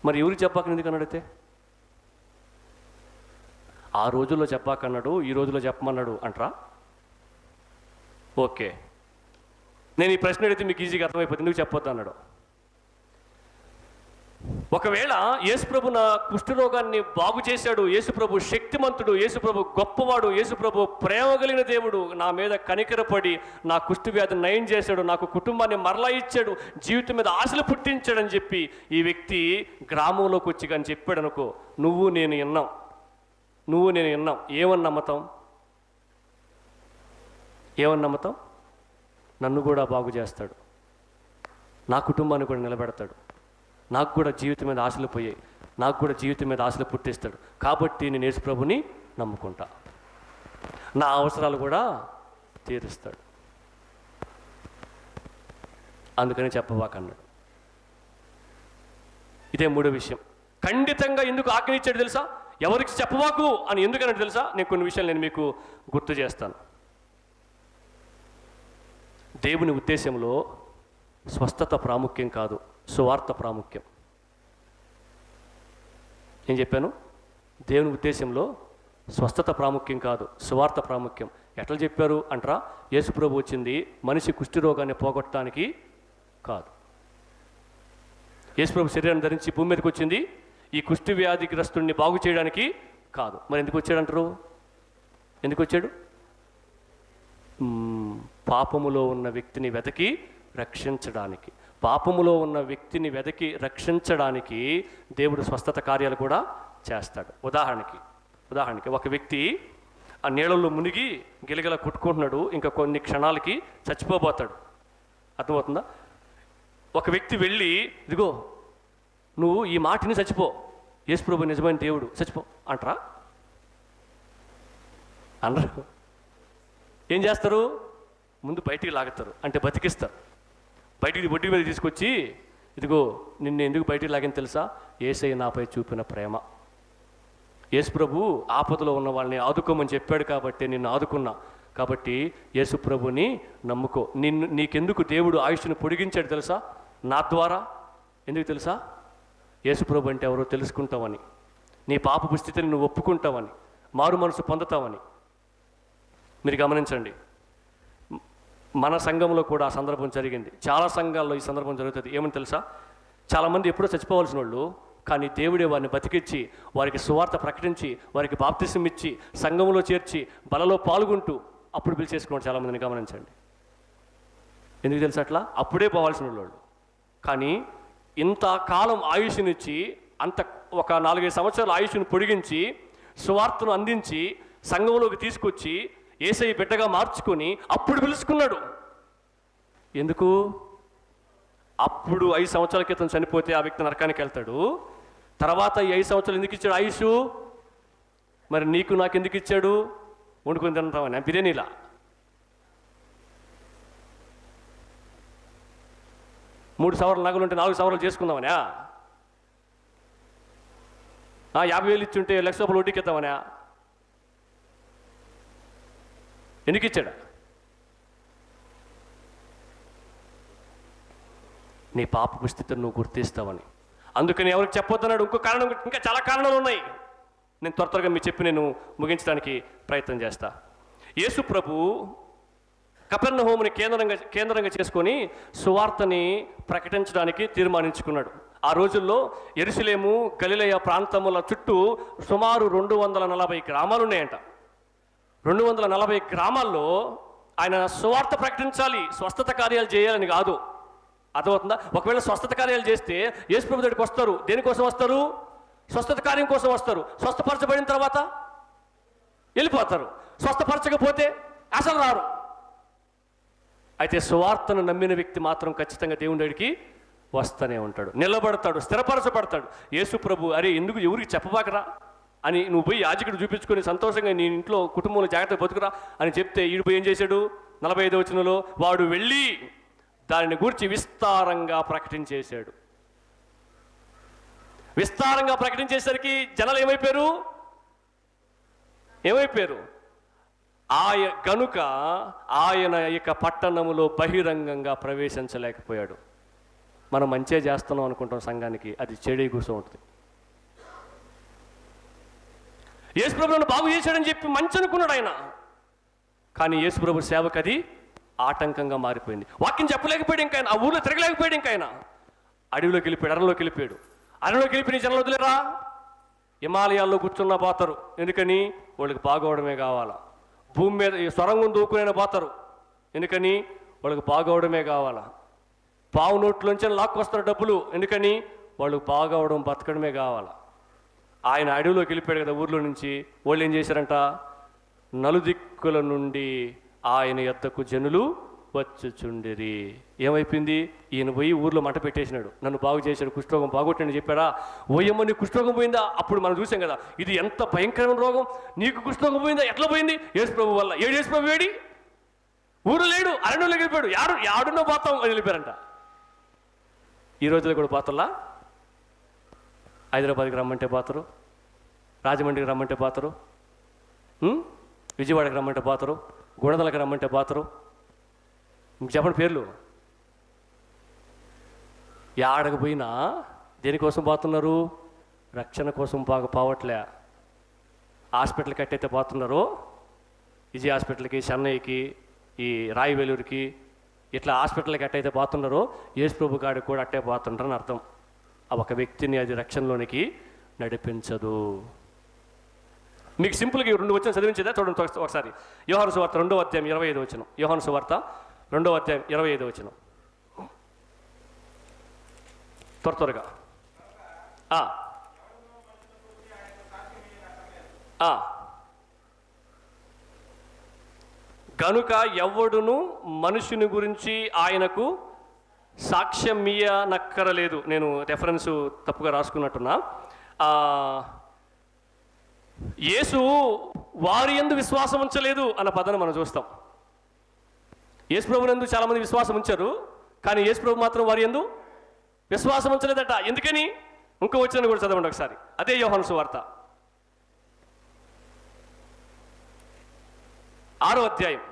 మరి ఎవరికి చెప్పాకని ఎందుకు అడిగితే? ఆ రోజుల్లో చెప్పాకన్నాడు, ఈ రోజుల్లో చెప్పమన్నాడు అంటారా? ఓకే, నేను ఈ ప్రశ్న అడిగితే మీకు ఈజీగా అర్థమైపోతుంది ఎందుకు చెప్పొద్దు అన్నాడు. ఒకవేళ యేసుప్రభు నా కుష్ఠరోగాన్ని బాగు చేశాడు, యేసుప్రభు శక్తిమంతుడు, యేసుప్రభు గొప్పవాడు, యేసుప్రభు ప్రేమ కలిగిన దేవుడు, నా మీద కనికరపడి నా కుష్ఠ వ్యాధిని నయం చేశాడు, నాకు కుటుంబాన్ని మరలా ఇచ్చాడు, జీవితం మీద ఆశలు పుట్టించాడని చెప్పి ఈ వ్యక్తి గ్రామంలోకి వచ్చి కానీ చెప్పాడు అనుకో, నువ్వు నేను విన్నాం, ఏమని నమ్ముతాం? నన్ను కూడా బాగు చేస్తాడు, నా కుటుంబాన్ని కూడా నిలబెడతాడు, నాకు కూడా జీవితం మీద ఆశలు పోయాయి, నాకు కూడా జీవితం మీద ఆశలు పుట్టిస్తాడు, కాబట్టి నేను యేసుప్రభుని నమ్ముకుంటా, నా అవసరాలు కూడా తీరుస్తాడు, అందుకని చెప్పవాకన్నాడు. ఇదే మూడో విషయం. ఖండితంగా ఎందుకు ఆజ్ఞ ఇచ్చాడు తెలుసా? ఎవరికి చెప్పవాకు అని ఎందుకన్నాడు తెలుసా? నేను కొన్ని విషయాలు నేను మీకు గుర్తు చేస్తాను. దేవుని ఉద్దేశంలో స్వస్థత ప్రాముఖ్యం కాదు, సువార్త ప్రాముఖ్యం. నేను చెప్పాను, దేవుని ఉద్దేశంలో స్వస్థత ప్రాముఖ్యం కాదు, సువార్త ప్రాముఖ్యం. ఎట్లా చెప్పారు అంటారా? యేసుప్రభు వచ్చింది మనిషి కుష్ఠరోగాన్ని పోగొట్టడానికి కాదు. యేసుప్రభు శరీరాన్ని ధరించి భూమి మీదకి వచ్చింది ఈ కుష్ఠ వ్యాధిగ్రస్తుడిని బాగు చేయడానికి కాదు. మరి ఎందుకు వచ్చాడంటారు? ఎందుకు వచ్చాడు? పాపములో ఉన్న వ్యక్తిని వెతకి రక్షించడానికి. పాపములో ఉన్న వ్యక్తిని వెతకి రక్షించడానికి దేవుడు స్వస్థత కార్యాలు కూడా చేస్తాడు. ఉదాహరణకి ఒక వ్యక్తి ఆ నీళ్ళల్లో మునిగి గిలగిల కొట్టుకుంటున్నాడు, ఇంకా కొన్ని క్షణాలకి చచ్చిపోబోతాడు. అర్థమవుతుందా? ఒక వ్యక్తి వెళ్ళి, ఇదిగో నువ్వు ఈ మాటిని చచ్చిపో, యేసుప్రభు నిజమైన దేవుడు, చచ్చిపో అంటారా? అనరు. ఏం చేస్తారు? ముందు బయటికి లాగుతారు, అంటే బతికిస్తారు. బయటికి ఒడ్డు మీద తీసుకొచ్చి, ఇదిగో నిన్ను ఎందుకు బయటికి లాగని తెలుసా? యేసయ్య నాపై చూపిన ప్రేమ. యేసుప్రభు ఆపదలో ఉన్న వాళ్ళని ఆదుకోమని చెప్పాడు కాబట్టి నిన్ను ఆదుకున్నా, కాబట్టి యేసుప్రభుని నమ్ముకో. నీకెందుకు దేవుడు ఆయుష్ను పొడిగించాడు తెలుసా? నా ద్వారా. ఎందుకు తెలుసా? యేసుప్రభు అంటే ఎవరో తెలుసుకుంటావని, నీ పాపపు స్థితిని నువ్వు ఒప్పుకుంటావని, మారు మనసు పొందుతావని. మీరు గమనించండి, మన సంఘంలో కూడా ఆ సందర్భం జరిగింది. చాలా సంఘాల్లో ఈ సందర్భం జరుగుతుంది. ఏమని తెలుసా? చాలామంది ఎప్పుడో చచ్చిపోవాల్సిన వాళ్ళు, కానీ దేవుడే వారిని బతికించి, వారికి సువార్త ప్రకటించి, వారికి బాప్తిసం ఇచ్చి, సంఘంలో చేర్చి, బలలో పాల్గొంటూ అప్పుడు పిలిచేసుకున్నాడు చాలామందిని. గమనించండి, ఎందుకు తెలుసా? అట్లా అప్పుడే పోవాల్సిన వాళ్ళు, కానీ ఇంతకాలం ఆయుష్నిచ్చి, ఒక 4-5 సంవత్సరాల ఆయుష్ను పొడిగించి, సువార్తను అందించి, సంఘంలోకి తీసుకొచ్చి, యేసయ్య బిడ్డగా మార్చుకొని అప్పుడు పిలుచుకున్నాడు. ఎందుకు? అప్పుడు 5 సంవత్సరాల క్రితం చనిపోతే ఆ వ్యక్తి నరకానికి వెళ్తాడు. తర్వాత ఈ 5 సంవత్సరాలు ఎందుకు ఇచ్చాడు ఆయుష్? మరి నీకు నాకు ఎందుకు ఇచ్చాడు? వండుకొని తింటామని బిర్యానీలా? మూడు సవర్లు నగలు ఉంటే 4 సవర్లు చేసుకుందామనా? 50,000 ఇచ్చి ఉంటే ₹1,00,000 వడ్డీకి ఇద్దామనా? ఎందుకు ఇచ్చాడా? నీ పాపపు స్థితిని నువ్వు గుర్తిస్తావని. అందుకని ఎవరికి చెప్పొద్దన్నాడు. ఇంకో కారణం, ఇంకా చాలా కారణాలు ఉన్నాయి. నేను త్వరగా మీ చెప్పి నేను ముగించడానికి ప్రయత్నం చేస్తా. యేసు ప్రభు కపెర్నహూముని కేంద్రంగా చేసుకొని సువార్తని ప్రకటించడానికి తీర్మానించుకున్నాడు. ఆ రోజుల్లో యెరూషలేము గలిలయ ప్రాంతముల చుట్టూ సుమారు 240 గ్రామాలు ఉన్నాయంట. 240 గ్రామాల్లో ఆయన సువార్త ప్రకటించాలి, స్వస్థత కార్యాలు చేయాలని కాదు. అర్థమవుతుందా? ఒకవేళ స్వస్థత కార్యాలు చేస్తే యేసు ప్రభు దగ్గరికి వస్తారు. దేనికోసం వస్తారు? స్వస్థత కార్యం కోసం వస్తారు. స్వస్థపరచబడిన తర్వాత వెళ్ళిపోతారు. స్వస్థపరచకపోతే అసలు రారు. అయితే సువార్తను నమ్మిన వ్యక్తి మాత్రం ఖచ్చితంగా దేవుని దగ్గరికి వస్తూనే ఉంటాడు, నిలబడతాడు, స్థిరపరచబడతాడు. యేసు ప్రభు అరే ఎందుకు ఎవరికి చెప్పబాకరా అని నువ్వు పోయి యాజకుడు చూపించుకొని సంతోషంగా నీ ఇంట్లో కుటుంబంలో జాగ్రత్తగా బతుకురా అని చెప్తే ఈడు పోయి ఏం చేశాడు? 45వ వచనంలో వాడు వెళ్ళి దానిని గూర్చి విస్తారంగా ప్రకటించేశాడు. విస్తారంగా ప్రకటించేసరికి జనాలు ఏమైపోయారు? గనుక ఆయన ఇక పట్టణములో బహిరంగంగా ప్రవేశించలేకపోయాడు. మనం మంచిగా చేస్తున్నాం అనుకుంటాం సంఘానికి, అది చెడే కూర్చో ఉంటుంది. యేసుప్రభువును బాగు చేశాడని చెప్పి మంచి అనుకున్నాడు ఆయన, కానీ యేసుప్రభు సేవకు అది ఆటంకంగా మారిపోయింది. వాక్యం చెప్పలేకపోయాడు ఇంకా ఆయన, ఆ ఊళ్ళో తిరగలేకపోయాడు ఇంకా ఆయన. అడవిలోకి వెళ్ళిపోయాడు, అరణలోకి వెళ్ళిపోయాడు. అరణలోకి వెళ్ళిపోయిన జనాలు వదిలేరా, హిమాలయాల్లో కూర్చున్న పోతారు. ఎందుకని? వాళ్ళకి బాగోవడమే కావాలా. భూమి మీద సొరంగం దూకునైనా పోతారు. ఎందుకని? వాళ్ళకి బాగోవడమే కావాలా. పావు నోట్లోంచి లాక్కొస్తారు డబ్బులు. ఎందుకని? వాళ్ళు బాగవడం, బతకడమే కావాలా. ఆయన అడవిలోకి వెళ్ళిపోయాడు కదా ఊర్లో నుంచి. వాళ్ళు ఏం చేశారంట? నలుదిక్కుల నుండి ఆయన యొద్దకు జనులు వచ్చుచుండిరి. ఏమైపోయింది? ఈయన పోయి ఊర్లో మంట పెట్టేసినాడు, నన్ను బాగు చేశాడు, కుష్ఠరోగం బాగొట్టని చెప్పాడా? ఓయమ్మని కుష్ఠరోగం పోయిందా? అప్పుడు మనం చూసాం కదా, ఇది ఎంత భయంకరమైన రోగం. నీకు కుష్ఠరోగం పోయిందా? ఎట్లా పోయింది? యేసు ప్రభు వల్ల. యేసు ప్రభు ఏడి? ఊరు లేడు, అరణ్యంలోకి వెళ్ళిపోయాడు. యాడున్నో పోతాం అని వెళ్ళిపోయారంట. ఈ రోజులో కూడా పోతల్లా. హైదరాబాద్కి రమ్మంటే పోతారు, రాజమండ్రికి రమ్మంటే పోతారు, విజయవాడకి రమ్మంటే పోతారు, గుణదలకి రమ్మంటే పోతారు. ఇంక చెప్పండి పేర్లు. యాడకు పోయినా దేనికోసం పోతున్నారు? రక్షణ కోసం పోవట్లే. హాస్పిటల్కి అట్టయితే పోతున్నారు, విజయ హాస్పిటల్కి, చెన్నైకి, ఈ రాయివేలూరుకి, ఇట్లా హాస్పిటల్కి అట్టయితే పోతున్నారో యేసు ప్రభు కాడికి కూడా అట్టే పోతుంటారని అర్థం. ఆ ఒక వ్యక్తిని అది రక్షణలోనికి నడిపించదు. మీకు సింపుల్గా 2 వచనం చదివించేదా? చూడండి ఒకసారి. యోహాను సువార్త 2వ అధ్యాయం 25వ వచనం. యోహాను సువార్త 2వ అధ్యాయం 25వ వచనం. త్వరగా గనుక ఎవడును మనుషుని గురించి ఆయనకు సాక్ష్యం ఇయ్యనక్కరలేదు. నేను రెఫరెన్సు తప్పుగా రాసుకున్నట్టున్నా. యేసు వారి యందు విశ్వాసం ఉంచలేదు అన్న పదాన్ని మనం చూస్తాం. యేసు ప్రభు యందు చాలామంది విశ్వాసం ఉంచారు, కానీ యేసు ప్రభు మాత్రం వారి యందు విశ్వాసం ఉంచలేదట. ఎందుకని? ఇంకో వచనం కూడా చదవండి ఒకసారి. అదే యోహాను సువార్త 6వ అధ్యాయం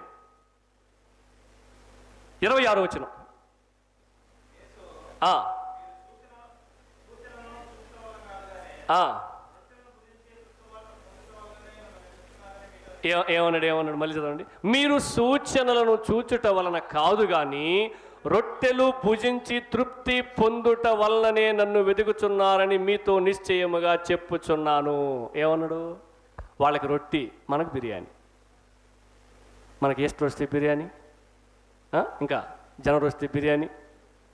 26వ వచనం. ఏమన్నాడు మళ్ళీ చదవండి. మీరు సూచనలను చూచుట వలన కాదు కానీ రొట్టెలు భుజించి తృప్తి పొందుట వలననే నన్ను వెతుకుచున్నారని మీతో నిశ్చయముగా చెప్పుచున్నాను. ఏమన్నాడు? వాళ్ళకి రొట్టి, మనకు బిర్యానీ. మనకి ఈస్టర్ వస్తే బిర్యానీ, ఇంకా జనవరి వస్తే బిర్యానీ,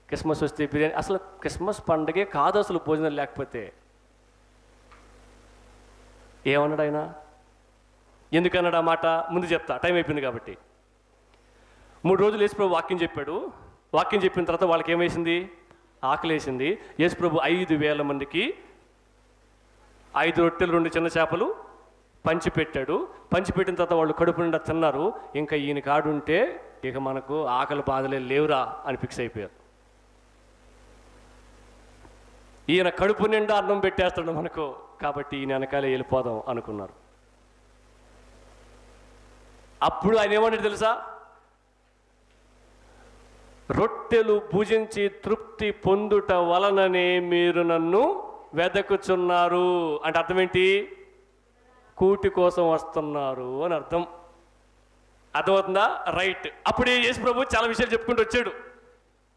క్రిస్మస్ వస్తే బిర్యానీ. అసలు క్రిస్మస్ పండగే కాదు అసలు భోజనం లేకపోతే. ఏమన్నాడు ఆయన? ఎందుకన్నాడు ఆ మాట? ముందు చెప్తా, టైం అయిపోయింది కాబట్టి. 3 రోజులు యేసుప్రభు వాక్యం చెప్పాడు. వాక్యం చెప్పిన తర్వాత వాళ్ళకి ఏమేసింది? ఆకలి వేసింది. యేసుప్రభు 5,000 మందికి 5 రొట్టెలు 2 చిన్న చేపలు పంచిపెట్టాడు. పంచిపెట్టిన తర్వాత వాళ్ళు కడుపు నిండా తిన్నారు. ఇంకా ఈయన కాడుంటే ఇక మనకు ఆకలి బాధలే లేవురా అని ఫిక్స్ అయిపోయారు. ఈయన కడుపు నిండా అన్నం పెట్టేస్తాడు మనకు, కాబట్టి ఈయన వెనకాలే వెళ్ళిపోదాం అనుకున్నారు. అప్పుడు ఆయన ఏమన్నాడు తెలుసా? రొట్టెలు భుజించి తృప్తి పొందుట వలననే మీరు నన్ను వెదకుచున్నారు. అంటే అర్థం ఏంటి? కూటి కోసం వస్తున్నారు అని అర్థం. అర్థమవుతుందా? రైట్. అప్పుడే యేసు ప్రభు చాలా విషయాలు చెప్పుకుంటూ వచ్చాడు.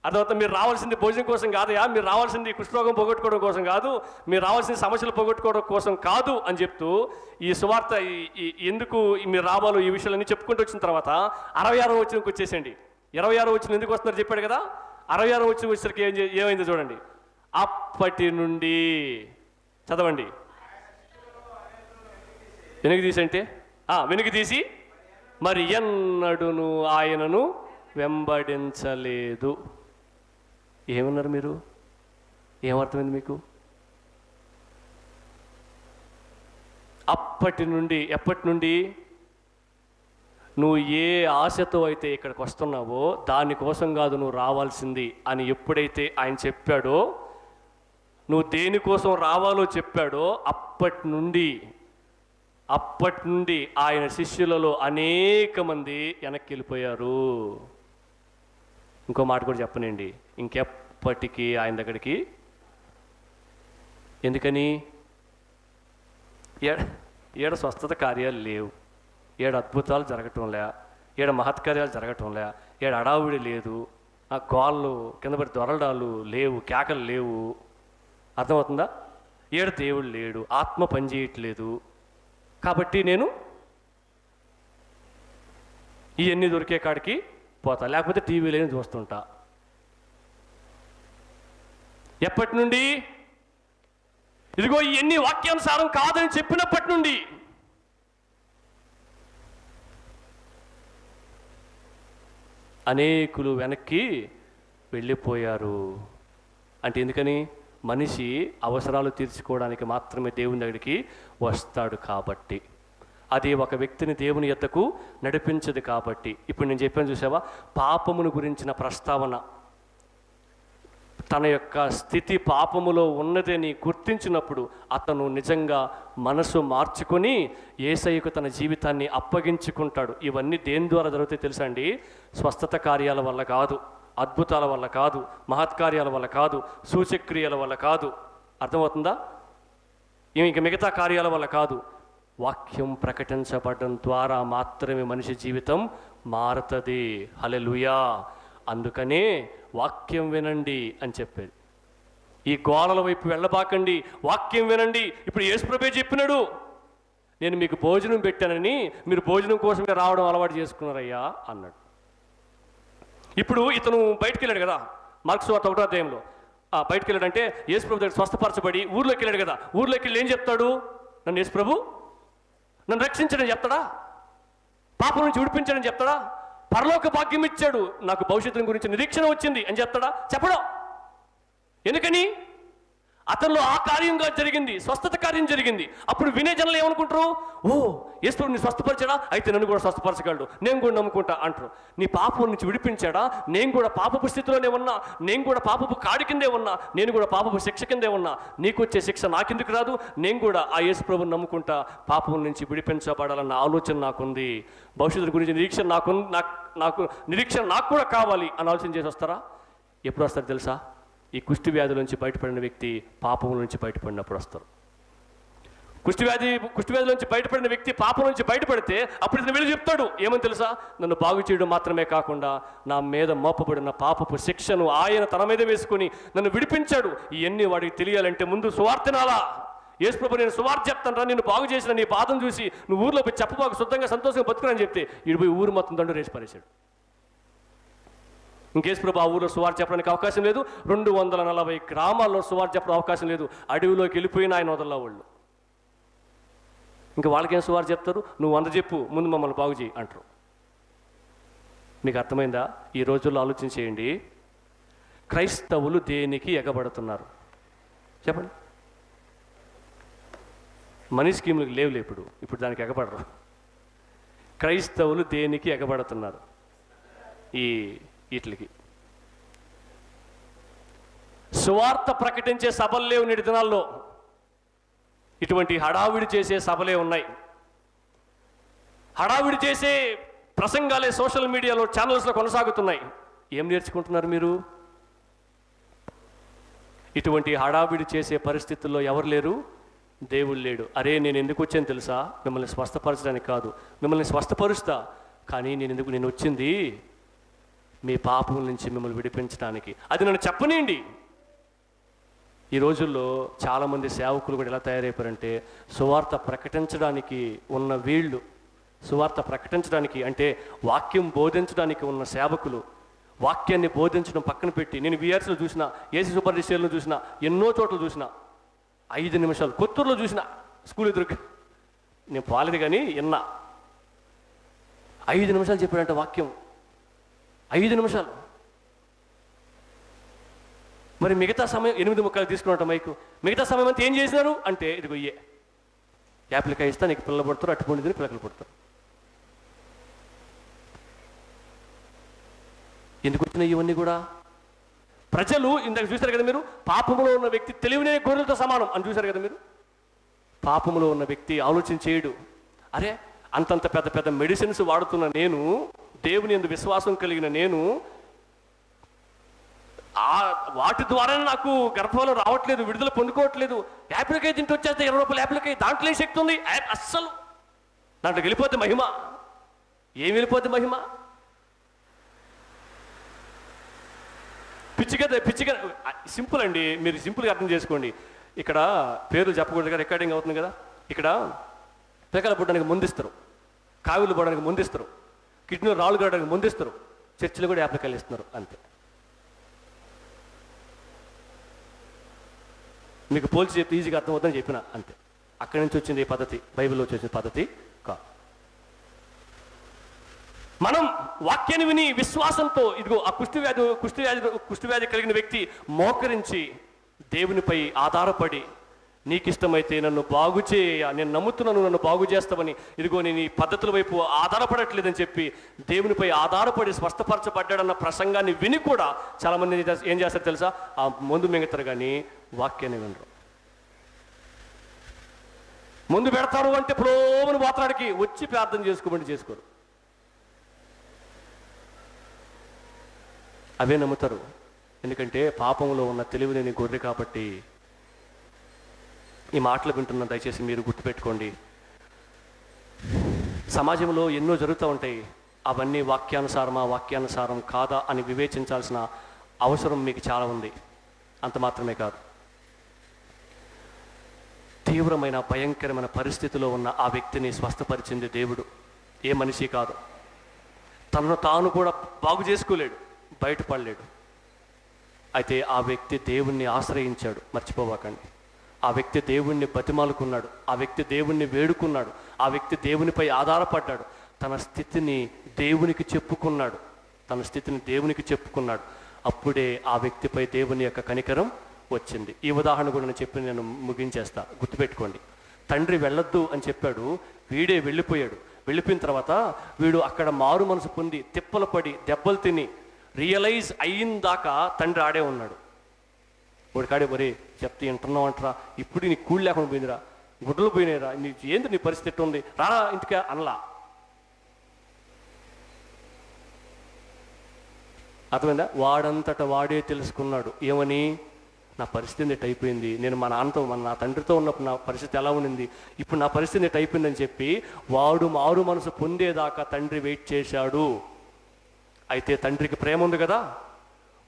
అర్థమవుతుంది. మీరు రావాల్సింది భోజనం కోసం కాదయా, మీరు రావాల్సింది కుష్ఠరోగం పోగొట్టుకోవడం కోసం కాదు, మీరు రావాల్సిన సమస్యలు పోగొట్టుకోవడం కోసం కాదు అని చెప్తూ ఈ సువార్త ఎందుకు మీరు రావాలో ఈ విషయాలన్నీ చెప్పుకుంటూ వచ్చిన తర్వాత 66వ వచనంకి వచ్చేసండి. 26వ వచనం ఎందుకు వస్తున్నారు చెప్పాడు కదా. 66వ వచనం వచ్చేసరికి ఏమైందో చూడండి. అప్పటి నుండి చదవండి. వెనుక తీసి అంటే వెనుక తీసి మరి ఎన్నడును ఆయనను వెంబడించలేదు. ఏమన్నారు మీరు? ఏమర్థమైంది మీకు? అప్పటి నుండి, ఎప్పటి నుండి? నువ్వు ఏ ఆశతో అయితే ఇక్కడికి వస్తున్నావో దానికోసం కాదు నువ్వు రావాల్సింది అని ఎప్పుడైతే ఆయన చెప్పాడో, నువ్వు దేనికోసం రావాలో చెప్పాడో అప్పటి నుండి ఆయన శిష్యులలో అనేక మంది వెనక్కి వెళ్ళిపోయారు. ఇంకో మాట కూడా చెప్పనండి, ఇంకెప్పటికీ ఆయన దగ్గరికి. ఎందుకని? ఏడ స్వస్థత కార్యాలు లేవు, ఏడ అద్భుతాలు జరగటం లే, ఏడ మహత్కార్యాలు జరగటం లే, ఏడ అడావుడి లేదు, ఆ గోళ్ళు కింద పడి దొరలడాలు లేవు, కేకలు లేవు. అర్థమవుతుందా? ఏడ దేవుడు లేడు, ఆత్మ పనిచేయట్లేదు. కాబట్టి నేను ఇవన్నీ దొరికే కాడికి పోతా, లేకపోతే టీవీలో చూస్తుంటా. ఎప్పటి నుండి? ఇదిగో ఇవన్నీ వాక్యానుసారం కాదని చెప్పినప్పటి నుండి. అనేకులు వెనక్కి వెళ్ళిపోయారు. అంటే ఎందుకని? మనిషి అవసరాలు తీర్చుకోవడానికి మాత్రమే దేవుని దగ్గరికి వస్తాడు కాబట్టి, అది ఒక వ్యక్తిని దేవుని యొద్దకు నడిపించదు కాబట్టి. ఇప్పుడు నేను చెప్పాను చూసావా, పాపమును గురించిన ప్రస్తావన. తన యొక్క స్థితి పాపములో ఉన్నదని గుర్తించినప్పుడు అతను నిజంగా మనసు మార్చుకొని యేసయ్యకు తన జీవితాన్ని అప్పగించుకుంటాడు. ఇవన్నీ దేని ద్వారా జరుగుతాయి తెలుసా అండి? స్వస్థత కార్యాల వల్ల కాదు, అద్భుతాల వల్ల కాదు, మహత్కార్యాల వల్ల కాదు, సూచక్రియల వల్ల కాదు. అర్థమవుతుందా? ఇంక మిగతా కార్యాల వల్ల కాదు. వాక్యం ప్రకటించబడడం ద్వారా మాత్రమే మనిషి జీవితం మారుతుంది. హల్లెలూయా. అందుకనే వాక్యం వినండి అని చెప్పేది. ఈ గోడల వైపు వెళ్ళబాకండి, వాక్యం వినండి. ఇప్పుడు యేసు ప్రభువే చెప్పినాడు, నేను మీకు భోజనం పెట్టానని మీరు భోజనం కోసమే రావడం అలవాటు చేసుకున్నారయ్యా అన్నాడు. ఇప్పుడు ఇతను బయటికి వెళ్ళాడు కదా, మార్కు సువార్త 1వ అధ్యాయంలో. బయటికి వెళ్ళాడంటే యేసు ప్రభు దగ్గర స్వస్థపరచబడి ఊర్లోకి వెళ్ళాడు కదా. ఊర్లోకి వెళ్ళి ఏం చెప్తాడు? నన్ను యేసు ప్రభు నన్ను రక్షించడని చెప్తాడా? పాపం నుంచి విడిపించడని చెప్తాడా? పరలోక భాగ్యం ఇచ్చాడు, నాకు భవిష్యత్తు గురించి నిరీక్షణ వచ్చింది అని చెప్తాడా? చెప్పడం. ఎందుకని? అతనిలో ఆ కార్యంగా జరిగింది, స్వస్థత కార్యం జరిగింది. అప్పుడు వినే జనాలు ఏమనుకుంటారు? ఓ యేసు ని స్వస్థపరిచాడా, అయితే నన్ను కూడా స్వస్థపరచగలడు, నేను కూడా నమ్ముకుంటా అంటారు. నీ పాపం నుంచి విడిపించాడా, నేను కూడా పాపపు స్థితిలోనే ఉన్నా, నేను కూడా పాపపు కాడి కిందే ఉన్నా, నేను కూడా పాపపు శిక్ష కిందే ఉన్నా, నీకు వచ్చే శిక్ష నాకెందుకు రాదు, నేను కూడా ఆ యేసు ప్రభువుని నమ్ముకుంటా పాపం నుంచి విడిపించబడాలన్న ఆలోచన నాకుంది, భవిష్యత్తు గురించి నిరీక్షణ నాకు నిరీక్షణ నాకు కూడా కావాలి అని ఆలోచన చేసి వస్తారా? ఎప్పుడు వస్తారు తెలుసా? ఈ కుష్టి వ్యాధి నుంచి బయటపడిన వ్యక్తి పాపం నుంచి బయటపడినప్పుడు వస్తారు. కుష్టి వ్యాధి నుంచి బయటపడిన వ్యక్తి పాపం నుంచి బయటపడితే అప్పుడు ఇతను వెళ్ళి చెప్తాడు, ఏమని తెలుసా? నన్ను బాగు చేయడం మాత్రమే కాకుండా నా మీద మోపబడిన పాపపు శిక్షను ఆయన తన మీద వేసుకుని నన్ను విడిపించాడు. ఇవన్నీ వాడికి తెలియాలంటే ముందు సువార్తనాలా? యేసు ప్రభు నేను సువార్త చెప్తాను రా, నిన్ను బాగు చేసిన నీ బాధను చూసి నువ్వు ఊర్లో పోయి చెప్పబాకు, శుద్ధంగా సంతోషంగా బతుకునని చెప్తే ఈడు పోయి ఊరు మొత్తం దండు రేసి పరేశాడు. ఇంకేసు ప్రభు ఆ ఊరిలో సువార్త చెప్పడానికి అవకాశం లేదు, 240 గ్రామాల్లో సువార్త చెప్పడం అవకాశం లేదు. అడవిలోకి వెళ్ళిపోయిన ఆయన వదల్లా వాళ్ళు. ఇంకా వాళ్ళకేం సువార్త చెప్తారు? నువ్వు 100 చెప్పు, ముందు మమ్మల్ని బాగు చేయి అంటారు. మీకు అర్థమైందా? ఈ రోజుల్లో ఆలోచించేయండి, క్రైస్తవులు దేనికి ఎగబడుతున్నారు చెప్పండి? మనీ స్కీములకు లేవులే, ఇప్పుడు దానికి ఎగబడరు. క్రైస్తవులు దేనికి ఎగబడుతున్నారు? వీటికి. సువార్త ప్రకటించే సభలు లేవు నేటి దినాల్లో, ఇటువంటి హడావిడి చేసే సభలే ఉన్నాయి. హడావిడి చేసే ప్రసంగాలే సోషల్ మీడియాలో ఛానల్స్లో కొనసాగుతున్నాయి. ఏం నేర్చుకుంటున్నారు మీరు? ఇటువంటి హడావిడి చేసే పరిస్థితుల్లో ఎవరు లేరు? దేవుడు లేడు. అరే నేను ఎందుకు వచ్చాను తెలుసా? మిమ్మల్ని స్వస్థపరచడానికి కాదు, మిమ్మల్ని స్వస్థపరుస్తా. కానీ నేను వచ్చింది మీ పాపం నుంచి మిమ్మల్ని విడిపించడానికి. అది నన్ను చెప్పనీయండి. ఈ రోజుల్లో చాలామంది సేవకులు కూడా ఎలా తయారైపోయారంటే, సువార్త ప్రకటించడానికి ఉన్న వీళ్ళు, సువార్త ప్రకటించడానికి అంటే వాక్యం బోధించడానికి ఉన్న సేవకులు, వాక్యాన్ని బోధించడం పక్కన పెట్టి, నేను విఆర్సీలో చూసిన, ఏసీ సూపర్ డిస్టేల్లో చూసిన, ఎన్నో చోట్ల చూసిన, 5 నిమిషాలు కొత్తూరులో చూసిన స్కూల్ ఎదురుగా, నేను పోలేదు కానీ విన్నా, 5 నిమిషాలు చెప్పాడంటే వాక్యం, 5 నిమిషాలు. మరి మిగతా సమయం 8 ముక్కలు తీసుకున్నట్టు మైకు, మిగతా సమయం అంతా ఏం చేసినారు అంటే ఇదిగో ఇయ్యే యాప్లికాయ ఇస్తా, నీకు పిల్లలు పడతారు, అట్టుకుండి పిల్లలు పడతారు. ఎందుకు వచ్చినాయి ఇవన్నీ కూడా? ప్రజలు ఇందాక చూశారు కదా మీరు, పాపములో ఉన్న వ్యక్తి తెలివినే గొర్రెలతో సమానం అని చూశారు కదా మీరు. పాపములో ఉన్న వ్యక్తి ఆలోచన చేయడు. అరే అంతంత పెద్ద పెద్ద మెడిసిన్స్ వాడుతున్న నేను, దేవుని యందు విశ్వాసం కలిగిన నేను, వాటి ద్వారా నాకు గర్భఫలం రావట్లేదు, విడుదల పొందుకోవట్లేదు, యాపిల్కాయ తింటూ వచ్చేస్తే 20 రూపాయలు యాపిల్కాయ, దాంట్లో ఏ శక్తి ఉంది? అస్సలు దాంట్లోకి వెళ్ళిపోతే మహిమ, ఏం వెళ్ళిపోతే మహిమ? పిచ్చిగా సింపుల్ అండి, మీరు సింపుల్గా అర్థం చేసుకోండి. ఇక్కడ పేర్లు చెప్పకూడదు కదా, రికార్డింగ్ అవుతుంది కదా. ఇక్కడ పిల్లలు పుట్టడానికి ముందిస్తారు, కావిలు పోవడానికి ముందిస్తారు, కిడ్నీలో రాళ్ళు కావడానికి ముందిస్తారు, చర్చిలో కూడా యాప్లికాయలు ఇస్తున్నారు. అంతే. మీకు పోల్చి చెప్తే ఈజీగా అర్థమవుతుందని చెప్పిన అంతే. అక్కడి నుంచి వచ్చింది ఈ పద్ధతి, బైబిల్లో వచ్చిన పద్ధతి కాదు. మనం వాక్యాన్ని విని విశ్వాసంతో, ఇదిగో ఆ కుష్ఠవ్యాధి కలిగిన వ్యక్తి మోకరించి దేవునిపై ఆధారపడి, నీకు ఇష్టమైతే నన్ను బాగు చేయ, నేను నమ్ముతున్నాను నన్ను బాగు చేస్తామని, ఇదిగో నేను ఈ పద్ధతుల వైపు ఆధారపడట్లేదని చెప్పి దేవునిపై ఆధారపడి స్వస్థపరచబడ్డాడన్న ప్రసంగాన్ని విని కూడా చాలామంది ఏం చేస్తారు తెలుసా? ఆ మందు మింగుతారు కానీ వాక్యాన్ని వినరు. ముందు పెడతారు అంటే ప్రోమని పోతాడికి వచ్చి ప్రార్థన చేసుకోమని చేసుకోరు. అవే నమ్ముతారు. ఎందుకంటే పాపంలో ఉన్న తెలివిలేని గొర్రె కాబట్టి. ఈ మాటలు వింటున్న దయచేసి మీరు గుర్తుపెట్టుకోండి, సమాజంలో ఎన్నో జరుగుతూ ఉంటాయి. అవన్నీ వాక్యానుసారం కాదా అని వివేచించాల్సిన అవసరం మీకు చాలా ఉంది. అంత మాత్రమే కాదు, తీవ్రమైన భయంకరమైన పరిస్థితిలో ఉన్న ఆ వ్యక్తిని స్వస్థపరిచింది దేవుడు, ఏ మనిషి కాదు. తనను తాను కూడా బాగు చేసుకోలేడు, బయటపడలేడు. అయితే ఆ వ్యక్తి దేవుణ్ణి ఆశ్రయించాడు, మర్చిపోవాకండి. ఆ వ్యక్తి దేవుణ్ణి బతిమాలుకున్నాడు, ఆ వ్యక్తి దేవుణ్ణి వేడుకున్నాడు, ఆ వ్యక్తి దేవునిపై ఆధారపడ్డాడు, తన స్థితిని దేవునికి చెప్పుకున్నాడు. అప్పుడే ఆ వ్యక్తిపై దేవుని యొక్క కనికరం వచ్చింది. ఈ ఉదాహరణ కూడా నేను చెప్పి నేను ముగించేస్తా, గుర్తుపెట్టుకోండి. తండ్రి వెళ్ళొద్దు అని చెప్పాడు, వీడే వెళ్ళిపోయాడు. వెళ్ళిపోయిన తర్వాత వీడు అక్కడ మారు మనసు పొంది తిప్పలు పడి దెబ్బలు తిని రియలైజ్ అయిన దాకా తండ్రి ఆడే ఉన్నాడు. వాడి కాడే మరే చెప్తే వింటున్నావు అంటారా, ఇప్పుడు నీ కూలి లేకుండా పోయిందిరా, గుడ్డలు పోయినాయిరా, నీ ఏంది నీ పరిస్థితి ఉంది, రారా ఇంటికి అనలా. అర్థమైందా? వాడంతట వాడే తెలుసుకున్నాడు. ఏమని? నా పరిస్థితి నెట్ అయిపోయింది, నేను నా తండ్రితో ఉన్నప్పుడు నా పరిస్థితి ఎలా ఉండింది, ఇప్పుడు నా పరిస్థితి నెట్ అయిపోయిందని చెప్పి వాడు మారు మనసు పొందేదాకా తండ్రి వెయిట్ చేశాడు. అయితే తండ్రికి ప్రేమ ఉంది కదా,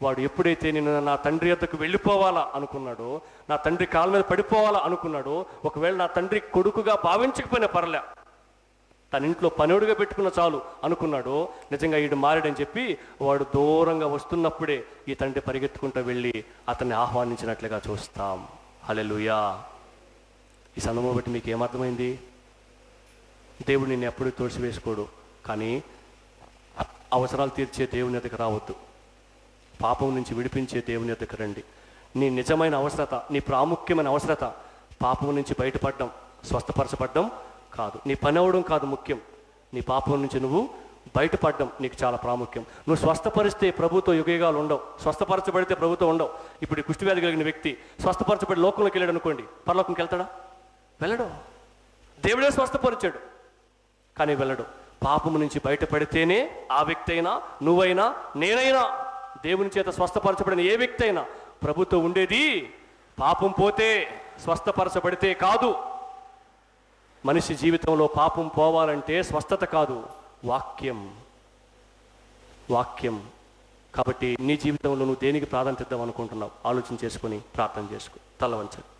వాడు ఎప్పుడైతే నేను నా తండ్రి యొద్దకు వెళ్ళిపోవాలా అనుకున్నాడో, నా తండ్రి కాళ్ళ మీద పడిపోవాలా అనుకున్నాడో, ఒకవేళ నా తండ్రి కొడుకుగా భావించకపోయినా పర్లే, తన ఇంట్లో పనుడుగా పెట్టుకున్న చాలు అనుకున్నాడో, నిజంగా వీడు మారాడని చెప్పి వాడు దూరంగా వస్తున్నప్పుడే ఈ తండ్రి పరిగెత్తుకుంటూ వెళ్ళి అతన్ని ఆహ్వానించినట్లుగా చూస్తాం. హల్లెలూయా. ఈ సందర్భం బట్టి మీకు ఏమర్థమైంది? దేవుడు నిన్ను ఎప్పుడూ తోసివేసుకోడు, కానీ అవసరాలు తీర్చే దేవుని ఎద్దకు రావద్దు, పాపం నుంచి విడిపించే దేవుని ఎద్దకు రండి. నీ నిజమైన అవసరత, నీ ప్రాముఖ్యమైన అవసరత పాపం నుంచి బయటపడడం, స్వస్థపరచబడ్డం కాదు, నీ పని అవడం కాదు ముఖ్యం. నీ పాపం నుంచి నువ్వు బయటపడడం నీకు చాలా ప్రాముఖ్యం. నువ్వు స్వస్థపరిస్తే ప్రభుతో యుగయుగాలు ఉండవు, స్వస్థపరచబడితే ప్రభుతో ఉండవు. ఇప్పుడు ఈ కుష్ఠవ్యాధి కలిగిన వ్యక్తి స్వస్థపరచబడి లోకంలోకి వెళ్ళాడు అనుకోండి, పరలోకంకి వెళ్తాడా? వెళ్ళడు. దేవుడే స్వస్థపరిచాడు కానీ వెళ్ళడు. పాపము నుంచి బయటపడితేనే ఆ వ్యక్తి అయినా, నువ్వైనా, నేనైనా, దేవుని చేత స్వస్థపరచబడిన ఏ వ్యక్తి అయినా ప్రభుతో ఉండేది పాపం పోతే స్వస్థపరచబడితే కాదు. మనిషి జీవితంలో పాపం పోవాలంటే స్వస్థత కాదు, వాక్యం. కాబట్టి నీ జీవితంలో నువ్వు దేనికి ప్రాధాన్యత ఇద్దాం అనుకుంటున్నావు? ఆలోచన చేసుకొని ప్రార్థన చేసుకో. తల వంచండి.